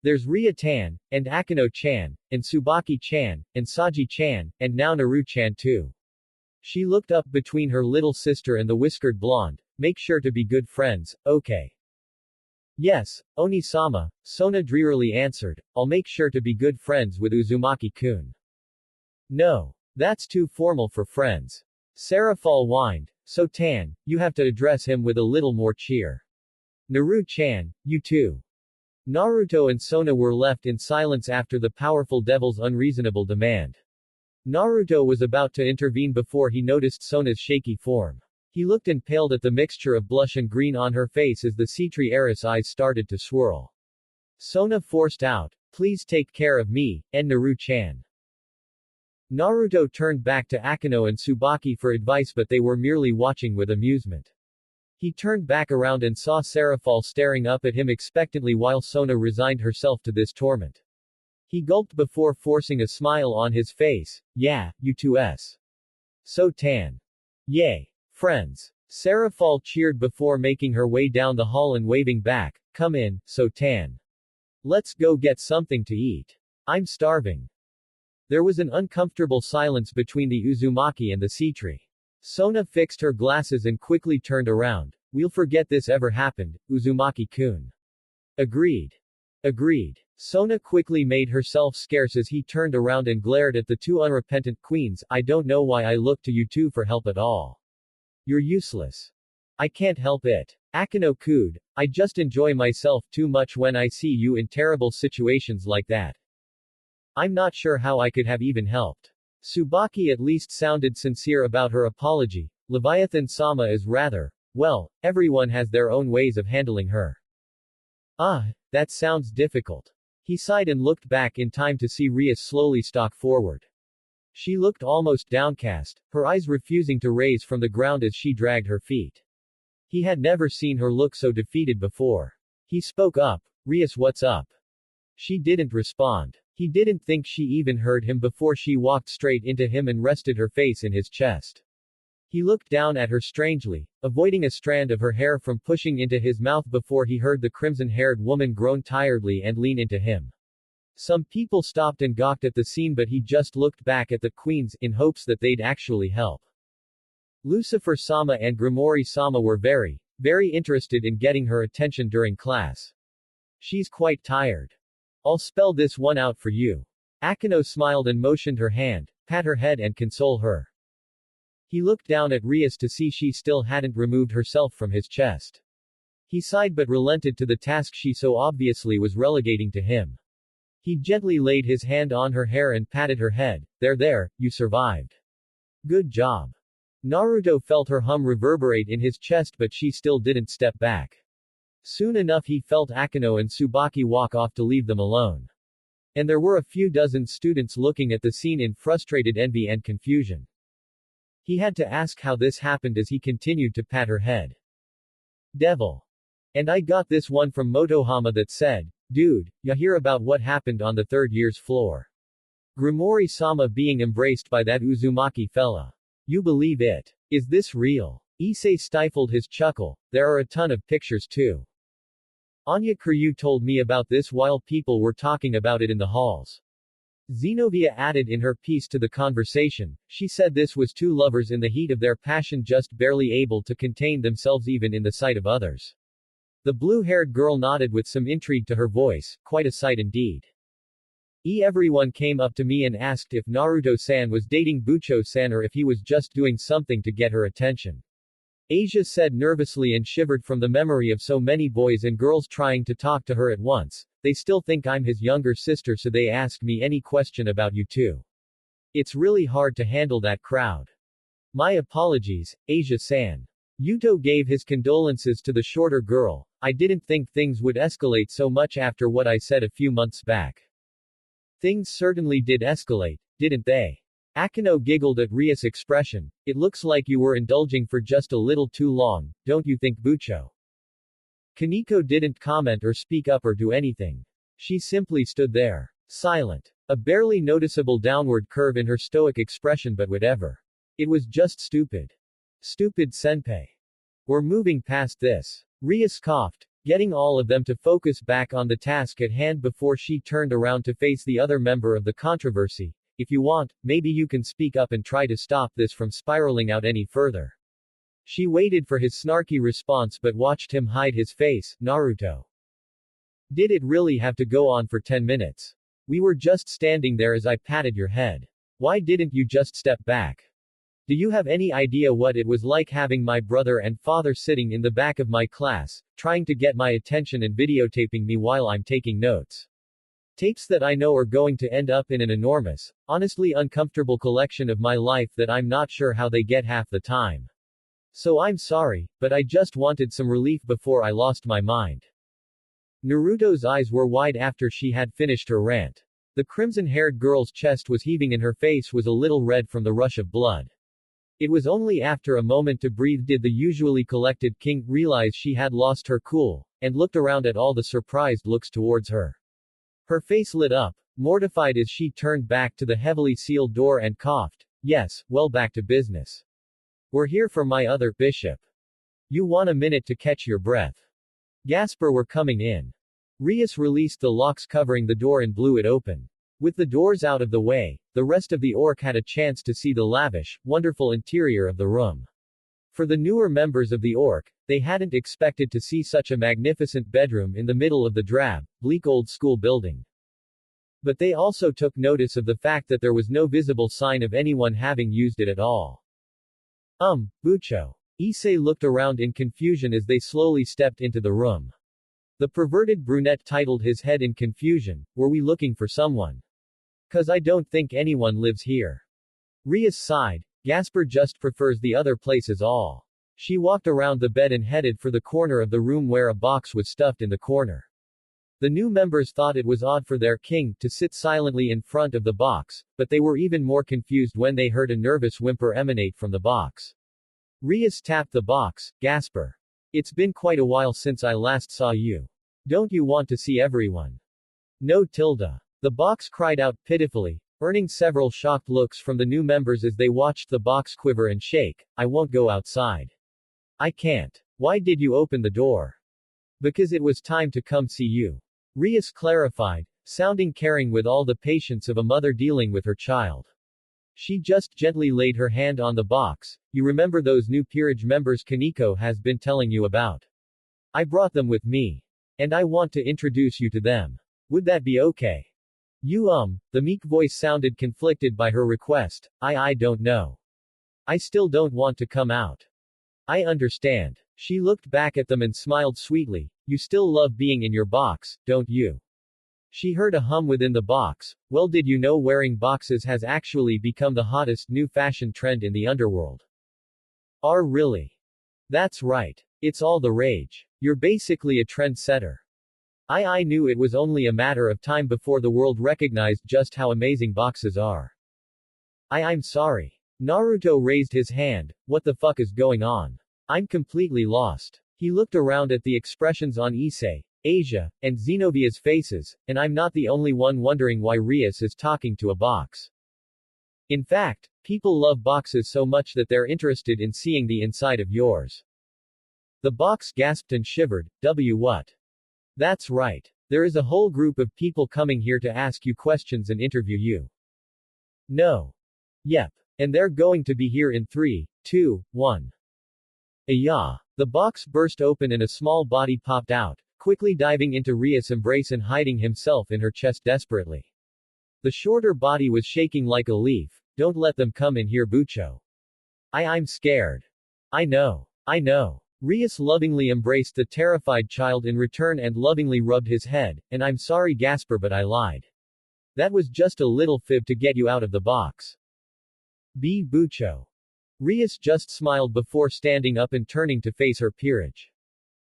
There's Ria-tan, and Akeno-chan, and Tsubaki-chan, and Saji-chan, and now Naru-chan too. She looked up between her little sister and the whiskered blonde, make sure to be good friends, okay. Yes, Oni-sama, Sona drearily answered. I'll make sure to be good friends with Uzumaki-kun. No. That's too formal for friends. Serafall whined. So Tan, you have to address him with a little more cheer. Naru-chan, you too. Naruto and Sona were left in silence after the powerful devil's unreasonable demand. Naruto was about to intervene before he noticed Sona's shaky form. He looked and paled at the mixture of blush and green on her face as the sea-tree heiress eyes started to swirl. Sona forced out, please take care of me, and Naru-chan. Naruto turned back to Akino and Tsubaki for advice, but they were merely watching with amusement. He turned back around and saw Serafall staring up at him expectantly while Sona resigned herself to this torment. He gulped before forcing a smile on his face. Yeah, you two-s. So Tan. Yay. Friends. Serafall cheered before making her way down the hall and waving back. Come in, So Tan. Let's go get something to eat. I'm starving. There was an uncomfortable silence between the Uzumaki and the sea-tree. Sona fixed her glasses and quickly turned around. We'll forget this ever happened, Uzumaki-kun. Agreed. Agreed. Sona quickly made herself scarce as he turned around and glared at the two unrepentant queens. I don't know why I look to you two for help at all. You're useless. I can't help it. Akino cooed. I just enjoy myself too much when I see you in terrible situations like that. I'm not sure how I could have even helped. Tsubaki at least sounded sincere about her apology. Leviathan-sama is rather, well, everyone has their own ways of handling her. Ah, that sounds difficult. He sighed and looked back in time to see Rias slowly stalk forward. She looked almost downcast, her eyes refusing to raise from the ground as she dragged her feet. He had never seen her look so defeated before. He spoke up. Rias, what's up? She didn't respond. He didn't think she even heard him before she walked straight into him and rested her face in his chest. He looked down at her strangely, avoiding a strand of her hair from pushing into his mouth before he heard the crimson-haired woman groan tiredly and lean into him. Some people stopped and gawked at the scene, but he just looked back at the queens, in hopes that they'd actually help. Lucifer-sama and Gremory-sama were very interested in getting her attention during class. She's quite tired. I'll spell this one out for you. Akino smiled and motioned her hand, pat her head and console her. He looked down at Rias to see she still hadn't removed herself from his chest. He sighed but relented to the task she so obviously was relegating to him. He gently laid his hand on her hair and patted her head. There, you survived. Good job. Naruto felt her hum reverberate in his chest, but she still didn't step back. Soon enough he felt Akino and Tsubaki walk off to leave them alone. And there were a few dozen students looking at the scene in frustrated envy and confusion. He had to ask how this happened as he continued to pat her head. Devil. And I got this one from Motohama that said, dude, ya hear about what happened on the third year's floor? Gremory-sama being embraced by that Uzumaki fella. You believe it? Is this real? Issei stifled his chuckle. There are a ton of pictures too. Anya Kiryu told me about this while people were talking about it in the halls. Xenovia added in her piece to the conversation. She said this was two lovers in the heat of their passion just barely able to contain themselves even in the sight of others. The blue-haired girl nodded with some intrigue to her voice. Quite a sight indeed. Everyone came up to me and asked if Naruto-san was dating Bucho-san or if he was just doing something to get her attention. Asia said nervously and shivered from the memory of so many boys and girls trying to talk to her at once. They still think I'm his younger sister, so they ask me any question about you too. It's really hard to handle that crowd. My apologies, Asia-san. Yuto gave his condolences to the shorter girl. I didn't think things would escalate so much after what I said a few months back. Things certainly did escalate, didn't they? Akino giggled at Rias' expression. It looks like you were indulging for just a little too long, don't you think, Bucho? Koneko didn't comment or speak up or do anything. She simply stood there, silent. A barely noticeable downward curve in her stoic expression, but whatever. It was just stupid. Stupid senpai. We're moving past this. Rias coughed, getting all of them to focus back on the task at hand before she turned around to face the other member of the controversy. If you want, maybe you can speak up and try to stop this from spiraling out any further. She waited for his snarky response but watched him hide his face. Naruto. Did it really have to go on for 10 minutes? We were just standing there as I patted your head. Why didn't you just step back? Do you have any idea what it was like having my brother and father sitting in the back of my class, trying to get my attention and videotaping me while I'm taking notes? Tapes that I know are going to end up in an enormous, honestly uncomfortable collection of my life that I'm not sure how they get half the time. So I'm sorry, but I just wanted some relief before I lost my mind. Naruto's eyes were wide after she had finished her rant. The crimson-haired girl's chest was heaving and her face was a little red from the rush of blood. It was only after a moment to breathe did the usually collected king realize she had lost her cool, and looked around at all the surprised looks towards her. Her face lit up, mortified as she turned back to the heavily sealed door and coughed, "Yes, well, back to business. We're here for my other bishop. You want a minute to catch your breath. Gasper, we're coming in." Rias released the locks covering the door and blew it open. With the doors out of the way, the rest of the orc had a chance to see the lavish, wonderful interior of the room. For the newer members of the orc, they hadn't expected to see such a magnificent bedroom in the middle of the drab, bleak old school building. But they also took notice of the fact that there was no visible sign of anyone having used it at all. Bucho. Issei looked around in confusion as they slowly stepped into the room. The perverted brunette titled his head in confusion, "Were we looking for someone? 'Cause I don't think anyone lives here." Rias sighed. Gasper just prefers the other places all. She walked around the bed and headed for the corner of the room where a box was stuffed in the corner. The new members thought it was odd for their king to sit silently in front of the box, but they were even more confused when they heard a nervous whimper emanate from the box. Rias tapped the box. "Gasper. It's been quite a while since I last saw you. Don't you want to see everyone?" "No, Tilda." The box cried out pitifully, earning several shocked looks from the new members as they watched the box quiver and shake. "I won't go outside. I can't." "Why did you open the door?" "Because it was time to come see you." Rias clarified, sounding caring with all the patience of a mother dealing with her child. She just gently laid her hand on the box. "You remember those new peerage members Koneko has been telling you about? I brought them with me. And I want to introduce you to them. Would that be okay?" The meek voice sounded conflicted by her request. I don't know. I still don't want to come out." "I understand." She looked back at them and smiled sweetly. "You still love being in your box, don't you?" She heard a hum within the box. "Well, did you know wearing boxes has actually become the hottest new fashion trend in the underworld?" Really? That's right. It's all the rage. You're basically a trendsetter. I knew it was only a matter of time before the world recognized just how amazing boxes are. I'm sorry. Naruto raised his hand. What the fuck is going on? I'm completely lost. He looked around at the expressions on Issei, Asia, and Xenovia's faces, and I'm not the only one wondering why Rias is talking to a box. In fact, people love boxes so much that they're interested in seeing the inside of yours. The box gasped and shivered. What? That's right. There is a whole group of people coming here to ask you questions and interview you. No. Yep. And they're going to be here in 3, 2, 1. Ayah. The box burst open and a small body popped out, quickly diving into Rias' embrace and hiding himself in her chest desperately. The shorter body was shaking like a leaf. "Don't let them come in here, Bucho. I'm scared." I know. Rias lovingly embraced the terrified child in return and lovingly rubbed his head. "And I'm sorry, Gasper, but I lied. That was just a little fib to get you out of the box." Bucho. Rias just smiled before standing up and turning to face her peerage.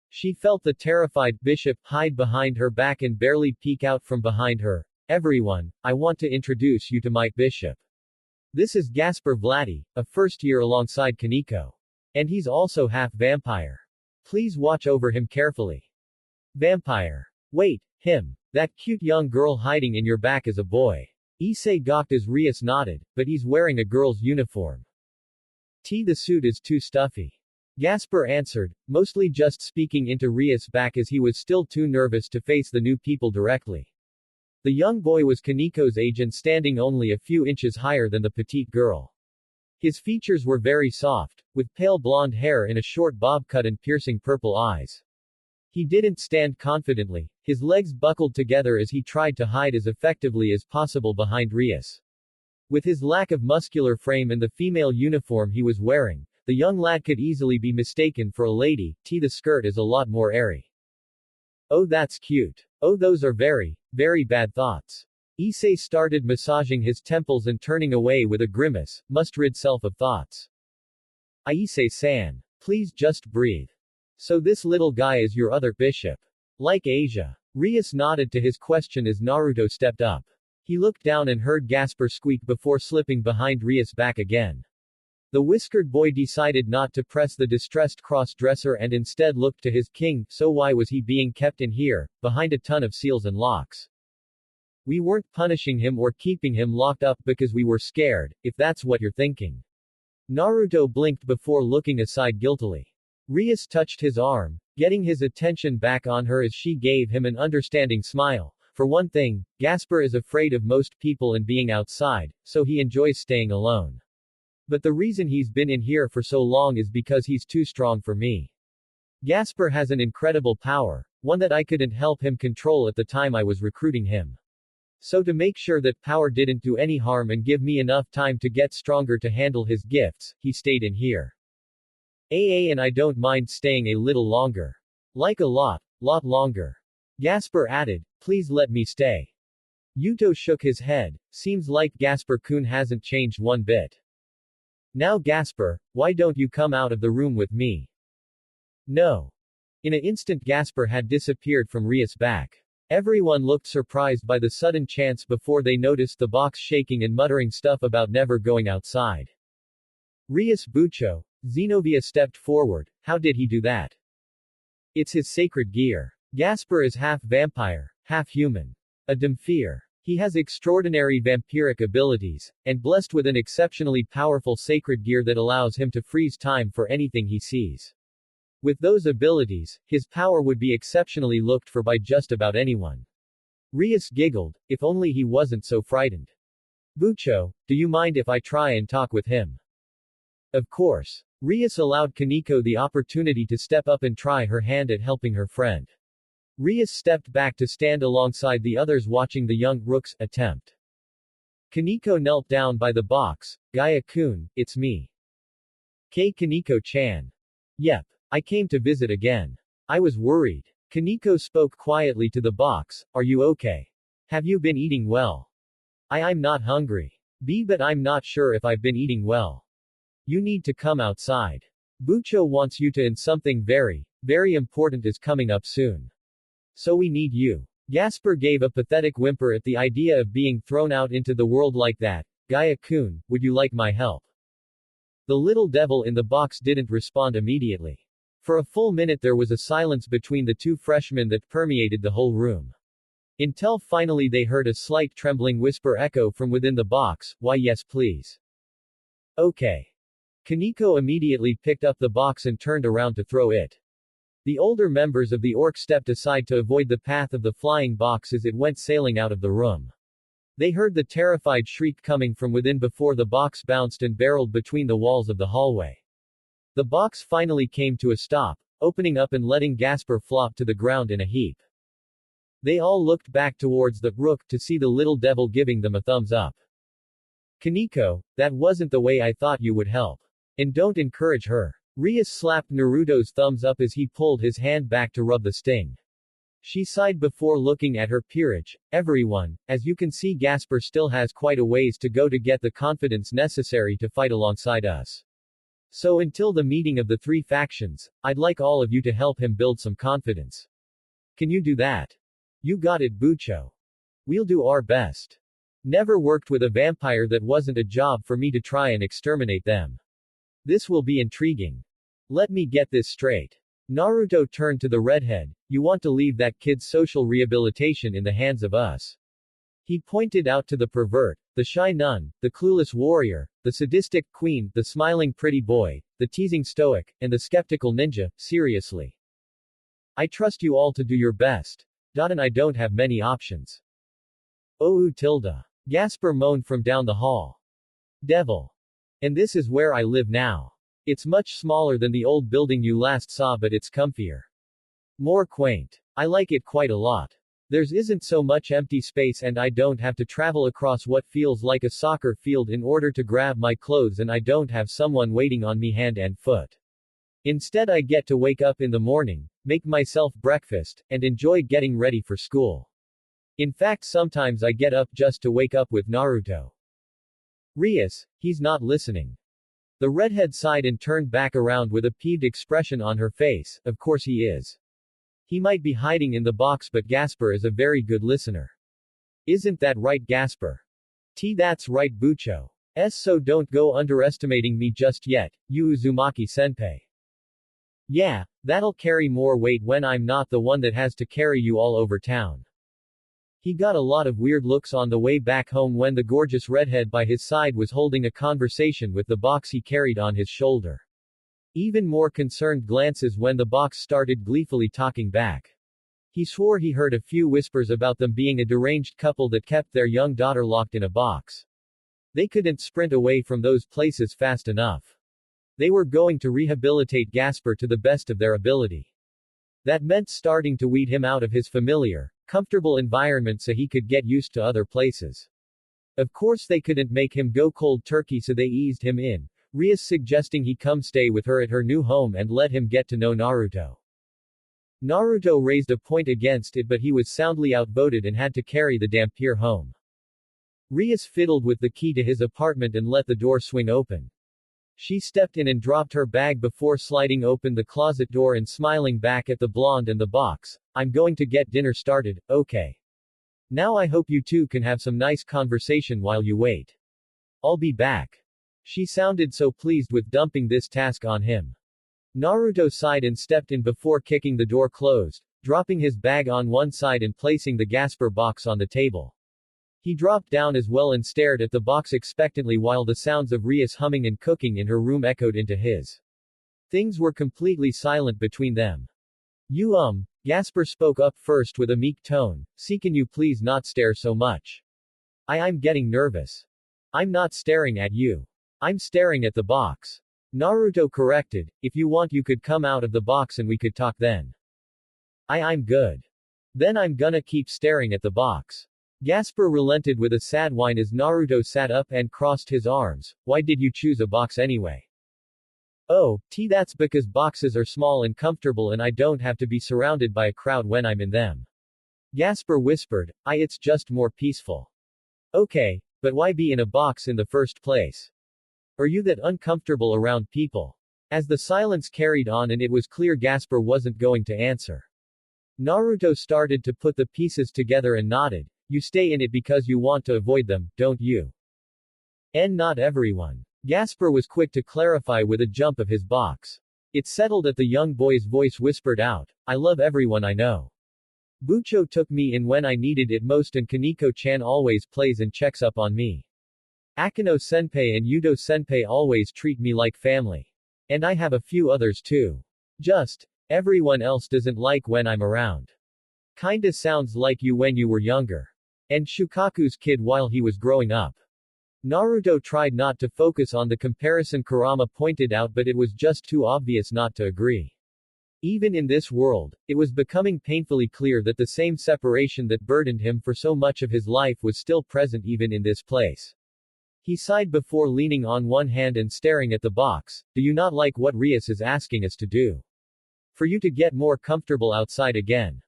She felt the terrified bishop hide behind her back and barely peek out from behind her. "Everyone, I want to introduce you to my bishop. This is Gasper Vladi, a first year alongside Koneko. And he's also half vampire. Please watch over him carefully." "Vampire. Wait, him. That cute young girl hiding in your back is a boy." Issei gawked as Rias nodded, "But he's wearing a girl's uniform." The suit is too stuffy." Gasper answered, mostly just speaking into Rias' back as he was still too nervous to face the new people directly. The young boy was Koneko's age and standing only a few inches higher than the petite girl. His features were very soft, with pale blonde hair in a short bob cut and piercing purple eyes. He didn't stand confidently, His legs buckled together as he tried to hide as effectively as possible behind Rias. With his lack of muscular frame and the female uniform he was wearing, the young lad could easily be mistaken for a lady. The skirt is a lot more airy. Oh, that's cute. Oh, those are very, very bad thoughts. Issei started massaging his temples and turning away with a grimace, must rid self of thoughts. Issei-san. Please just breathe. So this little guy is your other bishop. Like Asia. Rias nodded to his question as Naruto stepped up. He looked down and heard Gasper squeak before slipping behind Rias back again. The whiskered boy decided not to press the distressed cross-dresser and instead looked to his king. So why was he being kept in here, behind a ton of seals and locks? We weren't punishing him or keeping him locked up because we were scared, if that's what you're thinking. Naruto blinked before looking aside guiltily. Rias touched his arm, getting his attention back on her as she gave him an understanding smile. For one thing, Gasper is afraid of most people and being outside, so he enjoys staying alone. But the reason he's been in here for so long is because he's too strong for me. Gasper has an incredible power, one that I couldn't help him control at the time I was recruiting him. So to make sure that power didn't do any harm and give me enough time to get stronger to handle his gifts, he stayed in here. And I don't mind staying a little longer. Like a lot longer. Gasper added, please let me stay. Yuto shook his head, seems like Gasper-kun hasn't changed one bit. Now Gasper, why don't you come out of the room with me? No. In an instant Gasper had disappeared from Rias' back. Everyone looked surprised by the sudden chance before they noticed the box shaking and muttering stuff about never going outside. Rias Bucho, Xenovia stepped forward. How did he do that? It's his sacred gear. Gasper is half vampire, half human. A Dhampir. He has extraordinary vampiric abilities, and blessed with an exceptionally powerful sacred gear that allows him to freeze time for anything he sees. With those abilities, his power would be exceptionally looked for by just about anyone. Rias giggled, if only he wasn't so frightened. Bucho, do you mind if I try and talk with him? Of course. Rias allowed Koneko the opportunity to step up and try her hand at helping her friend. Rias stepped back to stand alongside the others watching the young rook's attempt. Koneko knelt down by the box. Gaia-kun, it's me. Koneko-chan. Yep. I came to visit again. I was worried. Koneko spoke quietly to the box, are you okay? Have you been eating well? I'm not hungry. But I'm not sure if I've been eating well. You need to come outside. Bucho wants you to, and something very, very important is coming up soon. So we need you. Gasper gave a pathetic whimper at the idea of being thrown out into the world like that. Gaia-kun, would you like my help? The little devil in the box didn't respond immediately. For a full minute there was a silence between the two freshmen that permeated the whole room. Until finally they heard a slight trembling whisper echo from within the box, why yes please. Okay. Koneko immediately picked up the box and turned around to throw it. The older members of the orc stepped aside to avoid the path of the flying box as it went sailing out of the room. They heard the terrified shriek coming from within before the box bounced and barreled between the walls of the hallway. The box finally came to a stop, opening up and letting Gasper flop to the ground in a heap. They all looked back towards the rook to see the little devil giving them a thumbs up. Koneko, that wasn't the way I thought you would help. And don't encourage her. Rias slapped Naruto's thumbs up as he pulled his hand back to rub the sting. She sighed before looking at her peerage. Everyone, as you can see Gasper still has quite a ways to go to get the confidence necessary to fight alongside us. So until the meeting of the three factions, I'd like all of you to help him build some confidence. Can you do that? You got it Bucho. We'll do our best. Never worked with a vampire that wasn't a job for me to try and exterminate them. This will be intriguing. Let me get this straight. Naruto turned to the redhead, you want to leave that kid's social rehabilitation in the hands of us. He pointed out to the pervert, the shy nun, the clueless warrior, the sadistic queen, the smiling pretty boy, the teasing stoic, and the skeptical ninja, seriously. I trust you all to do your best. And I don't have many options. Oh tilde. Gasper moaned from down the hall. Devil. And this is where I live now. It's much smaller than the old building you last saw but it's comfier. More quaint. I like it quite a lot. There's isn't so much empty space and I don't have to travel across what feels like a soccer field in order to grab my clothes and I don't have someone waiting on me hand and foot. Instead I get to wake up in the morning, make myself breakfast, and enjoy getting ready for school. In fact sometimes I get up just to wake up with Naruto. Rias, he's not listening. The redhead sighed and turned back around with a peeved expression on her face. Of course he is. He might be hiding in the box but Gasper is a very good listener. Isn't that right Gasper? That's right Bucho. So don't go underestimating me just yet, you Uzumaki-senpai. Yeah, that'll carry more weight when I'm not the one that has to carry you all over town. He got a lot of weird looks on the way back home when the gorgeous redhead by his side was holding a conversation with the box he carried on his shoulder. Even more concerned glances when the box started gleefully talking back. He swore he heard a few whispers about them being a deranged couple that kept their young daughter locked in a box. They couldn't sprint away from those places fast enough. They were going to rehabilitate Gasper to the best of their ability. That meant starting to weed him out of his familiar, comfortable environment so he could get used to other places. Of course they couldn't make him go cold turkey so they eased him in, Rias suggesting he come stay with her at her new home and let him get to know Naruto. Naruto raised a point against it but he was soundly outvoted and had to carry the Dampier home. Rias fiddled with the key to his apartment and let the door swing open. She stepped in and dropped her bag before sliding open the closet door and smiling back at the blonde and the box. I'm going to get dinner started, okay. Now I hope you two can have some nice conversation while you wait. I'll be back. She sounded so pleased with dumping this task on him. Naruto sighed and stepped in before kicking the door closed, dropping his bag on one side and placing the Gasper box on the table. He dropped down as well and stared at the box expectantly while the sounds of Rias humming and cooking in her room echoed into his. Things were completely silent between them. Gasper spoke up first with a meek tone. Can you please not stare so much? I'm getting nervous. I'm not staring at you. I'm staring at the box. Naruto corrected. If you want you could come out of the box and we could talk then. I'm good. Then I'm gonna keep staring at the box. Gasper relented with a sad whine as Naruto sat up and crossed his arms. Why did you choose a box anyway? Oh, that's because boxes are small and comfortable and I don't have to be surrounded by a crowd when I'm in them. Gasper whispered, it's just more peaceful. Okay, but why be in a box in the first place? Are you that uncomfortable around people? As the silence carried on and it was clear Gasper wasn't going to answer. Naruto started to put the pieces together and nodded. You stay in it because you want to avoid them, don't you? Not everyone. Gasper was quick to clarify with a jump of his box. It settled at the young boy's voice whispered out, I love everyone I know. Bucho took me in when I needed it most and Koneko-chan always plays and checks up on me. Akeno-senpai and Yudo-senpai always treat me like family. And I have a few others too. Just, everyone else doesn't like when I'm around. Kinda sounds like you when you were younger. And Shukaku's kid while he was growing up. Naruto tried not to focus on the comparison Kurama pointed out but it was just too obvious not to agree. Even in this world, it was becoming painfully clear that the same separation that burdened him for so much of his life was still present even in this place. He sighed before leaning on one hand and staring at the box. Do you not like what Rias is asking us to do? For you to get more comfortable outside again.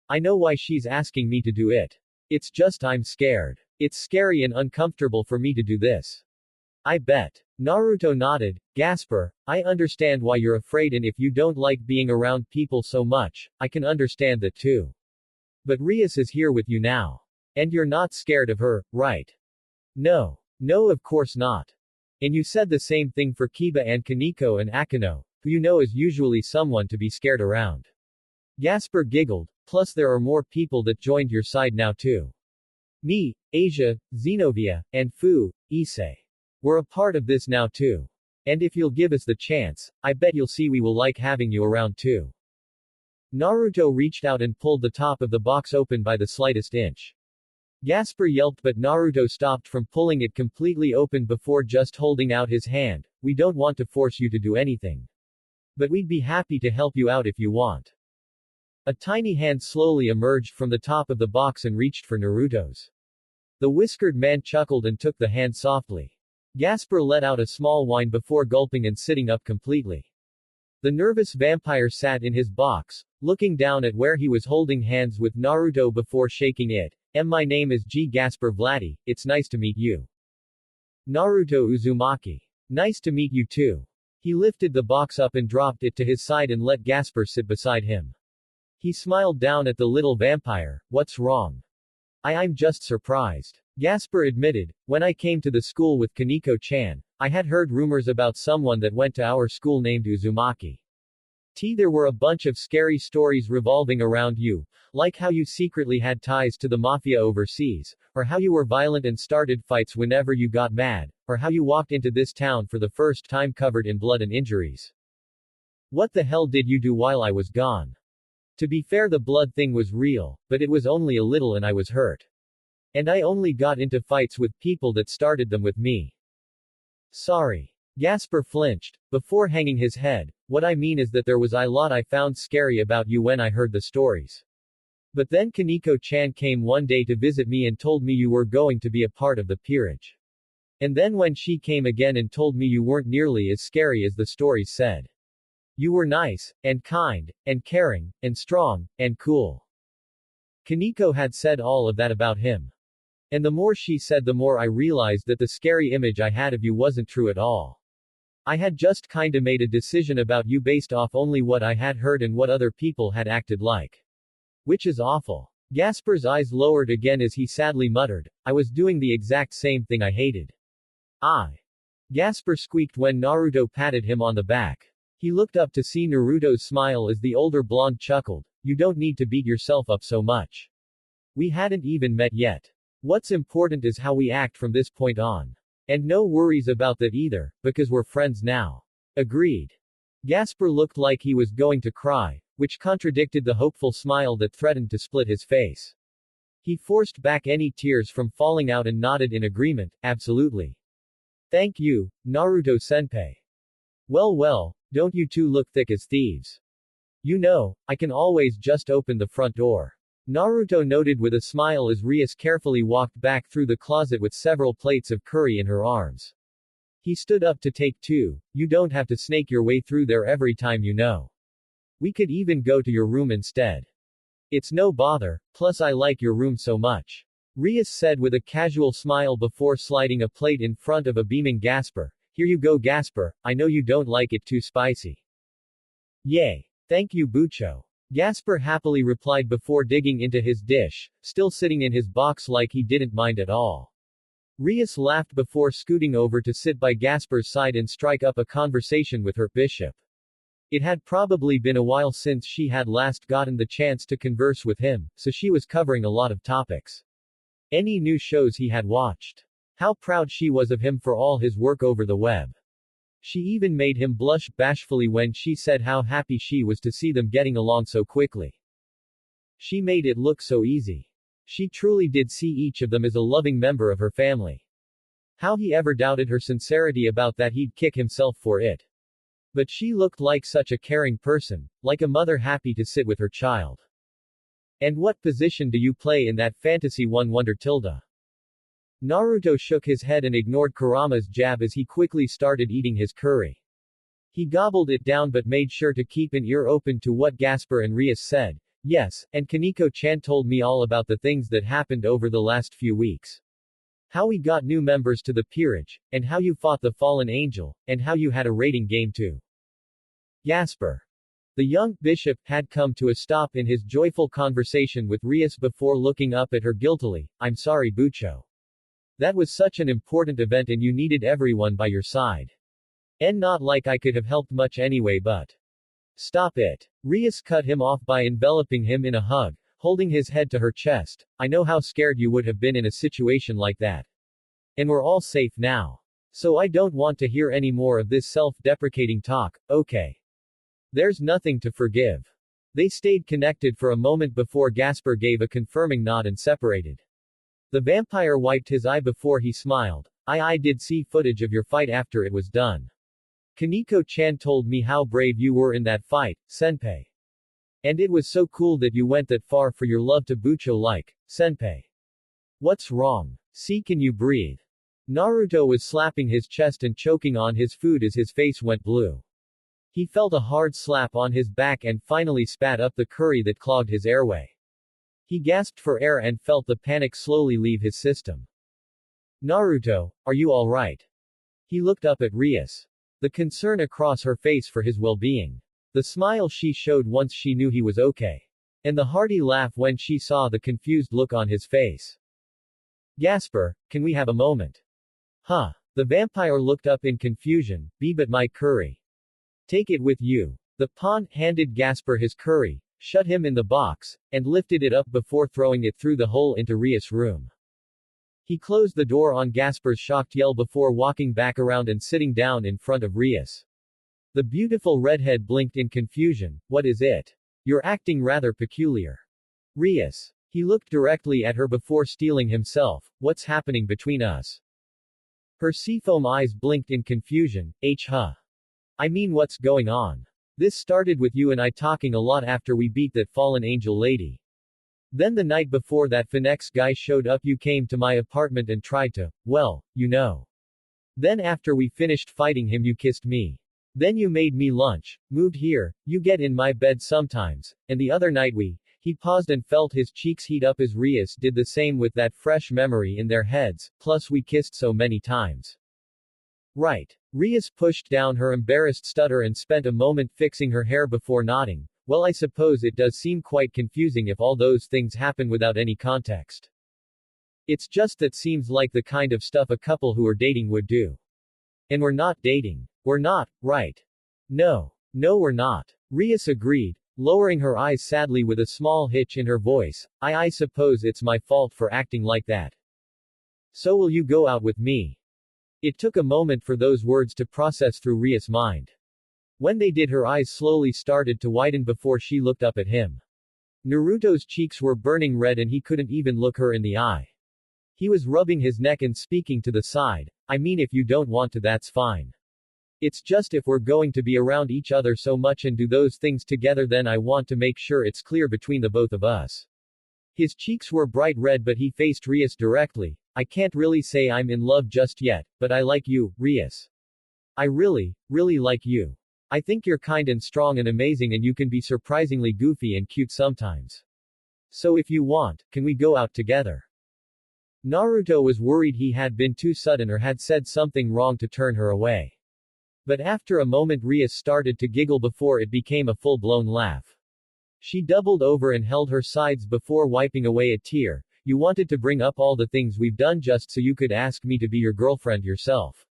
I know why she's asking me to do it. It's just I'm scared. It's scary and uncomfortable for me to do this. I bet. Naruto nodded. Gasper, I understand why you're afraid and if you don't like being around people so much, I can understand that too. But Rias is here with you now. And you're not scared of her, right? No. No of course not. And you said the same thing for Kiba and Koneko and Akeno, who you know is usually someone to be scared around. Gasper giggled, plus there are more people that joined your side now too. Me, Asia, Xenovia, and Fu, Issei. We're a part of this now too. And if you'll give us the chance, I bet you'll see we will like having you around too. Naruto reached out and pulled the top of the box open by the slightest inch. Gasper yelped but Naruto stopped from pulling it completely open before just holding out his hand. We don't want to force you to do anything. But we'd be happy to help you out if you want. A tiny hand slowly emerged from the top of the box and reached for Naruto's. The whiskered man chuckled and took the hand softly. Gasper let out a small whine before gulping and sitting up completely. The nervous vampire sat in his box, looking down at where he was holding hands with Naruto before shaking it. My name is Gasper Vladdy, it's nice to meet you. Naruto Uzumaki. Nice to meet you too. He lifted the box up and dropped it to his side and let Gasper sit beside him. He smiled down at the little vampire. What's wrong? I'm just surprised. Gasper admitted, when I came to the school with Koneko-chan, I had heard rumors about someone that went to our school named Uzumaki. There were a bunch of scary stories revolving around you, like how you secretly had ties to the mafia overseas, or how you were violent and started fights whenever you got mad, or how you walked into this town for the first time covered in blood and injuries. What the hell did you do while I was gone? To be fair, the blood thing was real, but it was only a little and I was hurt. And I only got into fights with people that started them with me. Sorry. Gasper flinched, before hanging his head. What I mean is that there was a lot I found scary about you when I heard the stories. But then Koneko-chan came one day to visit me and told me you were going to be a part of the peerage. And then when she came again and told me you weren't nearly as scary as the stories said. You were nice, and kind, and caring, and strong, and cool. Koneko had said all of that about him. And the more she said, the more I realized that the scary image I had of you wasn't true at all. I had just kinda made a decision about you based off only what I had heard and what other people had acted like. Which is awful. Gasper's eyes lowered again as he sadly muttered, I was doing the exact same thing I hated. Gasper squeaked when Naruto patted him on the back. He looked up to see Naruto's smile as the older blonde chuckled, you don't need to beat yourself up so much. We hadn't even met yet. What's important is how we act from this point on. And no worries about that either, because we're friends now. Agreed. Gasper looked like he was going to cry, which contradicted the hopeful smile that threatened to split his face. He forced back any tears from falling out and nodded in agreement, absolutely. Thank you, Naruto-senpai. Well, don't you two look thick as thieves. You know, I can always just open the front door. Naruto noted with a smile as Rias carefully walked back through the closet with several plates of curry in her arms. He stood up to take two. You don't have to snake your way through there every time, you know. We could even go to your room instead. It's no bother, plus I like your room so much. Rias said with a casual smile before sliding a plate in front of a beaming Gasper. Here you go, Gasper, I know you don't like it too spicy. Yay. Thank you, Bucho. Gasper happily replied before digging into his dish, still sitting in his box like he didn't mind at all. Rias laughed before scooting over to sit by Gasper's side and strike up a conversation with her bishop. It had probably been a while since she had last gotten the chance to converse with him, so she was covering a lot of topics. Any new shows he had watched. How proud she was of him for all his work over the web. She even made him blush bashfully when she said how happy she was to see them getting along so quickly. She made it look so easy. She truly did see each of them as a loving member of her family. How he ever doubted her sincerity about that, he'd kick himself for it. But she looked like such a caring person, like a mother happy to sit with her child. And what position do you play in that fantasy, one wonder tilde? Naruto shook his head and ignored Kurama's jab as he quickly started eating his curry. He gobbled it down but made sure to keep an ear open to what Gasper and Rias said. Yes, and Koneko-chan told me all about the things that happened over the last few weeks. How we got new members to the peerage, and how you fought the fallen angel, and how you had a rating game too. Gasper. The young bishop had come to a stop in his joyful conversation with Rias before looking up at her guiltily. I'm sorry, Bucho. That was such an important event and you needed everyone by your side. And not like I could have helped much anyway, but. Stop it. Rias cut him off by enveloping him in a hug, holding his head to her chest. I know how scared you would have been in a situation like that. And we're all safe now. So I don't want to hear any more of this self-deprecating talk, okay? There's nothing to forgive. They stayed connected for a moment before Gasper gave a confirming nod and separated. The vampire wiped his eye before he smiled. I did see footage of your fight after it was done. Koneko-chan told me how brave you were in that fight, senpai. And it was so cool that you went that far for your love to Bucho like, senpai. What's wrong? See, can you breathe? Naruto was slapping his chest and choking on his food as his face went blue. He felt a hard slap on his back and finally spat up the curry that clogged his airway. He gasped for air and felt the panic slowly leave his system. Naruto, are you alright? He looked up at Rias. The concern across her face for his well-being. The smile she showed once she knew he was okay. And the hearty laugh when she saw the confused look on his face. Gasper, can we have a moment? Huh. The vampire looked up in confusion. But my curry. Take it with you. The pawn handed Gasper his curry, shut him in the box, and lifted it up before throwing it through the hole into Rias' room. He closed the door on Gasper's shocked yell before walking back around and sitting down in front of Rias. The beautiful redhead blinked in confusion. What is it? You're acting rather peculiar. Rias. He looked directly at her before steeling himself. What's happening between us? Her seafoam eyes blinked in confusion. Huh. I mean, what's going on? This started with you and I talking a lot after we beat that fallen angel lady. Then the night before that Phoenix guy showed up, you came to my apartment and tried to, well, you know. Then after we finished fighting him, you kissed me. Then you made me lunch, moved here, you get in my bed sometimes, and the other night he paused and felt his cheeks heat up as Rias did the same with that fresh memory in their heads, plus we kissed so many times. Right. Rias pushed down her embarrassed stutter and spent a moment fixing her hair before nodding. Well, I suppose it does seem quite confusing if all those things happen without any context. It's just that seems like the kind of stuff a couple who are dating would do. And we're not dating. We're not, right? No, we're not. Rias agreed, lowering her eyes sadly with a small hitch in her voice. I suppose it's my fault for acting like that. So will you go out with me? It took a moment for those words to process through Rias' mind. When they did, her eyes slowly started to widen before she looked up at him. Naruto's cheeks were burning red and he couldn't even look her in the eye. He was rubbing his neck and speaking to the side. I mean, if you don't want to, that's fine. It's just if we're going to be around each other so much and do those things together, then I want to make sure it's clear between the both of us. His cheeks were bright red, but he faced Rias directly. I can't really say I'm in love just yet, but I like you, Rias. I really like you. I think you're kind and strong and amazing, and you can be surprisingly goofy and cute sometimes. So if you want, can we go out together? Naruto was worried he had been too sudden or had said something wrong to turn her away. But after a moment Rias started to giggle before it became a full-blown laugh. She doubled over and held her sides before wiping away a tear. You wanted to bring up all the things we've done just so you could ask me to be your girlfriend yourself.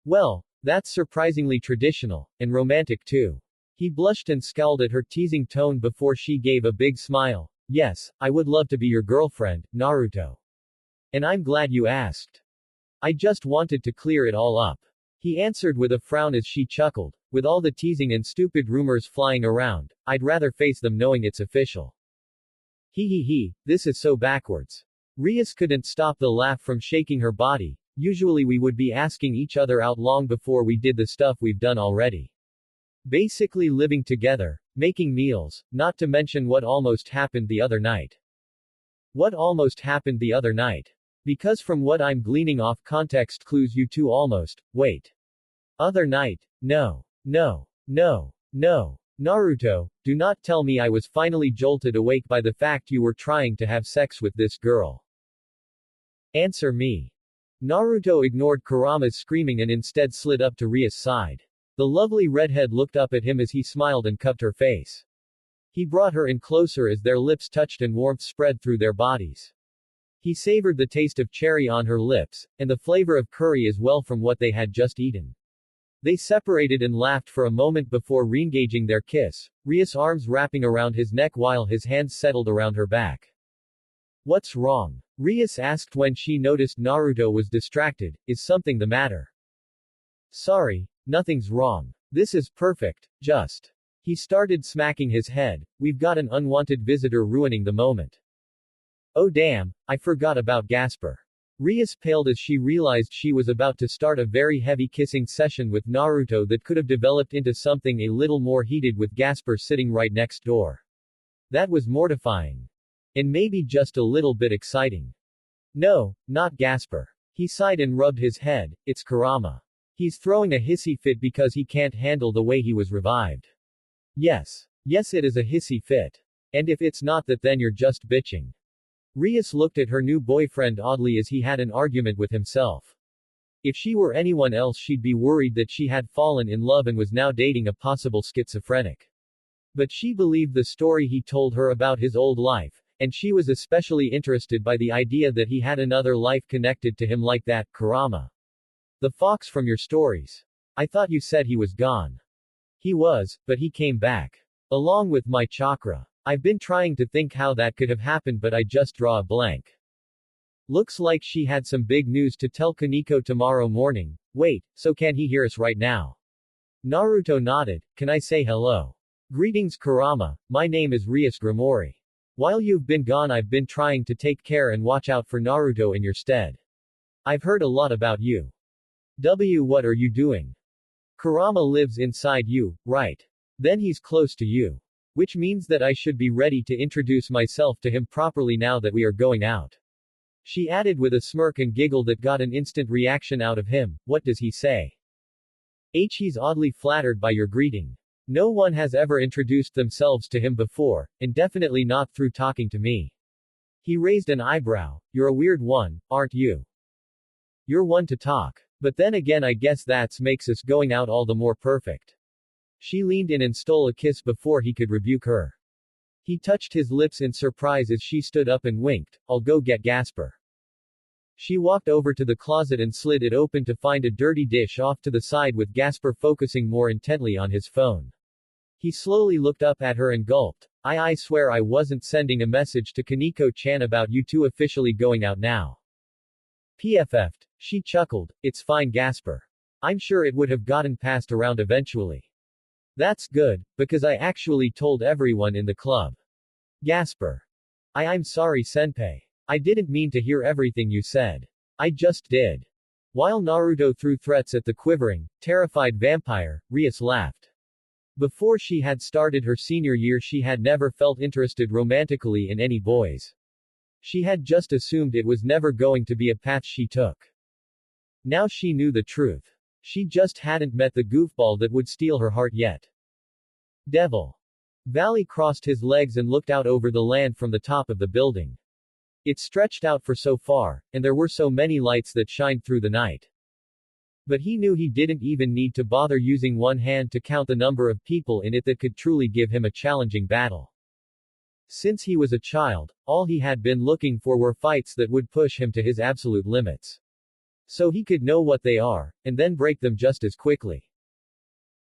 Well, that's surprisingly traditional, and romantic too. He blushed and scowled at her teasing tone before she gave a big smile. Yes, I would love to be your girlfriend, Naruto. And I'm glad you asked. I just wanted to clear it all up. He answered with a frown as she chuckled. With all the teasing and stupid rumors flying around, I'd rather face them knowing it's official. This is so backwards. Rias couldn't stop the laugh from shaking her body. Usually we would be asking each other out long before we did the stuff we've done already. Basically living together, making meals, not to mention what almost happened the other night. What almost happened the other night? Because from what I'm gleaning off context clues, you two almost, wait. Other night? No. Naruto, do not tell me I was finally jolted awake by the fact you were trying to have sex with this girl. Answer me. Naruto ignored Kurama's screaming and instead slid up to Rias' side. The lovely redhead looked up at him as he smiled and cupped her face. He brought her in closer as their lips touched and warmth spread through their bodies. He savored the taste of cherry on her lips, and the flavor of curry as well from what they had just eaten. They separated and laughed for a moment before re-engaging their kiss, Rias' arms wrapping around his neck while his hands settled around her back. What's wrong? Rias asked when she noticed Naruto was distracted. Is something the matter? Sorry, nothing's wrong. This is perfect, just. He started smacking his head. We've got an unwanted visitor ruining the moment. Oh damn, I forgot about Gasper. Rias paled as she realized she was about to start a very heavy kissing session with Naruto that could have developed into something a little more heated with Gasper sitting right next door. That was mortifying. And maybe just a little bit exciting. No, not Gasper. He sighed and rubbed his head. It's Kurama. He's throwing a hissy fit because he can't handle the way he was revived. Yes. Yes, it is a hissy fit. And if it's not that, then you're just bitching. Rias looked at her new boyfriend oddly as he had an argument with himself. If she were anyone else, she'd be worried that she had fallen in love and was now dating a possible schizophrenic. But she believed the story he told her about his old life, and she was especially interested by the idea that he had another life connected to him like that. Kurama. The fox from your stories. I thought you said he was gone. He was, but he came back. Along with my chakra. I've been trying to think how that could have happened, but I just draw a blank. Looks like she had some big news to tell Koneko tomorrow morning. Wait, so can he hear us right now? Naruto nodded. Can I say hello? Greetings Kurama, my name is Rias Gremory. While you've been gone, I've been trying to take care and watch out for Naruto in your stead. I've heard a lot about you. What are you doing? Kurama lives inside you, right? Then he's close to you. Which means that I should be ready to introduce myself to him properly now that we are going out. She added with a smirk and giggle that got an instant reaction out of him. What does he say? He's oddly flattered by your greeting. No one has ever introduced themselves to him before, and definitely not through talking to me. He raised an eyebrow. You're a weird one, aren't you? You're one to talk. But then again, I guess that's makes us going out all the more perfect. She leaned in and stole a kiss before he could rebuke her. He touched his lips in surprise as she stood up and winked. I'll go get Gasper. She walked over to the closet and slid it open to find a dirty dish off to the side with Gasper focusing more intently on his phone. He slowly looked up at her and gulped. I swear I wasn't sending a message to Koneko-chan about you two officially going out now. PFF'd. She chuckled. It's fine Gasper. I'm sure it would have gotten passed around eventually. That's good, because I actually told everyone in the club. Gasper. I'm sorry senpai. I didn't mean to hear everything you said. I just did. While Naruto threw threats at the quivering, terrified vampire, Rias laughed. Before she had started her senior year, she had never felt interested romantically in any boys. She had just assumed it was never going to be a path she took. Now she knew the truth. She just hadn't met the goofball that would steal her heart yet. Devil. Vali crossed his legs and looked out over the land from the top of the building. It stretched out for so far, and there were so many lights that shined through the night. But he knew he didn't even need to bother using one hand to count the number of people in it that could truly give him a challenging battle. Since he was a child, all he had been looking for were fights that would push him to his absolute limits. So he could know what they are, and then break them just as quickly.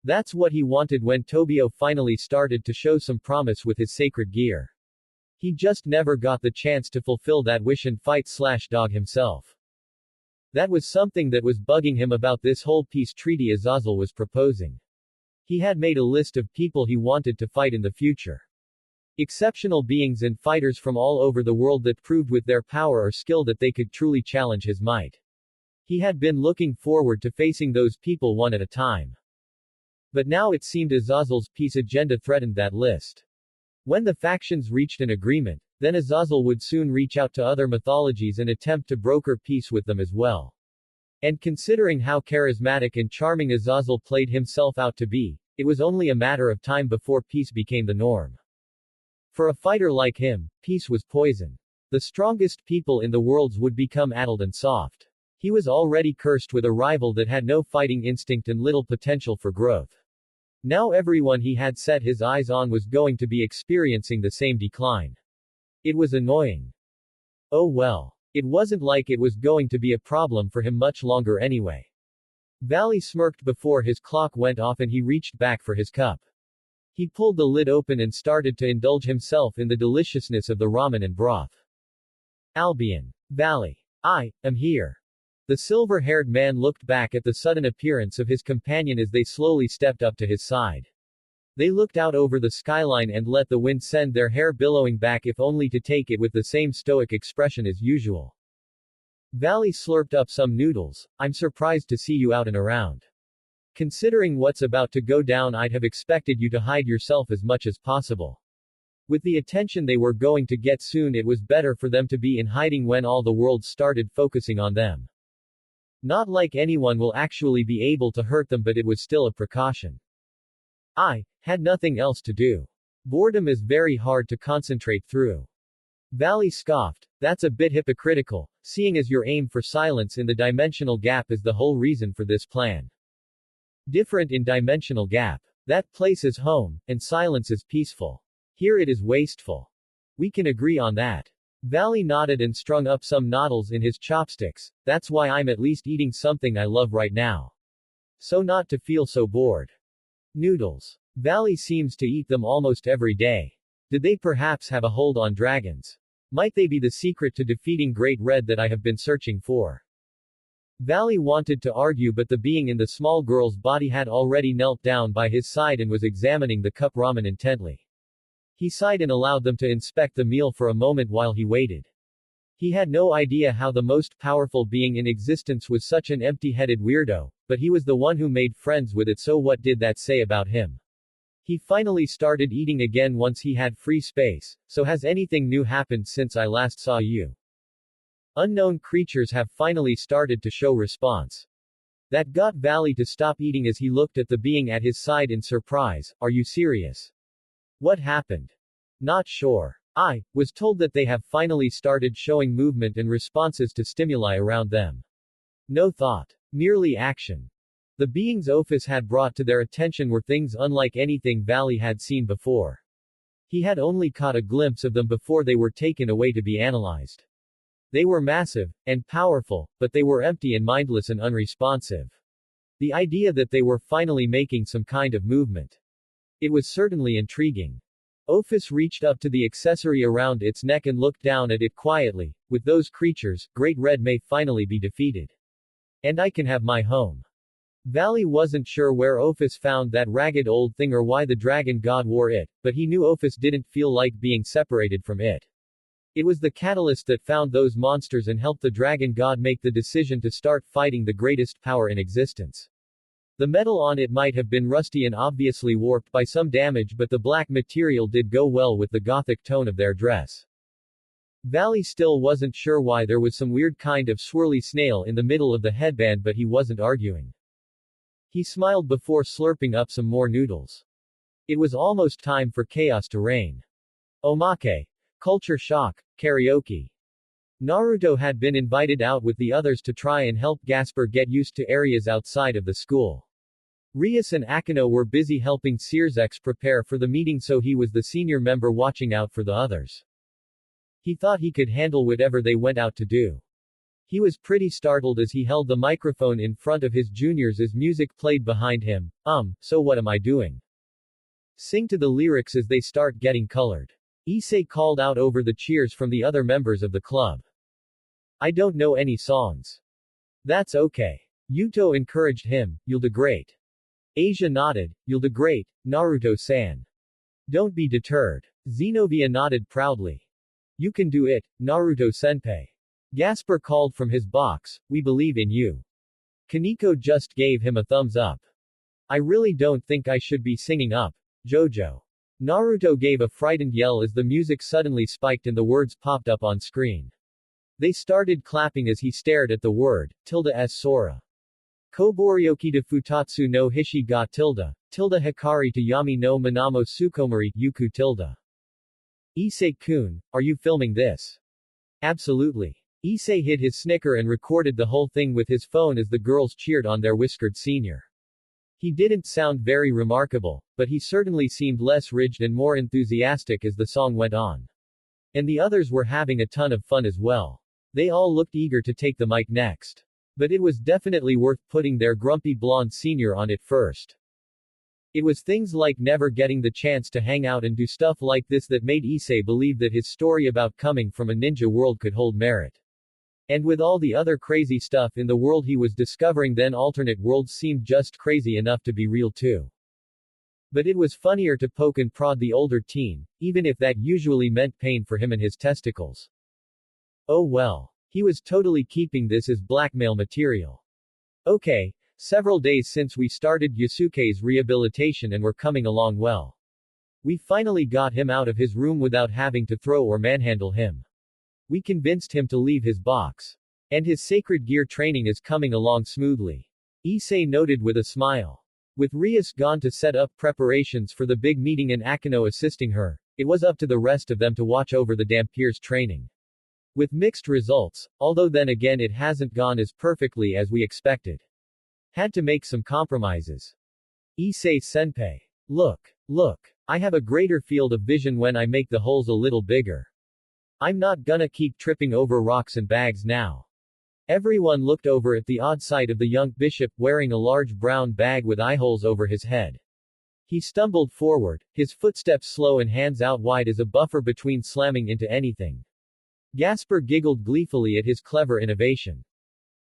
That's what he wanted when Tobio finally started to show some promise with his sacred gear. He just never got the chance to fulfill that wish and fight/dog himself. That was something that was bugging him about this whole peace treaty Azazel was proposing. He had made a list of people he wanted to fight in the future. Exceptional beings and fighters from all over the world that proved with their power or skill that they could truly challenge his might. He had been looking forward to facing those people one at a time. But now it seemed Azazel's peace agenda threatened that list. When the factions reached an agreement, then Azazel would soon reach out to other mythologies and attempt to broker peace with them as well. And considering how charismatic and charming Azazel played himself out to be, it was only a matter of time before peace became the norm. For a fighter like him, peace was poison. The strongest people in the worlds would become addled and soft. He was already cursed with a rival that had no fighting instinct and little potential for growth. Now everyone he had set his eyes on was going to be experiencing the same decline. It was annoying. Oh well. It wasn't like it was going to be a problem for him much longer anyway. Vali smirked before his clock went off and he reached back for his cup. He pulled the lid open and started to indulge himself in the deliciousness of the ramen and broth. Albion. Vali. I am here. The silver-haired man looked back at the sudden appearance of his companion as they slowly stepped up to his side. They looked out over the skyline and let the wind send their hair billowing back, if only to take it with the same stoic expression as usual. Vali slurped up some noodles. I'm surprised to see you out and around. Considering what's about to go down, I'd have expected you to hide yourself as much as possible. With the attention they were going to get soon, it was better for them to be in hiding when all the world started focusing on them. Not like anyone will actually be able to hurt them, but it was still a precaution. I had nothing else to do. Boredom is very hard to concentrate through. Vali scoffed. That's a bit hypocritical, seeing as your aim for silence in the dimensional gap is the whole reason for this plan. Different in dimensional gap. That place is home, and silence is peaceful. Here it is wasteful. We can agree on that. Vali nodded and strung up some noodles in his chopsticks. That's why I'm at least eating something I love right now. So not to feel so bored. Noodles. Vali seems to eat them almost every day. Did they perhaps have a hold on dragons? Might they be the secret to defeating Great Red that I have been searching for? Vali wanted to argue, but the being in the small girl's body had already knelt down by his side and was examining the cup ramen intently. He sighed and allowed them to inspect the meal for a moment while he waited. He had no idea how the most powerful being in existence was such an empty-headed weirdo, but he was the one who made friends with it, so what did that say about him? He finally started eating again once he had free space. So has anything new happened since I last saw you? Unknown creatures have finally started to show response. That got Vali to stop eating as he looked at the being at his side in surprise. Are you serious? What happened? Not sure. I was told that they have finally started showing movement and responses to stimuli around them. No thought. Merely action. The beings Ophis had brought to their attention were things unlike anything Vali had seen before. He had only caught a glimpse of them before they were taken away to be analyzed. They were massive and powerful, but they were empty and mindless and unresponsive. The idea that they were finally making some kind of movement. It was certainly intriguing. Ophis reached up to the accessory around its neck and looked down at it quietly. With those creatures, Great Red may finally be defeated. And I can have my home. Vali wasn't sure where Ophis found that ragged old thing or why the dragon god wore it, but he knew Ophis didn't feel like being separated from it. It was the catalyst that found those monsters and helped the dragon god make the decision to start fighting the greatest power in existence. The metal on it might have been rusty and obviously warped by some damage, but the black material did go well with the gothic tone of their dress. Vali still wasn't sure why there was some weird kind of swirly snail in the middle of the headband, but he wasn't arguing. He smiled before slurping up some more noodles. It was almost time for chaos to reign. Omake. Culture shock. Karaoke. Naruto had been invited out with the others to try and help Gasper get used to areas outside of the school. Rias and Akino were busy helping Searsex prepare for the meeting, so he was the senior member watching out for the others. He thought he could handle whatever they went out to do. He was pretty startled as he held the microphone in front of his juniors as music played behind him. So what am I doing? Sing to the lyrics as they start getting colored. Issei called out over the cheers from the other members of the club. I don't know any songs. That's okay. Yuto encouraged him, you'll do great. Asia nodded, you'll do great, Naruto-san. Don't be deterred. Xenovia nodded proudly. You can do it, Naruto-senpai. Gasper called from his box, we believe in you. Koneko just gave him a thumbs up. I really don't think I should be singing up, Jojo. Naruto gave a frightened yell as the music suddenly spiked and the words popped up on screen. They started clapping as he stared at the word, s Sora. Koboryoki de Futatsu no Hishi ga Hikari to Yami no Manamo Sukomori, Yuku Issei-kun, are you filming this? Absolutely. Issei hid his snicker and recorded the whole thing with his phone as the girls cheered on their whiskered senior. He didn't sound very remarkable, but he certainly seemed less rigid and more enthusiastic as the song went on. And the others were having a ton of fun as well. They all looked eager to take the mic next. But it was definitely worth putting their grumpy blonde senior on it first. It was things like never getting the chance to hang out and do stuff like this that made Issei believe that his story about coming from a ninja world could hold merit. And with all the other crazy stuff in the world he was discovering, then alternate worlds seemed just crazy enough to be real too. But it was funnier to poke and prod the older teen, even if that usually meant pain for him and his testicles. Oh well. He was totally keeping this as blackmail material. Okay, several days since we started Yasuke's rehabilitation and we're coming along well. We finally got him out of his room without having to throw or manhandle him. We convinced him to leave his box. And his sacred gear training is coming along smoothly. Issei noted with a smile. With Rias gone to set up preparations for the big meeting and Akino assisting her, it was up to the rest of them to watch over the Dampier's training. With mixed results, although then again it hasn't gone as perfectly as we expected. Had to make some compromises. Issei senpai. Look. I have a greater field of vision when I make the holes a little bigger. I'm not gonna keep tripping over rocks and bags now. Everyone looked over at the odd sight of the young bishop wearing a large brown bag with eyeholes over his head. He stumbled forward, his footsteps slow and hands out wide as a buffer between slamming into anything. Gasper giggled gleefully at his clever innovation.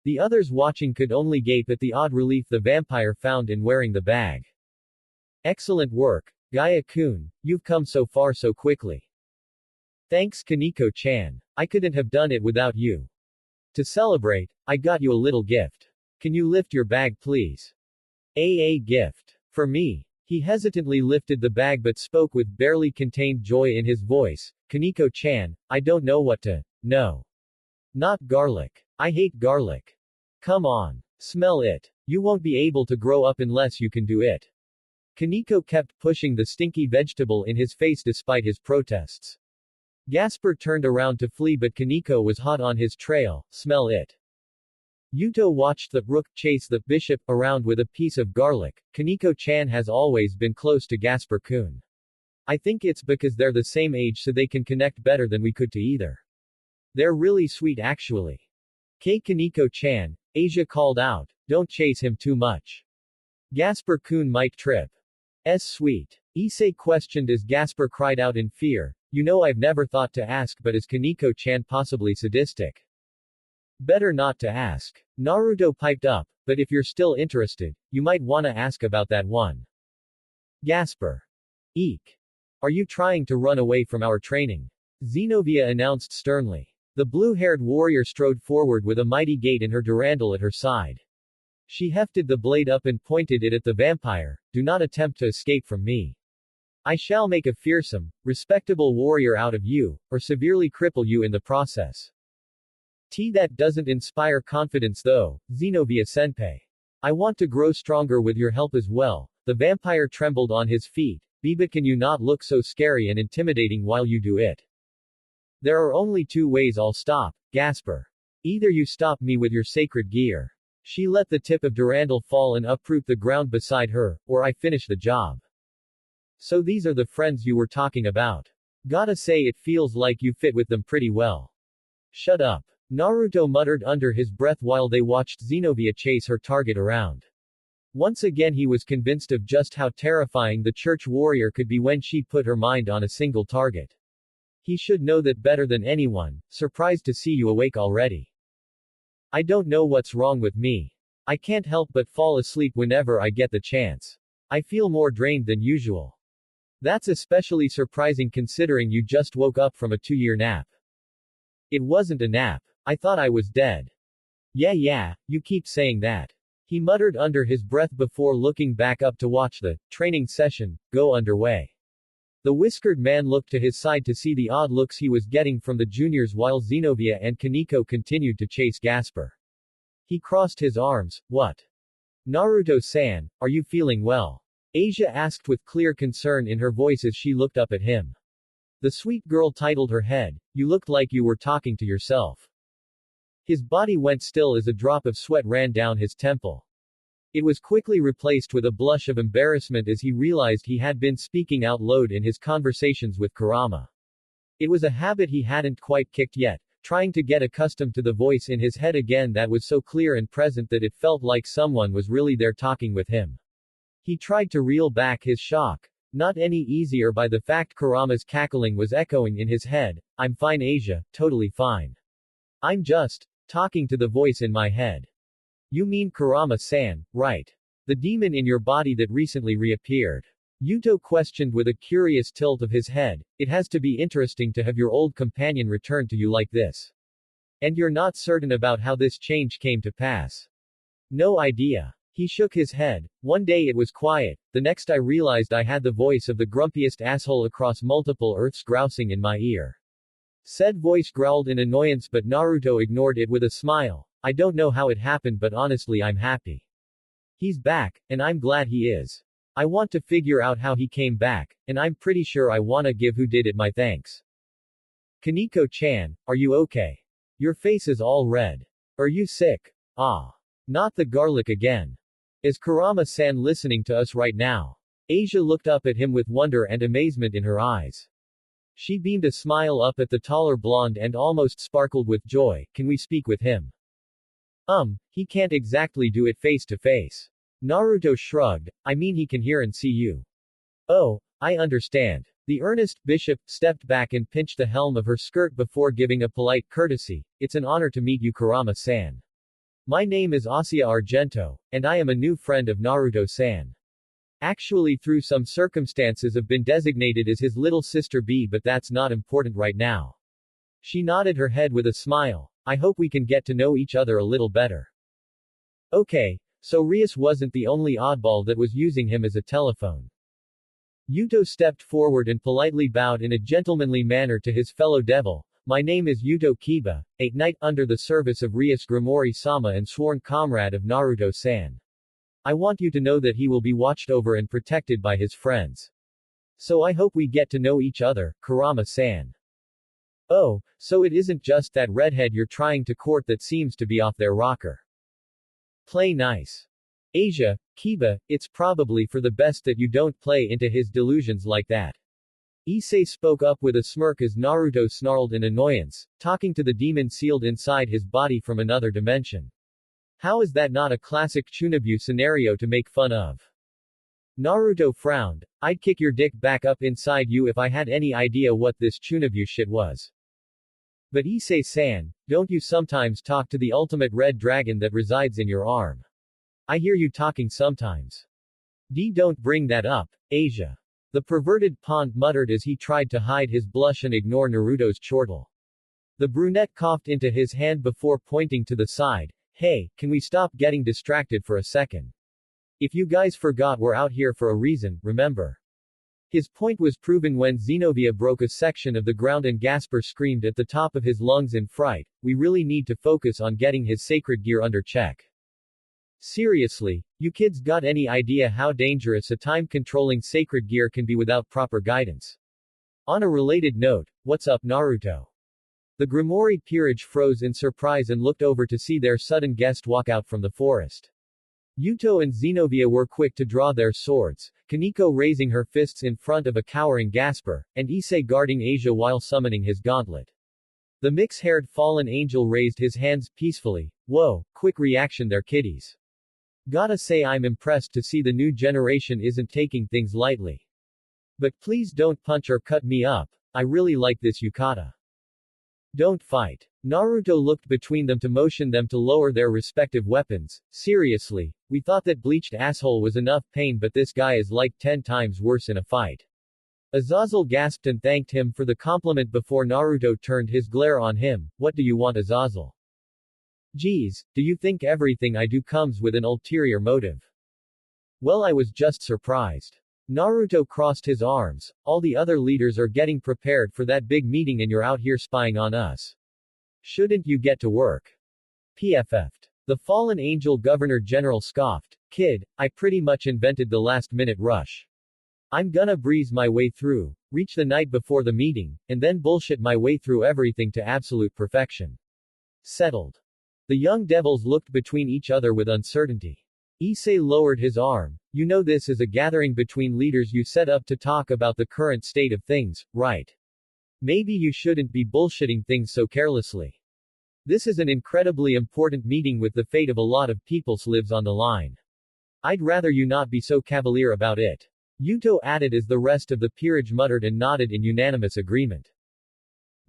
The others watching could only gape at the odd relief the vampire found in wearing the bag. Excellent work, Gaia-kun, you've come so far so quickly. Thanks Koneko-chan. I couldn't have done it without you. To celebrate, I got you a little gift. Can you lift your bag please? A gift. For me. He hesitantly lifted the bag but spoke with barely contained joy in his voice. Koneko-chan, I don't know what to. No. Not garlic. I hate garlic. Come on. Smell it. You won't be able to grow up unless you can do it. Koneko kept pushing the stinky vegetable in his face despite his protests. Gasper turned around to flee but Koneko was hot on his trail. Smell it. Yuto watched the rook chase the bishop around with a piece of garlic. Koneko-chan has always been close to Gasper-kun. I think it's because they're the same age so they can connect better than we could to either. They're really sweet actually. Koneko-chan, Asia called out, don't chase him too much. Gasper-kun might trip. Sweet. Issei questioned as Gasper cried out in fear, you know I've never thought to ask but is Koneko-chan possibly sadistic? Better not to ask. Naruto piped up, but if you're still interested, you might wanna ask about that one. Gasper. Eek. Are you trying to run away from our training? Xenovia announced sternly. The blue-haired warrior strode forward with a mighty gait and her durandal at her side. She hefted the blade up and pointed it at the vampire, do not attempt to escape from me. I shall make a fearsome, respectable warrior out of you, or severely cripple you in the process. That doesn't inspire confidence though, Xenovia-senpai. I want to grow stronger with your help as well. The vampire trembled on his feet. But can you not look so scary and intimidating while you do it? There are only two ways I'll stop, Gasper. Either you stop me with your sacred gear. She let the tip of durandal fall and uproot the ground beside her, or I finish the job. So these are the friends you were talking about. Gotta say it feels like you fit with them pretty well. Shut up. Naruto muttered under his breath while they watched Xenovia chase her target around. Once again he was convinced of just how terrifying the church warrior could be when she put her mind on a single target. He should know that better than anyone. Surprised to see you awake already. I don't know what's wrong with me. I can't help but fall asleep whenever I get the chance. I feel more drained than usual. That's especially surprising considering you just woke up from a 2-year nap. It wasn't a nap. I thought I was dead. Yeah, you keep saying that. He muttered under his breath before looking back up to watch the training session go underway. The whiskered man looked to his side to see the odd looks he was getting from the juniors while Xenovia and Koneko continued to chase Gasper. He crossed his arms. What? Naruto-san, are you feeling well? Asia asked with clear concern in her voice as she looked up at him. The sweet girl titled her head. You looked like you were talking to yourself. His body went still as a drop of sweat ran down his temple. It was quickly replaced with a blush of embarrassment as he realized he had been speaking out loud in his conversations with Kurama. It was a habit he hadn't quite kicked yet, trying to get accustomed to the voice in his head again that was so clear and present that it felt like someone was really there talking with him. He tried to reel back his shock, not any easier by the fact Kurama's cackling was echoing in his head. I'm fine Asia, totally fine. I'm just talking to the voice in my head. You mean Kurama-san, right? The demon in your body that recently reappeared. Yuto questioned with a curious tilt of his head. It has to be interesting to have your old companion return to you like this. And you're not certain about how this change came to pass. No idea. He shook his head. One day it was quiet, the next I realized I had the voice of the grumpiest asshole across multiple Earths grousing in my ear. Said voice growled in annoyance but Naruto ignored it with a smile. I don't know how it happened but honestly I'm happy. He's back, and I'm glad he is. I want to figure out how he came back, and I'm pretty sure I wanna give who did it my thanks. Koneko-chan, are you okay? Your face is all red. Are you sick? Ah. Not the garlic again. Is Kurama-san listening to us right now? Asia looked up at him with wonder and amazement in her eyes. She beamed a smile up at the taller blonde and almost sparkled with joy. Can we speak with him? He can't exactly do it face to face. Naruto shrugged. I mean he can hear and see you. Oh, I understand. The earnest bishop stepped back and pinched the helm of her skirt before giving a polite courtesy. It's an honor to meet you Kurama-san. My name is Asia Argento, and I am a new friend of Naruto-san. Actually through some circumstances have been designated as his little sister B but that's not important right now. She nodded her head with a smile. I hope we can get to know each other a little better. Okay, so Rias wasn't the only oddball that was using him as a telephone. Yuto stepped forward and politely bowed in a gentlemanly manner to his fellow devil. My name is Yuto Kiba, a knight under the service of Rias Gremory-sama and sworn comrade of Naruto-san. I want you to know that he will be watched over and protected by his friends. So I hope we get to know each other, Kurama-san. Oh, so it isn't just that redhead you're trying to court that seems to be off their rocker. Play nice. Asia, Kiba, it's probably for the best that you don't play into his delusions like that. Issei spoke up with a smirk as Naruto snarled in annoyance, talking to the demon sealed inside his body from another dimension. How is that not a classic Chunobu scenario to make fun of? Naruto frowned. I'd kick your dick back up inside you if I had any idea what this Chunobu shit was. But Issei-san, don't you sometimes talk to the ultimate red dragon that resides in your arm? I hear you talking sometimes. Don't bring that up, Asia. The perverted pond muttered as he tried to hide his blush and ignore Naruto's chortle. The brunette coughed into his hand before pointing to the side. Hey, can we stop getting distracted for a second? If you guys forgot we're out here for a reason, remember. His point was proven when Xenovia broke a section of the ground and Gasper screamed at the top of his lungs in fright. We really need to focus on getting his sacred gear under check. Seriously, you kids got any idea how dangerous a time-controlling sacred gear can be without proper guidance? On a related note, what's up Naruto? The Gremory peerage froze in surprise and looked over to see their sudden guest walk out from the forest. Yuto and Xenovia were quick to draw their swords, Koneko raising her fists in front of a cowering Gasper, and Issei guarding Asia while summoning his gauntlet. The mix-haired fallen angel raised his hands peacefully. Whoa, quick reaction there kiddies. Gotta say I'm impressed to see the new generation isn't taking things lightly. But please don't punch or cut me up, I really like this yukata. Don't fight. Naruto looked between them to motion them to lower their respective weapons. Seriously, we thought that bleached asshole was enough pain but this guy is like 10 times worse in a fight. Azazel gasped and thanked him for the compliment before Naruto turned his glare on him. What do you want Azazel? Geez, do you think everything I do comes with an ulterior motive? Well I was just surprised. Naruto crossed his arms. All the other leaders are getting prepared for that big meeting and you're out here spying on us. Shouldn't you get to work? PFF'd. The fallen angel Governor General scoffed. Kid, I pretty much invented the last minute rush. I'm gonna breeze my way through, reach the night before the meeting, and then bullshit my way through everything to absolute perfection. Settled. The young devils looked between each other with uncertainty. Issei lowered his arm. You know this is a gathering between leaders you set up to talk about the current state of things, right? Maybe you shouldn't be bullshitting things so carelessly. This is an incredibly important meeting with the fate of a lot of people's lives on the line. I'd rather you not be so cavalier about it. Yuto added as the rest of the peerage muttered and nodded in unanimous agreement.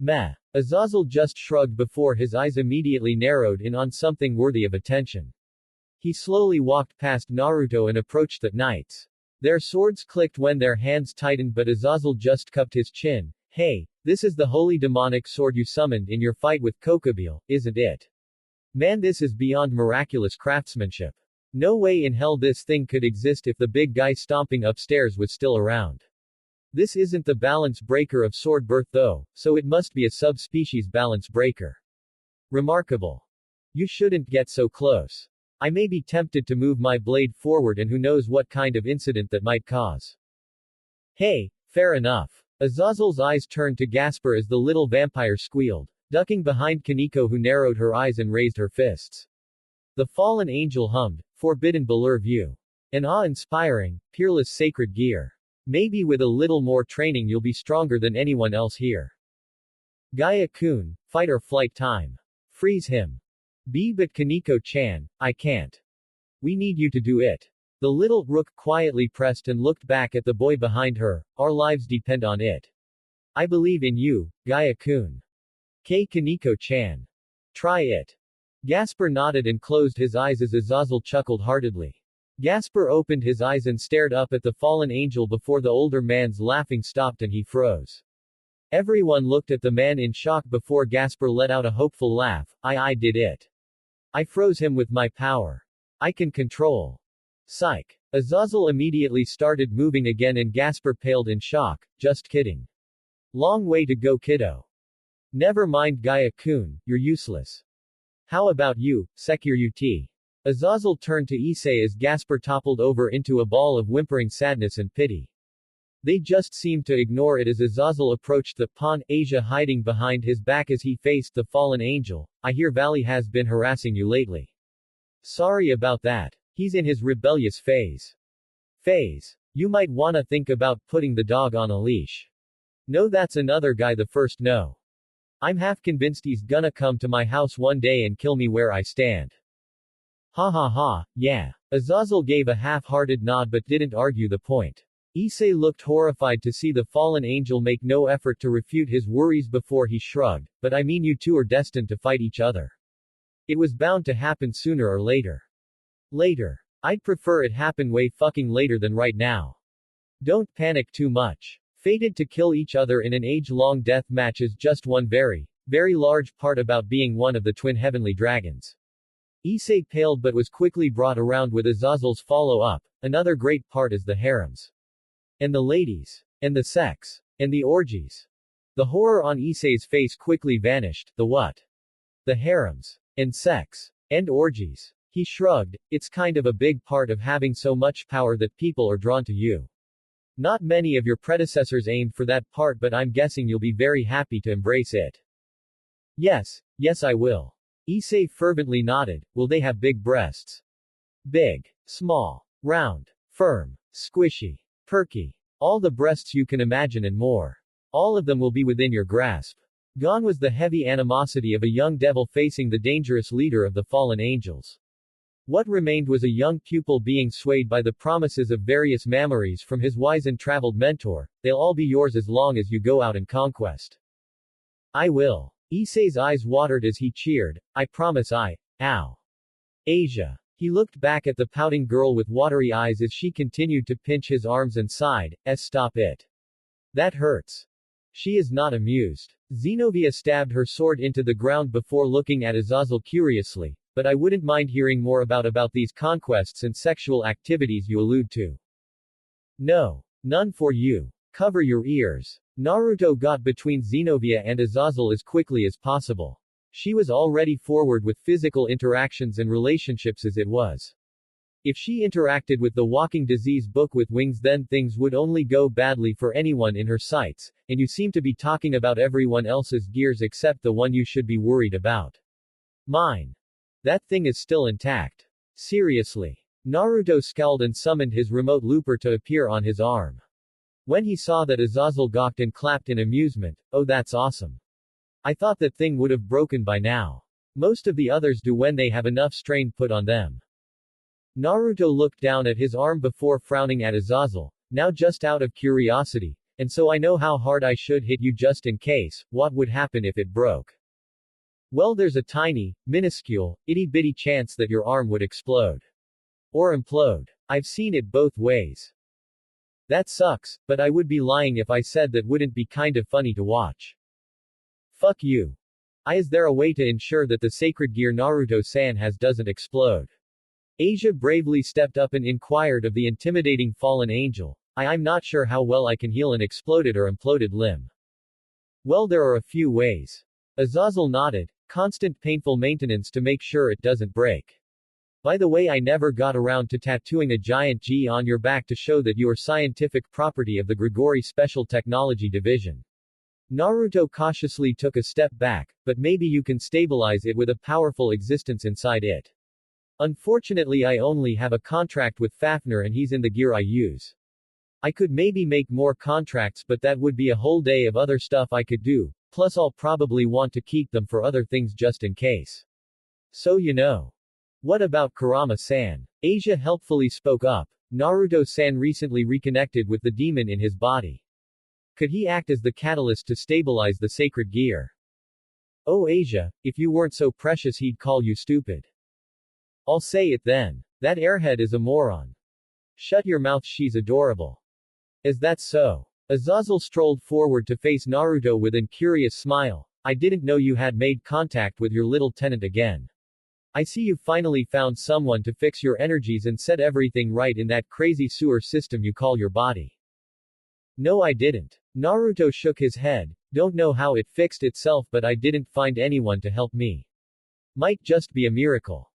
Meh. Azazel just shrugged before his eyes immediately narrowed in on something worthy of attention. He slowly walked past Naruto and approached the knights. Their swords clicked when their hands tightened but Azazel just cupped his chin. Hey, this is the holy demonic sword you summoned in your fight with Kokobile, isn't it? Man, this is beyond miraculous craftsmanship. No way in hell this thing could exist if the big guy stomping upstairs was still around. This isn't the balance breaker of sword birth though, so it must be a subspecies balance breaker. Remarkable. You shouldn't get so close. I may be tempted to move my blade forward and who knows what kind of incident that might cause. Hey, fair enough. Azazel's eyes turned to Gasper as the little vampire squealed, ducking behind Koneko, who narrowed her eyes and raised her fists. The fallen angel hummed, forbidden Balur view. An awe-inspiring, peerless sacred gear. Maybe with a little more training you'll be stronger than anyone else here. Gaia-kun, fight or flight time. Freeze him. But Koneko-chan, I can't. We need you to do it. The little rook quietly pressed and looked back at the boy behind her. Our lives depend on it. I believe in you, Gaia-kun. Koneko-chan. Try it. Gasper nodded and closed his eyes as Azazel chuckled heartedly. Gasper opened his eyes and stared up at the fallen angel before the older man's laughing stopped and he froze. Everyone looked at the man in shock before Gasper let out a hopeful laugh. I did it. I froze him with my power. I can control. Psych. Azazel immediately started moving again and Gasper paled in shock. Just kidding. Long way to go, kiddo. Never mind, Gaia-kun, you're useless. How about you, Secure-UT? Azazel turned to Issei as Gasper toppled over into a ball of whimpering sadness and pity. They just seemed to ignore it as Azazel approached the pawn, Asia hiding behind his back as he faced the fallen angel. I hear Vali has been harassing you lately. Sorry about that. He's in his rebellious phase. You might wanna think about putting the dog on a leash. No, that's another guy. The first no. I'm half convinced he's gonna come to my house one day and kill me where I stand. Ha ha ha, yeah. Azazel gave a half-hearted nod but didn't argue the point. Issei looked horrified to see the fallen angel make no effort to refute his worries before he shrugged, but I mean, you two are destined to fight each other. It was bound to happen sooner or later. Later. I'd prefer it happen way fucking later than right now. Don't panic too much. Fated to kill each other in an age-long death match is just one very large part about being one of the twin heavenly dragons. Issei paled but was quickly brought around with Azazel's follow-up. Another great part is the harems. And the ladies. And the sex. And the orgies. The horror on Issei's face quickly vanished. The what? The harems. And sex. And orgies. He shrugged. It's kind of a big part of having so much power that people are drawn to you. Not many of your predecessors aimed for that part, but I'm guessing you'll be very happy to embrace it. Yes I will. Issei fervently nodded. Will they have big breasts? Big. Small. Round. Firm. Squishy. Perky. All the breasts you can imagine and more. All of them will be within your grasp. Gone was the heavy animosity of a young devil facing the dangerous leader of the fallen angels. What remained was a young pupil being swayed by the promises of various memories from his wise and traveled mentor. They'll all be yours as long as you go out and conquest. I will. Issei's eyes watered as he cheered. I promise I. Ow. Asia. He looked back at the pouting girl with watery eyes as she continued to pinch his arms and sighed. Stop it. That hurts. She is not amused. Xenovia stabbed her sword into the ground before looking at Azazel curiously. But I wouldn't mind hearing more about these conquests and sexual activities you allude to. No. None for you. Cover your ears. Naruto got between Xenovia and Azazel as quickly as possible. She was already forward with physical interactions and relationships as it was. If she interacted with the walking disease book with wings, then things would only go badly for anyone in her sights, and you seem to be talking about everyone else's gears except the one you should be worried about. Mine. That thing is still intact. Seriously. Naruto scowled and summoned his remote looper to appear on his arm. When he saw that, Azazel gawked and clapped in amusement. Oh, that's awesome. I thought that thing would have broken by now. Most of the others do when they have enough strain put on them. Naruto looked down at his arm before frowning at Azazel. Now, just out of curiosity, and so I know how hard I should hit you just in case, what would happen if it broke? Well, there's a tiny, minuscule, itty-bitty chance that your arm would explode. Or implode. I've seen it both ways. That sucks, but I would be lying if I said that wouldn't be kind of funny to watch. Fuck you. Is there a way to ensure that the sacred gear Naruto-san has doesn't explode? Asia bravely stepped up and inquired of the intimidating fallen angel. I'm not sure how well I can heal an exploded or imploded limb. Well, there are a few ways. Azazel nodded. Constant painful maintenance to make sure it doesn't break. By the way, I never got around to tattooing a giant G on your back to show that you are scientific property of the Gregory Special Technology Division. Naruto cautiously took a step back, but maybe you can stabilize it with a powerful existence inside it. Unfortunately, I only have a contract with Fafnir and he's in the gear I use. I could maybe make more contracts, but that would be a whole day of other stuff I could do, plus I'll probably want to keep them for other things just in case. So you know. What about Kurama-san? Asia helpfully spoke up. Naruto-san recently reconnected with the demon in his body. Could he act as the catalyst to stabilize the sacred gear? Oh Asia, if you weren't so precious he'd call you stupid. I'll say it then. That airhead is a moron. Shut your mouth, she's adorable. Is that so? Azazel strolled forward to face Naruto with an curious smile. I didn't know you had made contact with your little tenant again. I see you finally found someone to fix your energies and set everything right in that crazy sewer system you call your body. No, I didn't. Naruto shook his head. Don't know how it fixed itself, but I didn't find anyone to help me. Might just be a miracle.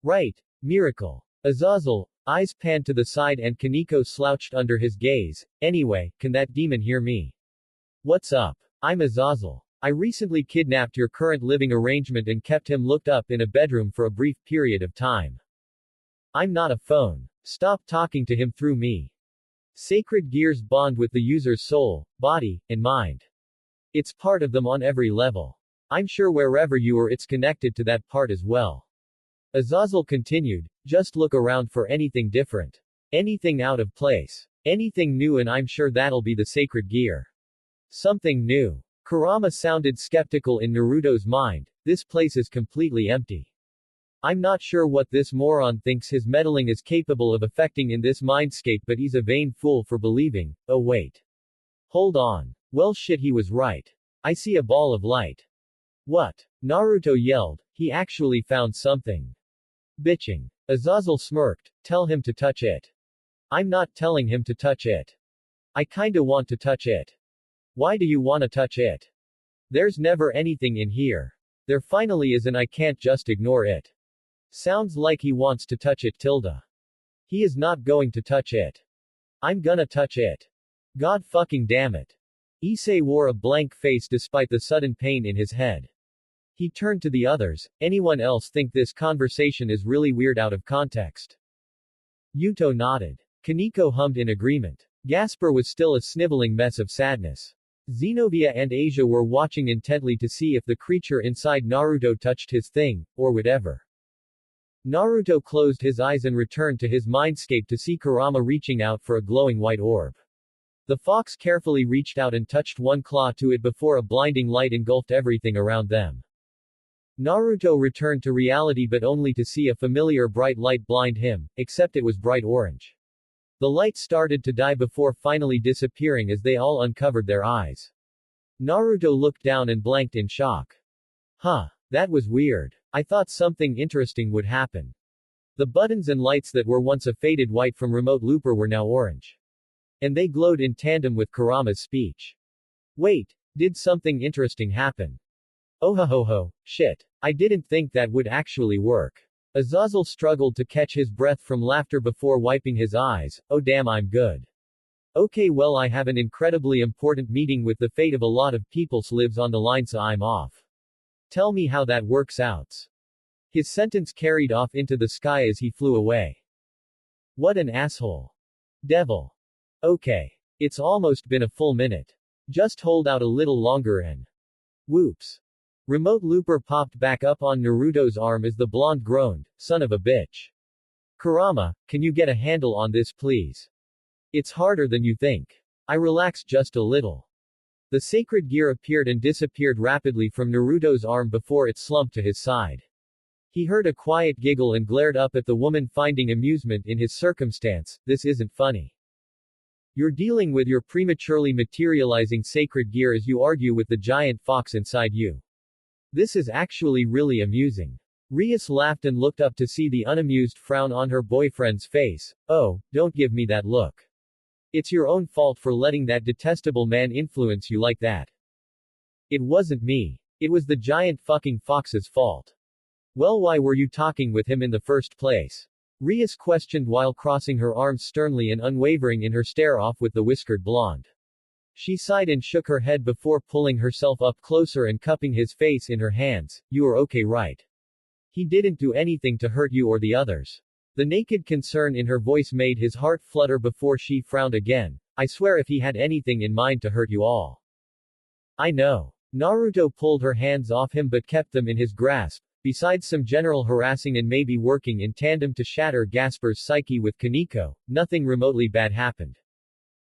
Right. Miracle. Azazel, eyes panned to the side and Koneko slouched under his gaze. Anyway, can that demon hear me? What's up? I'm Azazel. I recently kidnapped your current living arrangement and kept him locked up in a bedroom for a brief period of time. I'm not a phone. Stop talking to him through me. Sacred gears bond with the user's soul, body, and mind. It's part of them on every level. I'm sure wherever you are it's connected to that part as well. Azazel continued, just look around for anything different. Anything out of place. Anything new and I'm sure that'll be the sacred gear. Something new. Kurama sounded skeptical in Naruto's mind. This place is completely empty. I'm not sure what this moron thinks his meddling is capable of affecting in this mindscape, but he's a vain fool for believing. Oh wait. Hold on. Well shit, he was right. I see a ball of light. What? Naruto yelled. He actually found something. Bitching. Azazel smirked. Tell him to touch it. I'm not telling him to touch it. I kinda want to touch it. Why do you wanna touch it? There's never anything in here. There finally is and I can't just ignore it. Sounds like he wants to touch it tilde. He is not going to touch it. I'm gonna touch it. God fucking damn it. Issei wore a blank face despite the sudden pain in his head. He turned to the others. Anyone else think this conversation is really weird out of context? Yuto nodded. Koneko hummed in agreement. Gasper was still a sniveling mess of sadness. Xenovia and Asia were watching intently to see if the creature inside Naruto touched his thing, or would ever. Naruto closed his eyes and returned to his mindscape to see Kurama reaching out for a glowing white orb. The fox carefully reached out and touched one claw to it before a blinding light engulfed everything around them. Naruto returned to reality but only to see a familiar bright light blind him, except it was bright orange. The light started to die before finally disappearing as they all uncovered their eyes. Naruto looked down and blanked in shock. Huh. That was weird. I thought something interesting would happen. The buttons and lights that were once a faded white from Remote Looper were now orange. And they glowed in tandem with Kurama's speech. Wait, did something interesting happen? Oh ho ho ho, shit. I didn't think that would actually work. Azazel struggled to catch his breath from laughter before wiping his eyes. Oh damn, I'm good. Okay, well, I have an incredibly important meeting with the fate of a lot of people's lives on the line, so I'm off. Tell me how that works out. His sentence carried off into the sky as he flew away. What an asshole. Devil. Okay. It's almost been a full minute. Just hold out a little longer and. Whoops. Remote Looper popped back up on Naruto's arm as the blonde groaned, son of a bitch. Kurama, can you get a handle on this please? It's harder than you think. I relaxed just a little. The sacred gear appeared and disappeared rapidly from Naruto's arm before it slumped to his side. He heard a quiet giggle and glared up at the woman, finding amusement in his circumstance. This isn't funny. You're dealing with your prematurely materializing sacred gear as you argue with the giant fox inside you. This is actually really amusing. Rias laughed and looked up to see the unamused frown on her boyfriend's face. Oh, don't give me that look. It's your own fault for letting that detestable man influence you like that. It wasn't me. It was the giant fucking fox's fault. Well, why were you talking with him in the first place? Rias questioned while crossing her arms sternly and unwavering in her stare-off with the whiskered blonde. She sighed and shook her head before pulling herself up closer and cupping his face in her hands. You are okay, right? He didn't do anything to hurt you or the others. The naked concern in her voice made his heart flutter before she frowned again. I swear if he had anything in mind to hurt you all. I know. Naruto pulled her hands off him but kept them in his grasp. Besides some general harassing and maybe working in tandem to shatter Gasper's psyche with Koneko, nothing remotely bad happened.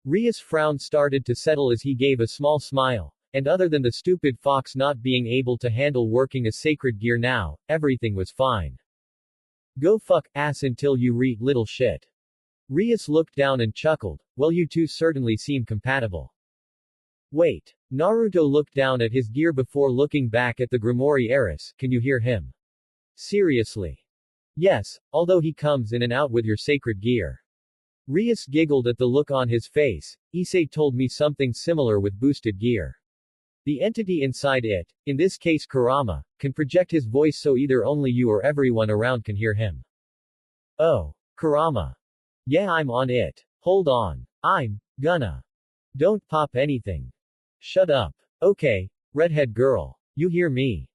Rias' frown started to settle as he gave a small smile. And other than the stupid fox not being able to handle working a sacred gear now, everything was fine. Go fuck ass until you little shit. Rias looked down and chuckled. Well, you two certainly seem compatible. Wait. Naruto looked down at his gear before looking back at the Gremory heiress. Can you hear him? Seriously? Yes, although he comes in and out with your sacred gear. Rias giggled at the look on his face. Issei told me something similar with boosted gear. The entity inside it, in this case Kurama, can project his voice so either only you or everyone around can hear him. Oh. Kurama. Yeah, I'm on it. Hold on. I'm gonna. Don't pop anything. Shut up. Okay, redhead girl. You hear me?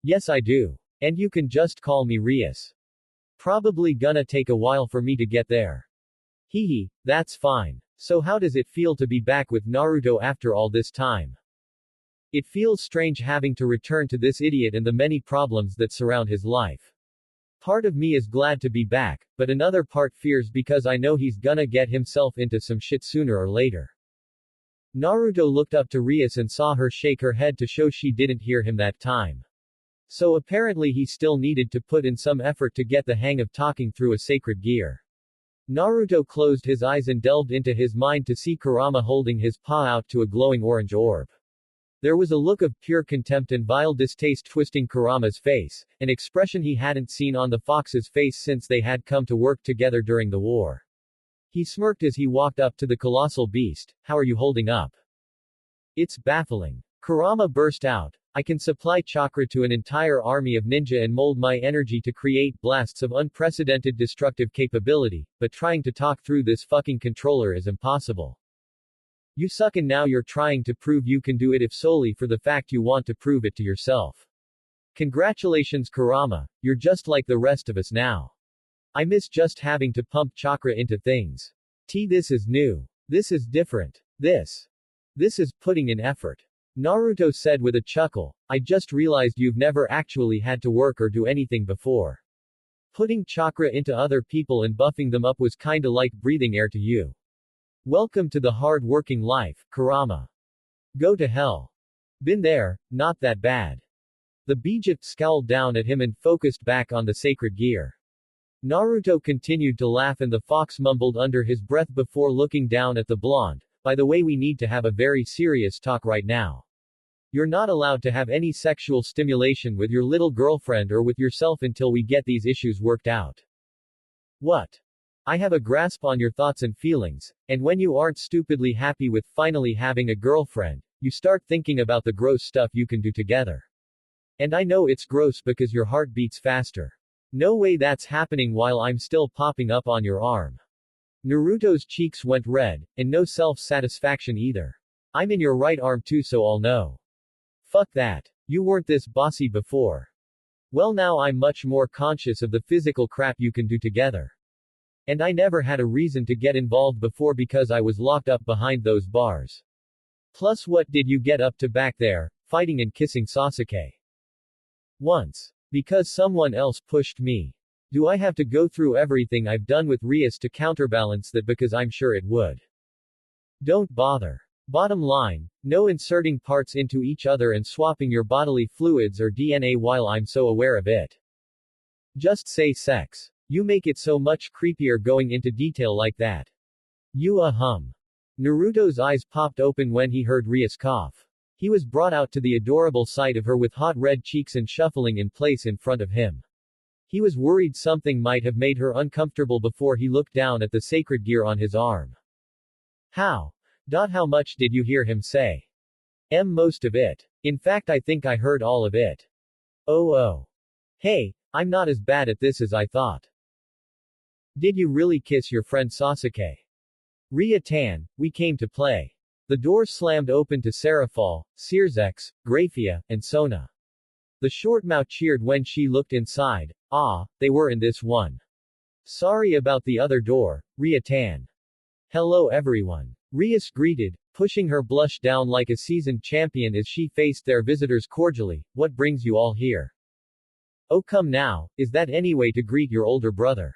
Yes, I do. And you can just call me Rias. Probably gonna take a while for me to get there. Hehe, that's fine. So how does it feel to be back with Naruto after all this time? It feels strange having to return to this idiot and the many problems that surround his life. Part of me is glad to be back, but another part fears because I know he's gonna get himself into some shit sooner or later. Naruto looked up to Rias and saw her shake her head to show she didn't hear him that time. So apparently he still needed to put in some effort to get the hang of talking through a sacred gear. Naruto closed his eyes and delved into his mind to see Kurama holding his paw out to a glowing orange orb. There was a look of pure contempt and vile distaste twisting Kurama's face, an expression he hadn't seen on the fox's face since they had come to work together during the war. He smirked as he walked up to the colossal beast. How are you holding up? It's baffling. Kurama burst out. I can supply chakra to an entire army of ninja and mold my energy to create blasts of unprecedented destructive capability, but trying to talk through this fucking controller is impossible. You suck and now you're trying to prove you can do it if solely for the fact you want to prove it to yourself. Congratulations Kurama, you're just like the rest of us now. I miss just having to pump chakra into things. This is new. This is different. This is putting in effort. Naruto said with a chuckle, I just realized you've never actually had to work or do anything before. Putting chakra into other people and buffing them up was kinda like breathing air to you. Welcome to the hard-working life, Kurama. Go to hell. Been there, not that bad. The Bijut scowled down at him and focused back on the sacred gear. Naruto continued to laugh and the fox mumbled under his breath before looking down at the blonde. By the way, we need to have a very serious talk right now. You're not allowed to have any sexual stimulation with your little girlfriend or with yourself until we get these issues worked out. What? I have a grasp on your thoughts and feelings, and when you aren't stupidly happy with finally having a girlfriend, you start thinking about the gross stuff you can do together. And I know it's gross because your heart beats faster. No way that's happening while I'm still popping up on your arm. Naruto's cheeks went red, and no self-satisfaction either. I'm in your right arm too so I'll know. Fuck that. You weren't this bossy before. Well now I'm much more conscious of the physical crap you can do together. And I never had a reason to get involved before because I was locked up behind those bars. Plus what did you get up to back there, fighting and kissing Sasuke? Once. Because someone else pushed me. Do I have to go through everything I've done with Rias to counterbalance that because I'm sure it would? Don't bother. Bottom line, no inserting parts into each other and swapping your bodily fluids or DNA while I'm so aware of it. Just say sex. You make it so much creepier going into detail like that. You hum. Naruto's eyes popped open when he heard Rias cough. He was brought out to the adorable sight of her with hot red cheeks and shuffling in place in front of him. He was worried something might have made her uncomfortable before he looked down at the sacred gear on his arm. How? How much did you hear him say? Most of it. In fact, I think I heard all of it. Oh. Hey, I'm not as bad at this as I thought. Did you really kiss your friend Sasuke? Ria-tan, we came to play. The door slammed open to Serafall, Searsex, Grafia, and Sona. The short mouth cheered when she looked inside. Ah, they were in this one. Sorry about the other door, Ria-tan. Hello everyone. Rias greeted, pushing her blush down like a seasoned champion as she faced their visitors cordially. What brings you all here? Oh come now, is that any way to greet your older brother?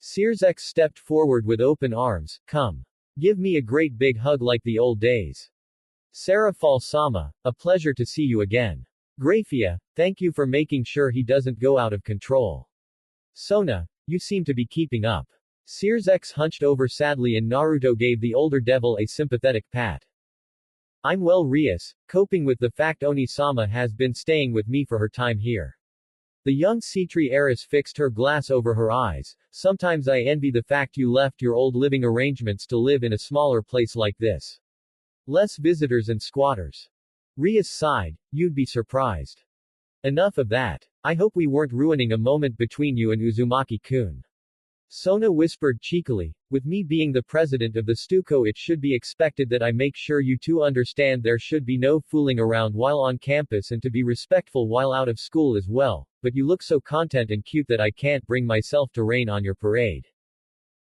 Searsex stepped forward with open arms. Come. Give me a great big hug like the old days. Serafall-sama, a pleasure to see you again. Grafia, thank you for making sure he doesn't go out of control. Sona, you seem to be keeping up. Searsex hunched over sadly and Naruto gave the older devil a sympathetic pat. I'm well Rias, coping with the fact Oni-sama has been staying with me for her time here. The young Cetri heiress fixed her glass over her eyes. Sometimes I envy the fact you left your old living arrangements to live in a smaller place like this. Less visitors and squatters. Rias sighed, you'd be surprised. Enough of that. I hope we weren't ruining a moment between you and Uzumaki-kun. Sona whispered cheekily, with me being the president of the Stuco it should be expected that I make sure you two understand there should be no fooling around while on campus and to be respectful while out of school as well, but you look so content and cute that I can't bring myself to rain on your parade.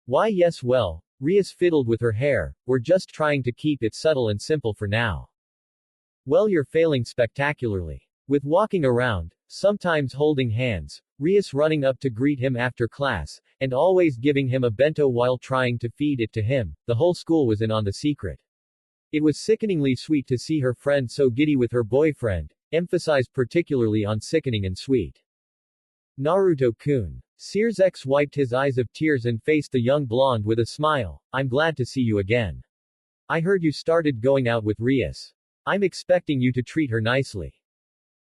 Why yes well, Rias fiddled with her hair, we're just trying to keep it subtle and simple for now. Well you're failing spectacularly. With walking around, sometimes holding hands, Rias running up to greet him after class, and always giving him a bento while trying to feed it to him, the whole school was in on the secret. It was sickeningly sweet to see her friend so giddy with her boyfriend, emphasize particularly on sickening and sweet. Naruto-kun. Searsex wiped his eyes of tears and faced the young blonde with a smile, I'm glad to see you again. I heard you started going out with Rias. I'm expecting you to treat her nicely.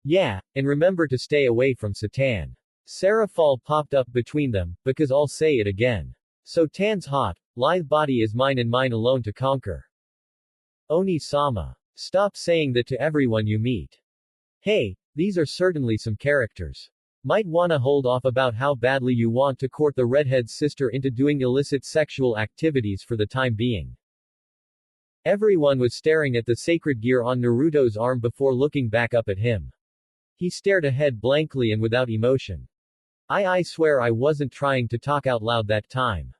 Yeah, and remember to stay away from Satan. Serafall popped up between them, because I'll say it again. So Tan's hot, lithe body is mine and mine alone to conquer. Oni-sama. Stop saying that to everyone you meet. Hey, these are certainly some characters. Might wanna hold off about how badly you want to court the redhead's sister into doing illicit sexual activities for the time being. Everyone was staring at the sacred gear on Naruto's arm before looking back up at him. He stared ahead blankly and without emotion. I swear I wasn't trying to talk out loud that time.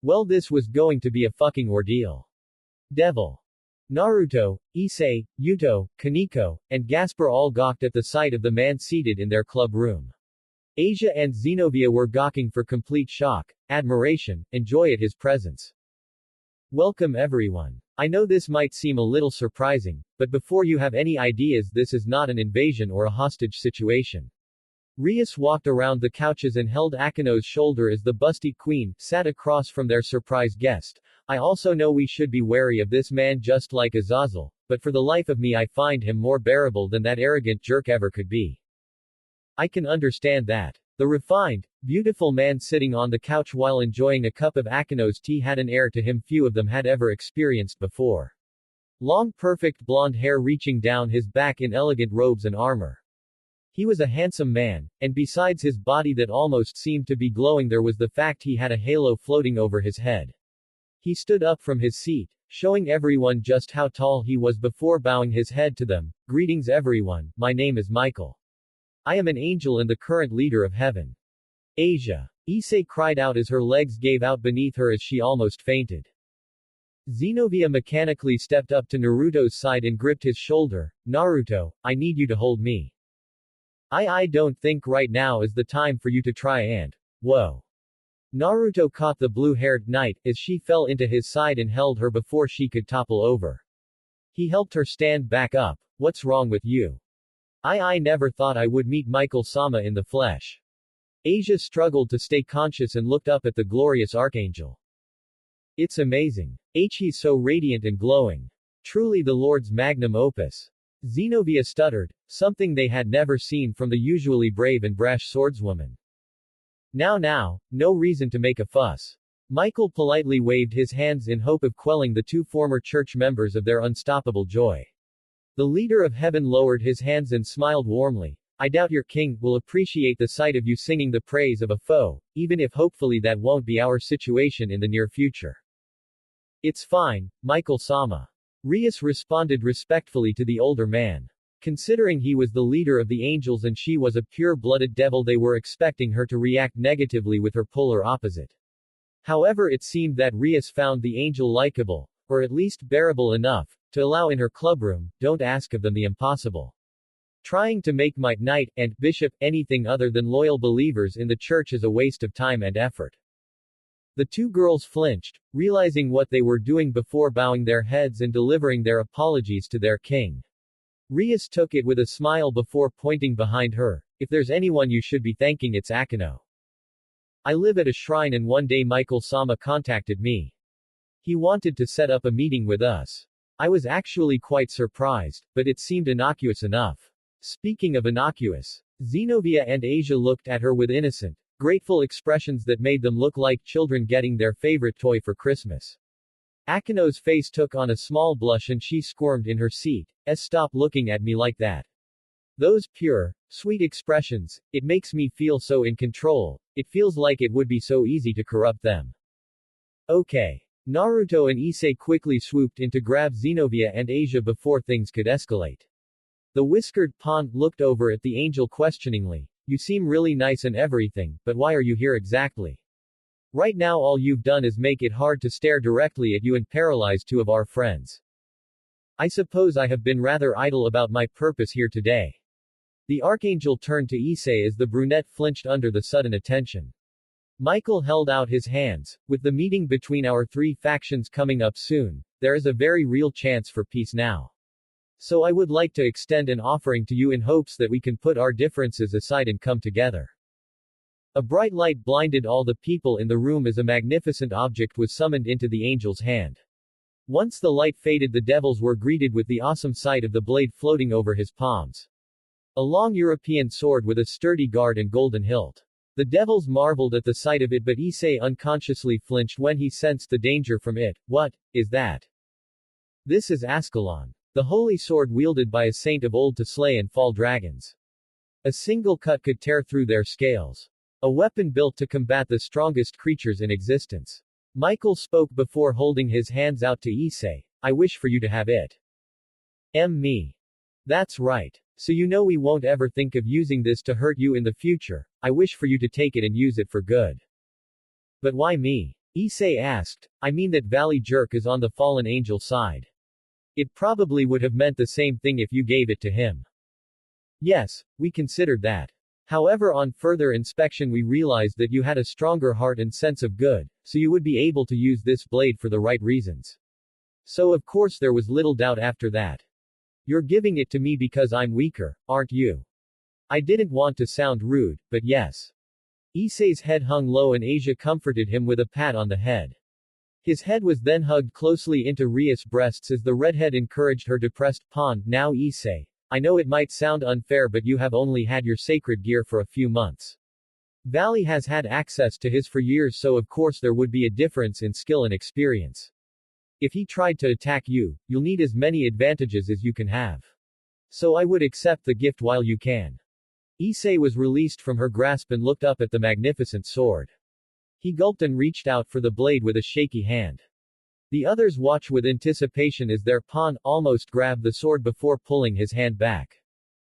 Well this was going to be a fucking ordeal. Devil. Naruto, Issei, Yuto, Koneko, and Gasper all gawked at the sight of the man seated in their club room. Asia and Xenovia were gawking for complete shock, admiration, and joy at his presence. Welcome everyone. I know this might seem a little surprising, but before you have any ideas this is not an invasion or a hostage situation. Rias walked around the couches and held Akino's shoulder as the busty queen sat across from their surprise guest. I also know we should be wary of this man just like Azazel, but for the life of me I find him more bearable than that arrogant jerk ever could be. I can understand that. The refined, beautiful man sitting on the couch while enjoying a cup of Akino's tea had an air to him few of them had ever experienced before. Long perfect blonde hair reaching down his back in elegant robes and armor. He was a handsome man, and besides his body that almost seemed to be glowing there was the fact he had a halo floating over his head. He stood up from his seat, showing everyone just how tall he was before bowing his head to them. Greetings everyone, my name is Michael. I am an angel and the current leader of heaven. Asia. Issei cried out as her legs gave out beneath her as she almost fainted. Xenovia mechanically stepped up to Naruto's side and gripped his shoulder. Naruto, I need you to hold me. I don't think right now is the time for you to try and. Whoa. Naruto caught the blue-haired knight, as she fell into his side and held her before she could topple over. He helped her stand back up. What's wrong with you? I never thought I would meet Michael-sama in the flesh. Asia struggled to stay conscious and looked up at the glorious archangel. It's amazing. He's so radiant and glowing. Truly the Lord's magnum opus. Xenovia stuttered, something they had never seen from the usually brave and brash swordswoman. Now, no reason to make a fuss. Michael politely waved his hands in hope of quelling the two former church members of their unstoppable joy. The leader of heaven lowered his hands and smiled warmly. I doubt your king will appreciate the sight of you singing the praise of a foe, even if hopefully that won't be our situation in the near future. It's fine, Michael-sama. Rias responded respectfully to the older man. Considering he was the leader of the angels and she was a pure-blooded devil, they were expecting her to react negatively with her polar opposite. However, it seemed that Rias found the angel likable, or at least bearable enough, to allow in her clubroom. Don't ask of them the impossible. Trying to make my knight and bishop anything other than loyal believers in the church is a waste of time and effort. The two girls flinched, realizing what they were doing before bowing their heads and delivering their apologies to their king. Rias took it with a smile before pointing behind her. If there's anyone you should be thanking, it's Akino. I live at a shrine and one day Michael-sama contacted me. He wanted to set up a meeting with us. I was actually quite surprised, but it seemed innocuous enough. Speaking of innocuous, Xenovia and Asia looked at her with innocent, grateful expressions that made them look like children getting their favorite toy for Christmas. Akino's face took on a small blush and she squirmed in her seat. Stop looking at me like that. Those pure, sweet expressions, it makes me feel so in control. It feels like it would be so easy to corrupt them. Okay. Naruto and Issei quickly swooped in to grab Xenovia and Asia before things could escalate. The whiskered pawn looked over at the angel questioningly. You seem really nice and everything, but why are you here exactly? Right now all you've done is make it hard to stare directly at you and paralyze two of our friends. I suppose I have been rather idle about my purpose here today. The archangel turned to Issei as the brunette flinched under the sudden attention. Michael held out his hands. With the meeting between our three factions coming up soon, there is a very real chance for peace now. So I would like to extend an offering to you in hopes that we can put our differences aside and come together. A bright light blinded all the people in the room as a magnificent object was summoned into the angel's hand. Once the light faded, the devils were greeted with the awesome sight of the blade floating over his palms. A long European sword with a sturdy guard and golden hilt. The devils marveled at the sight of it, but Issei unconsciously flinched when he sensed the danger from it. What is that? This is Ascalon, the holy sword wielded by a saint of old to slay and fall dragons. A single cut could tear through their scales. A weapon built to combat the strongest creatures in existence. Michael spoke before holding his hands out to Issei. I wish for you to have it. Me. That's right. So you know we won't ever think of using this to hurt you in the future. I wish for you to take it and use it for good. But why me? Issei asked. I mean that Vali jerk is on the fallen angel side. It probably would have meant the same thing if you gave it to him. Yes, we considered that. However, on further inspection we realized that you had a stronger heart and sense of good, so you would be able to use this blade for the right reasons. So of course there was little doubt after that. You're giving it to me because I'm weaker, aren't you? I didn't want to sound rude, but yes. Issei's head hung low and Asia comforted him with a pat on the head. His head was then hugged closely into Rias' breasts as the redhead encouraged her depressed pawn. Now Issei. I know it might sound unfair, but you have only had your sacred gear for a few months. Vali has had access to his for years, so of course there would be a difference in skill and experience. If he tried to attack you, you'll need as many advantages as you can have. So I would accept the gift while you can. Issei was released from her grasp and looked up at the magnificent sword. He gulped and reached out for the blade with a shaky hand. The others watch with anticipation as their pawn almost grabbed the sword before pulling his hand back.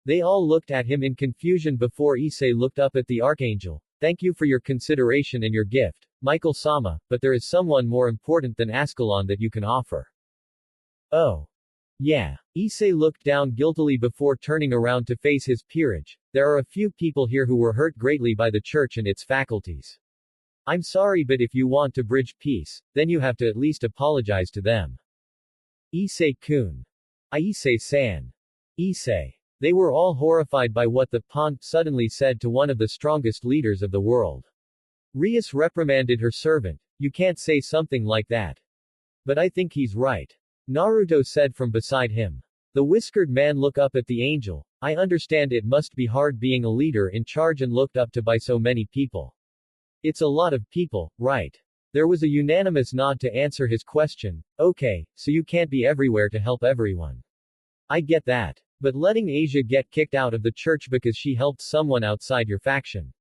They all looked at him in confusion before Issei looked up at the archangel. Thank you for your consideration and your gift, Michael-sama, but there is someone more important than Ascalon that you can offer. Oh. Yeah. Issei looked down guiltily before turning around to face his peerage. There are a few people here who were hurt greatly by the church and its faculties. I'm sorry, but if you want to bridge peace, then you have to at least apologize to them. Issei-kun. Issei-san. Issei. They were all horrified by what the pawn suddenly said to one of the strongest leaders of the world. Rias reprimanded her servant. You can't say something like that. But I think he's right. Naruto said from beside him. The whiskered man looked up at the angel. I understand it must be hard being a leader in charge and looked up to by so many people. It's a lot of people, right? There was a unanimous nod to answer his question. Okay, so you can't be everywhere to help everyone. I get that. But letting Asia get kicked out of the church because she helped someone outside your faction.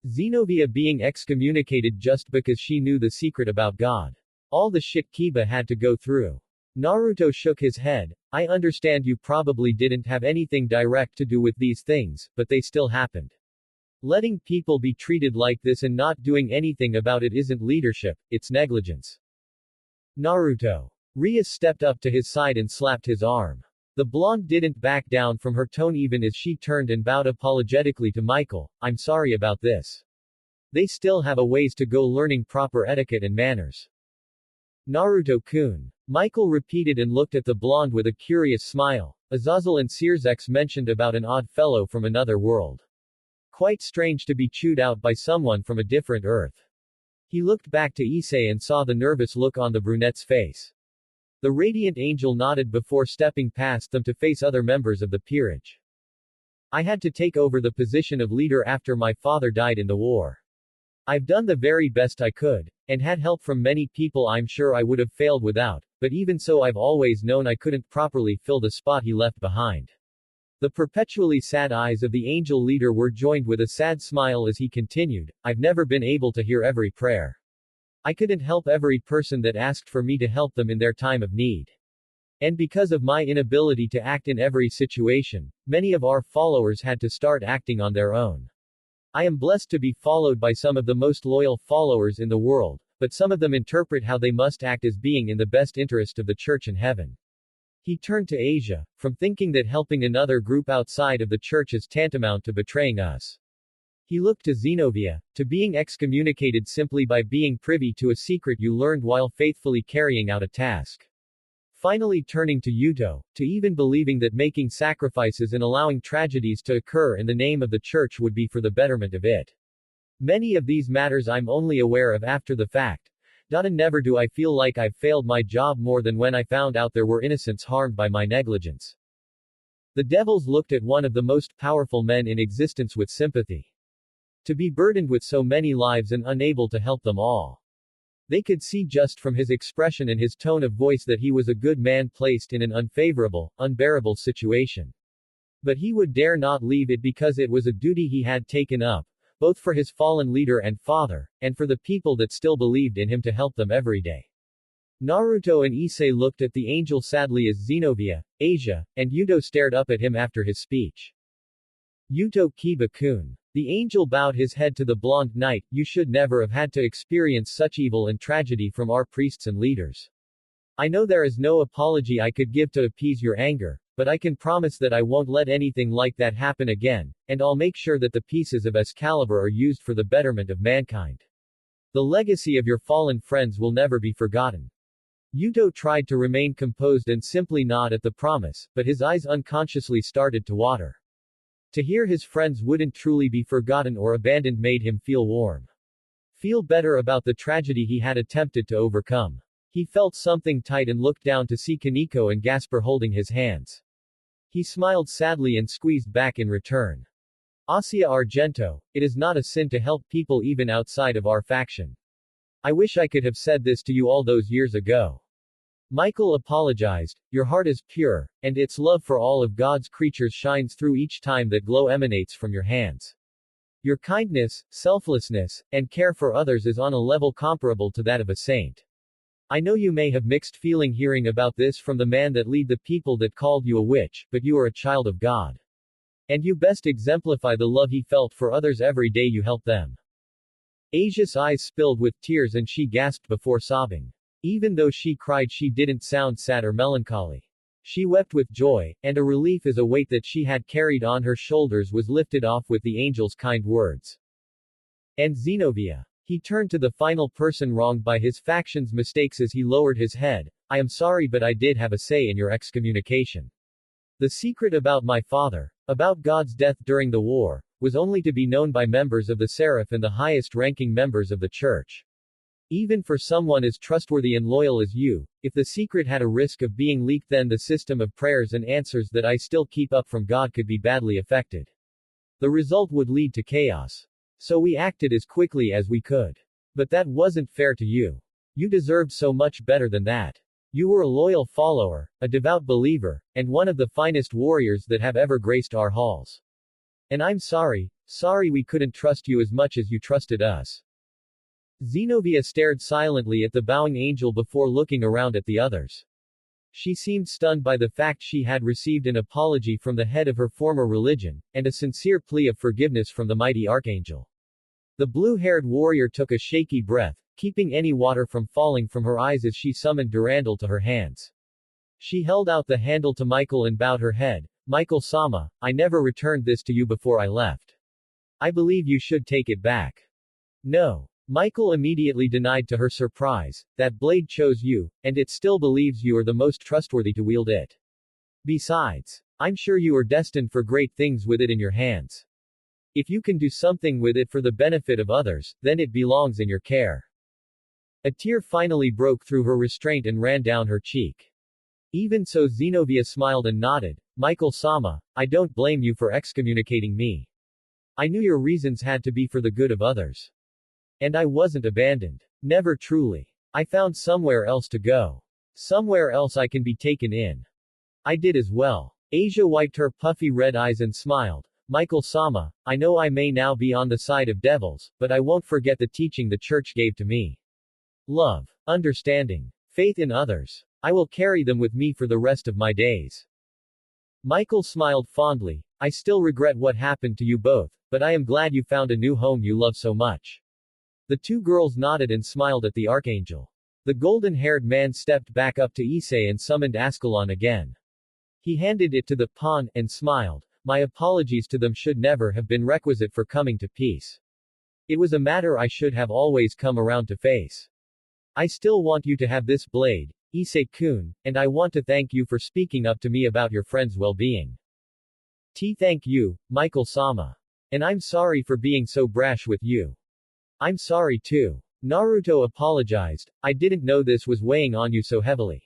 Xenovia being excommunicated just because she knew the secret about God. All the shit Kiba had to go through. Naruto shook his head. I understand you probably didn't have anything direct to do with these things, but they still happened. Letting people be treated like this and not doing anything about it isn't leadership, it's negligence. Naruto. Rias stepped up to his side and slapped his arm. The blonde didn't back down from her tone even as she turned and bowed apologetically to Michael. I'm sorry about this. They still have a ways to go learning proper etiquette and manners. Naruto-kun. Michael repeated and looked at the blonde with a curious smile. Azazel and Searsex mentioned about an odd fellow from another world. Quite strange to be chewed out by someone from a different Earth. He looked back to Issei and saw the nervous look on the brunette's face. The radiant angel nodded before stepping past them to face other members of the peerage. I had to take over the position of leader after my father died in the war. I've done the very best I could, and had help from many people I'm sure I would have failed without, but even so I've always known I couldn't properly fill the spot he left behind. The perpetually sad eyes of the angel leader were joined with a sad smile as he continued, I've never been able to hear every prayer. I couldn't help every person that asked for me to help them in their time of need. And because of my inability to act in every situation, many of our followers had to start acting on their own. I am blessed to be followed by some of the most loyal followers in the world, but some of them interpret how they must act as being in the best interest of the church and heaven. He turned to Asia, from thinking that helping another group outside of the church is tantamount to betraying us. He looked to Xenovia, to being excommunicated simply by being privy to a secret you learned while faithfully carrying out a task. Finally turning to Yuto, to even believing that making sacrifices and allowing tragedies to occur in the name of the church would be for the betterment of it. Many of these matters I'm only aware of after the fact. And never do I feel like I've failed my job more than when I found out there were innocents harmed by my negligence. The devils looked at one of the most powerful men in existence with sympathy. To be burdened with so many lives and unable to help them all. They could see just from his expression and his tone of voice that he was a good man placed in an unfavorable, unbearable situation. But he would dare not leave it because it was a duty he had taken up, both for his fallen leader and father, and for the people that still believed in him to help them every day. Naruto and Issei looked at the angel sadly as Xenovia, Asia, and Yuto stared up at him after his speech. Yuto Kiba-kun. The angel bowed his head to the blonde knight, you should never have had to experience such evil and tragedy from our priests and leaders. I know there is no apology I could give to appease your anger, but I can promise that I won't let anything like that happen again, and I'll make sure that the pieces of Excalibur are used for the betterment of mankind. The legacy of your fallen friends will never be forgotten. Yuto tried to remain composed and simply nod at the promise, but his eyes unconsciously started to water. To hear his friends wouldn't truly be forgotten or abandoned made him feel warm. Feel better about the tragedy he had attempted to overcome. He felt something tight and looked down to see Koneko and Gasper holding his hands. He smiled sadly and squeezed back in return. Asia Argento, it is not a sin to help people even outside of our faction. I wish I could have said this to you all those years ago. Michael apologized, your heart is pure, and its love for all of God's creatures shines through each time that glow emanates from your hands. Your kindness, selflessness, and care for others is on a level comparable to that of a saint. I know you may have mixed feeling hearing about this from the man that lead the people that called you a witch, but you are a child of God. And you best exemplify the love he felt for others every day you help them. Asia's eyes spilled with tears and she gasped before sobbing. Even though she cried she didn't sound sad or melancholy. She wept with joy, and a relief as a weight that she had carried on her shoulders was lifted off with the angel's kind words. And Xenovia. He turned to the final person wronged by his faction's mistakes as he lowered his head, I am sorry but I did have a say in your excommunication. The secret about my father, about God's death during the war, was only to be known by members of the Seraph and the highest-ranking members of the church. Even for someone as trustworthy and loyal as you, if the secret had a risk of being leaked then the system of prayers and answers that I still keep up from God could be badly affected. The result would lead to chaos. So we acted as quickly as we could. But that wasn't fair to you. You deserved so much better than that. You were a loyal follower, a devout believer, and one of the finest warriors that have ever graced our halls. And I'm sorry we couldn't trust you as much as you trusted us. Xenovia stared silently at the bowing angel before looking around at the others. She seemed stunned by the fact she had received an apology from the head of her former religion, and a sincere plea of forgiveness from the mighty archangel. The blue-haired warrior took a shaky breath, keeping any water from falling from her eyes as she summoned Durandal to her hands. She held out the handle to Michael and bowed her head. Michael-sama, I never returned this to you before I left. I believe you should take it back. No. Michael immediately denied to her surprise. That blade chose you, and it still believes you are the most trustworthy to wield it. Besides, I'm sure you are destined for great things with it in your hands. If you can do something with it for the benefit of others, then it belongs in your care. A tear finally broke through her restraint and ran down her cheek. Even so, Xenovia smiled and nodded. Michael-sama, I don't blame you for excommunicating me. I knew your reasons had to be for the good of others. And I wasn't abandoned. Never truly. I found somewhere else to go. Somewhere else I can be taken in. I did as well. Asia wiped her puffy red eyes and smiled. Michael-sama, I know I may now be on the side of devils, but I won't forget the teaching the church gave to me. Love, understanding, faith in others. I will carry them with me for the rest of my days. Michael smiled fondly. I still regret what happened to you both, but I am glad you found a new home you love so much. The two girls nodded and smiled at the archangel. The golden-haired man stepped back up to Issei and summoned Ascalon again. He handed it to the pawn, and smiled. My apologies to them should never have been requisite for coming to peace. It was a matter I should have always come around to face. I still want you to have this blade, Issei-kun, and I want to thank you for speaking up to me about your friend's well-being. Thank you, Michael-sama. And I'm sorry for being so brash with you. I'm sorry too. Naruto apologized. I didn't know this was weighing on you so heavily.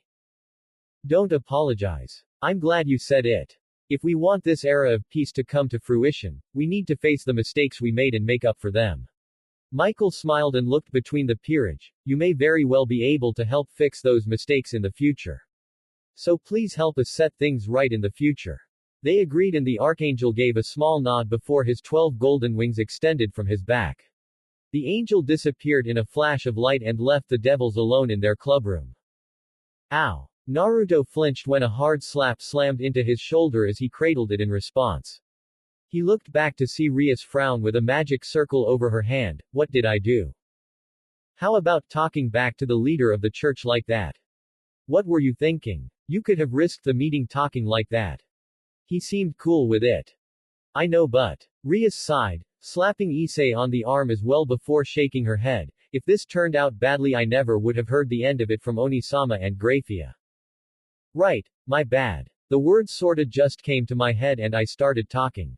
Don't apologize. I'm glad you said it. If we want this era of peace to come to fruition, we need to face the mistakes we made and make up for them. Michael smiled and looked between the peerage. You may very well be able to help fix those mistakes in the future. So please help us set things right in the future. They agreed and the archangel gave a small nod before his 12 golden wings extended from his back. The angel disappeared in a flash of light and left the devils alone in their clubroom. Ow! Naruto flinched when a hard slap slammed into his shoulder as he cradled it in response. He looked back to see Rias frown with a magic circle over her hand. What did I do? How about talking back to the leader of the church like that? What were you thinking? You could have risked the meeting talking like that. He seemed cool with it. I know, but. Rias sighed, slapping Issei on the arm as well before shaking her head. If this turned out badly, I never would have heard the end of it from Onisama and Grafia. Right, my bad. The words sorta just came to my head and I started talking.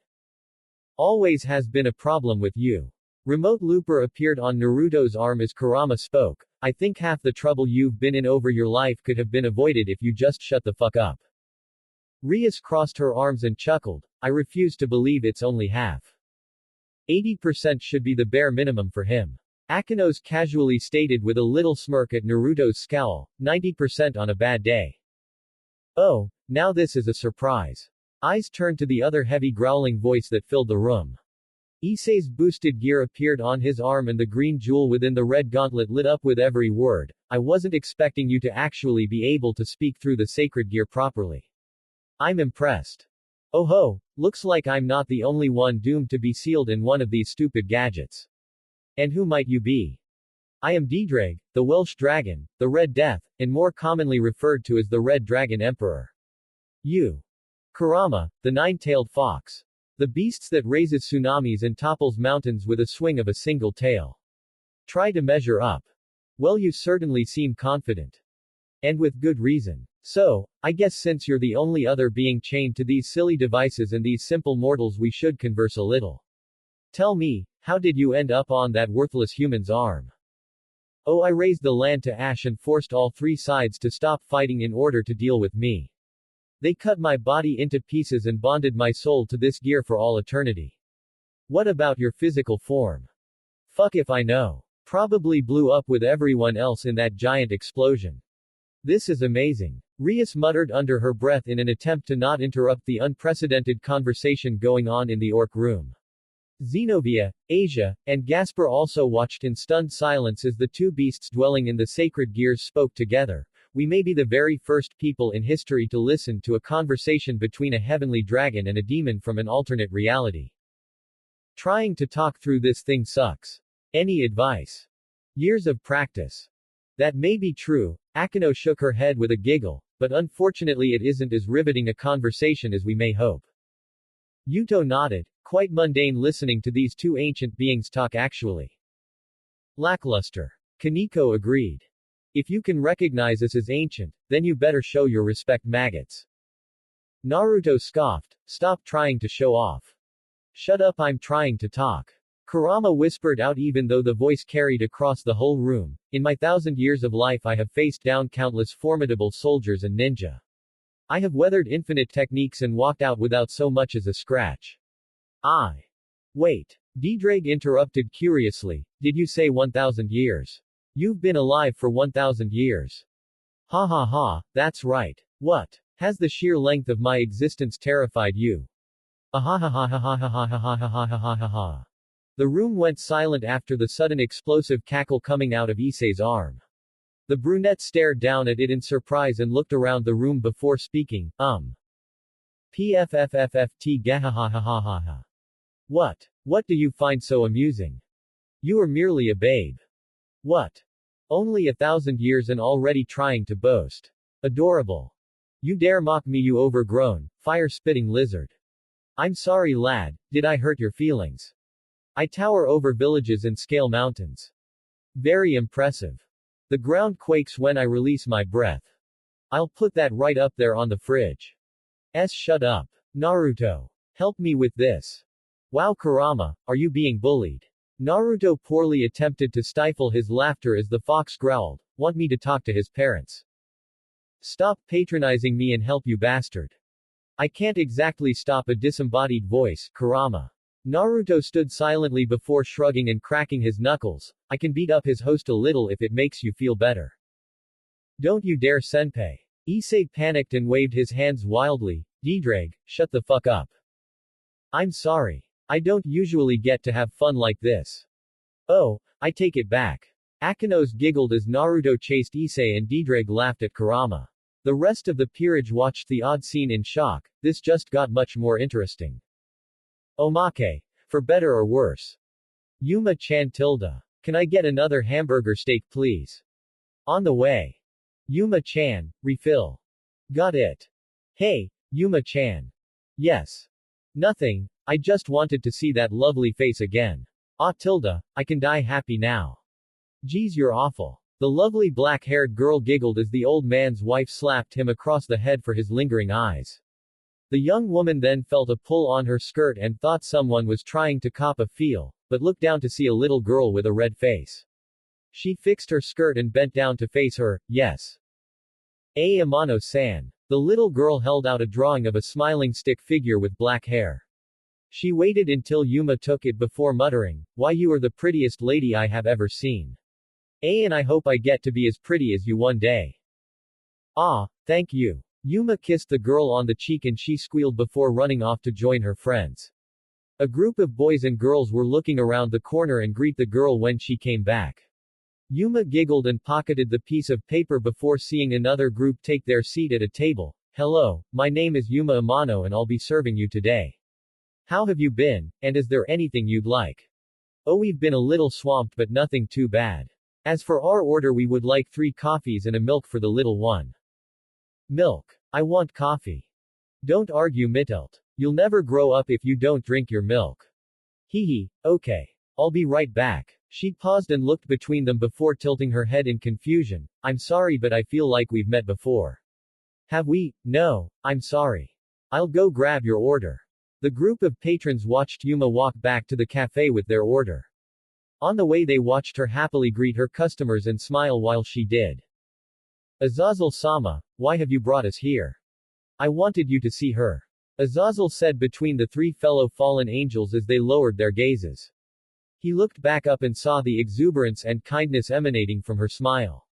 Always has been a problem with you. Remote Looper appeared on Naruto's arm as Kurama spoke. I think half the trouble you've been in over your life could have been avoided if you just shut the fuck up. Rias crossed her arms and chuckled. I refuse to believe it's only half. 80% should be the bare minimum for him. Akanos casually stated with a little smirk at Naruto's scowl. 90% on a bad day. Oh, now this is a surprise. Eyes turned to the other heavy growling voice that filled the room. Issei's boosted gear appeared on his arm and the green jewel within the red gauntlet lit up with every word. I wasn't expecting you to actually be able to speak through the sacred gear properly. I'm impressed. Oh ho, looks like I'm not the only one doomed to be sealed in one of these stupid gadgets. And who might you be? I am Ddrag, the Welsh dragon, the Red Death, and more commonly referred to as the Red Dragon Emperor. You. Kurama, the nine-tailed fox. The beasts that raises tsunamis and topples mountains with a swing of a single tail. Try to measure up. Well, you certainly seem confident. And with good reason. So, I guess since you're the only other being chained to these silly devices and these simple mortals, we should converse a little. Tell me, how did you end up on that worthless human's arm? Oh, I raised the land to ash and forced all three sides to stop fighting in order to deal with me. They cut my body into pieces and bonded my soul to this gear for all eternity. What about your physical form? Fuck if I know. Probably blew up with everyone else in that giant explosion. This is amazing. Rias muttered under her breath in an attempt to not interrupt the unprecedented conversation going on in the orc room. Xenovia, Asia, and Gasper also watched in stunned silence as the two beasts dwelling in the sacred gears spoke together. We may be the very first people in history to listen to a conversation between a heavenly dragon and a demon from an alternate reality. Trying to talk through this thing sucks. Any advice? Years of practice. That may be true. Akeno shook her head with a giggle, but unfortunately it isn't as riveting a conversation as we may hope. Yuto nodded, quite mundane listening to these two ancient beings talk actually. Lackluster. Koneko agreed. If you can recognize us as ancient, then you better show your respect, maggots. Naruto scoffed, stop trying to show off. Shut up, I'm trying to talk. Kurama whispered out even though the voice carried across the whole room. In my 1,000 years of life I have faced down countless formidable soldiers and ninja. I have weathered infinite techniques and walked out without so much as a scratch. Wait. DxD interrupted curiously, did you say 1,000 years? You've been alive for 1,000 years. Ha ha ha, that's right. What? Has the sheer length of my existence terrified you? Ah ha ha ha ha ha ha ha ha ha ha ha ha ha. The room went silent after the sudden explosive cackle coming out of Issei's arm. The brunette stared down at it in surprise and looked around the room before speaking, PFFFFT gahahahahaha. What do you find so amusing? You are merely a babe. What? Only 1,000 years and already trying to boast. Adorable. You dare mock me, you overgrown, fire-spitting lizard. I'm sorry, lad, did I hurt your feelings? I tower over villages and scale mountains. Very impressive. The ground quakes when I release my breath. I'll put that right up there on the fridge. Shut up. Naruto. Help me with this. Wow, Kurama, are you being bullied? Naruto poorly attempted to stifle his laughter as the fox growled, want me to talk to his parents? Stop patronizing me and help, you bastard. I can't exactly stop a disembodied voice, Kurama. Naruto stood silently before shrugging and cracking his knuckles. I can beat up his host a little if it makes you feel better. Don't you dare, senpai. Issei panicked and waved his hands wildly. DxD, shut the fuck up. I'm sorry. I don't usually get to have fun like this. Oh, I take it back. Akanos giggled as Naruto chased Issei and DxD laughed at Kurama. The rest of the peerage watched the odd scene in shock. This just got much more interesting. Omake. For better or worse. Yuma-chan tilde. Can I get another hamburger steak please? On the way. Yuma-chan, refill. Got it. Hey, Yuma-chan. Yes. I just wanted to see that lovely face again. I can die happy now. Geez, you're awful. The lovely black-haired girl giggled as the old man's wife slapped him across the head for his lingering eyes. The young woman then felt a pull on her skirt and thought someone was trying to cop a feel, but looked down to see a little girl with a red face. She fixed her skirt and bent down to face her. Yes. Amano-san. The little girl held out a drawing of a smiling stick figure with black hair. She waited until Yuma took it before muttering, why, you are the prettiest lady I have ever seen. And I hope I get to be as pretty as you one day. Thank you. Yuma kissed the girl on the cheek and she squealed before running off to join her friends. A group of boys and girls were looking around the corner and greet the girl when she came back. Yuma giggled and pocketed the piece of paper before seeing another group take their seat at a table. Hello, my name is Yuma Amano and I'll be serving you today. How have you been, and is there anything you'd like? Oh, we've been a little swamped but nothing too bad. As for our order, we would like 3 coffees and a milk for the little one. Milk. I want coffee. Don't argue, Mittelt. You'll never grow up if you don't drink your milk. Hee, okay. I'll be right back. She paused and looked between them before tilting her head in confusion. I'm sorry, but I feel like we've met before. Have we? No, I'm sorry. I'll go grab your order. The group of patrons watched Yuma walk back to the cafe with their order. On the way they watched her happily greet her customers and smile while she did. Azazel-sama, why have you brought us here? I wanted you to see her. Azazel said between the three fellow fallen angels as they lowered their gazes. He looked back up and saw the exuberance and kindness emanating from her smile.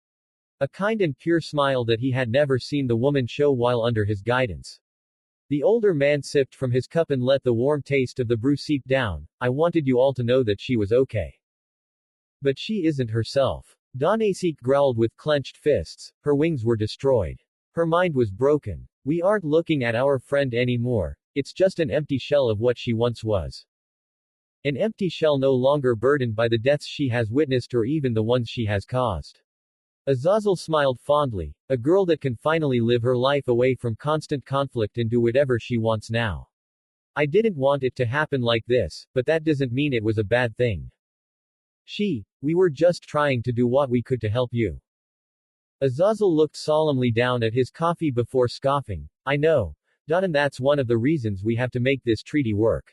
A kind and pure smile that he had never seen the woman show while under his guidance. The older man sipped from his cup and let the warm taste of the brew seep down. I wanted you all to know that she was okay. But she isn't herself. Danasik growled with clenched fists. Her wings were destroyed. Her mind was broken. We aren't looking at our friend anymore. It's just an empty shell of what she once was. An empty shell no longer burdened by the deaths she has witnessed or even the ones she has caused. Azazel smiled fondly. A girl that can finally live her life away from constant conflict and do whatever she wants now. I didn't want it to happen like this, but that doesn't mean it was a bad thing. We were just trying to do what we could to help you. Azazel looked solemnly down at his coffee before scoffing. I know. And that's one of the reasons we have to make this treaty work.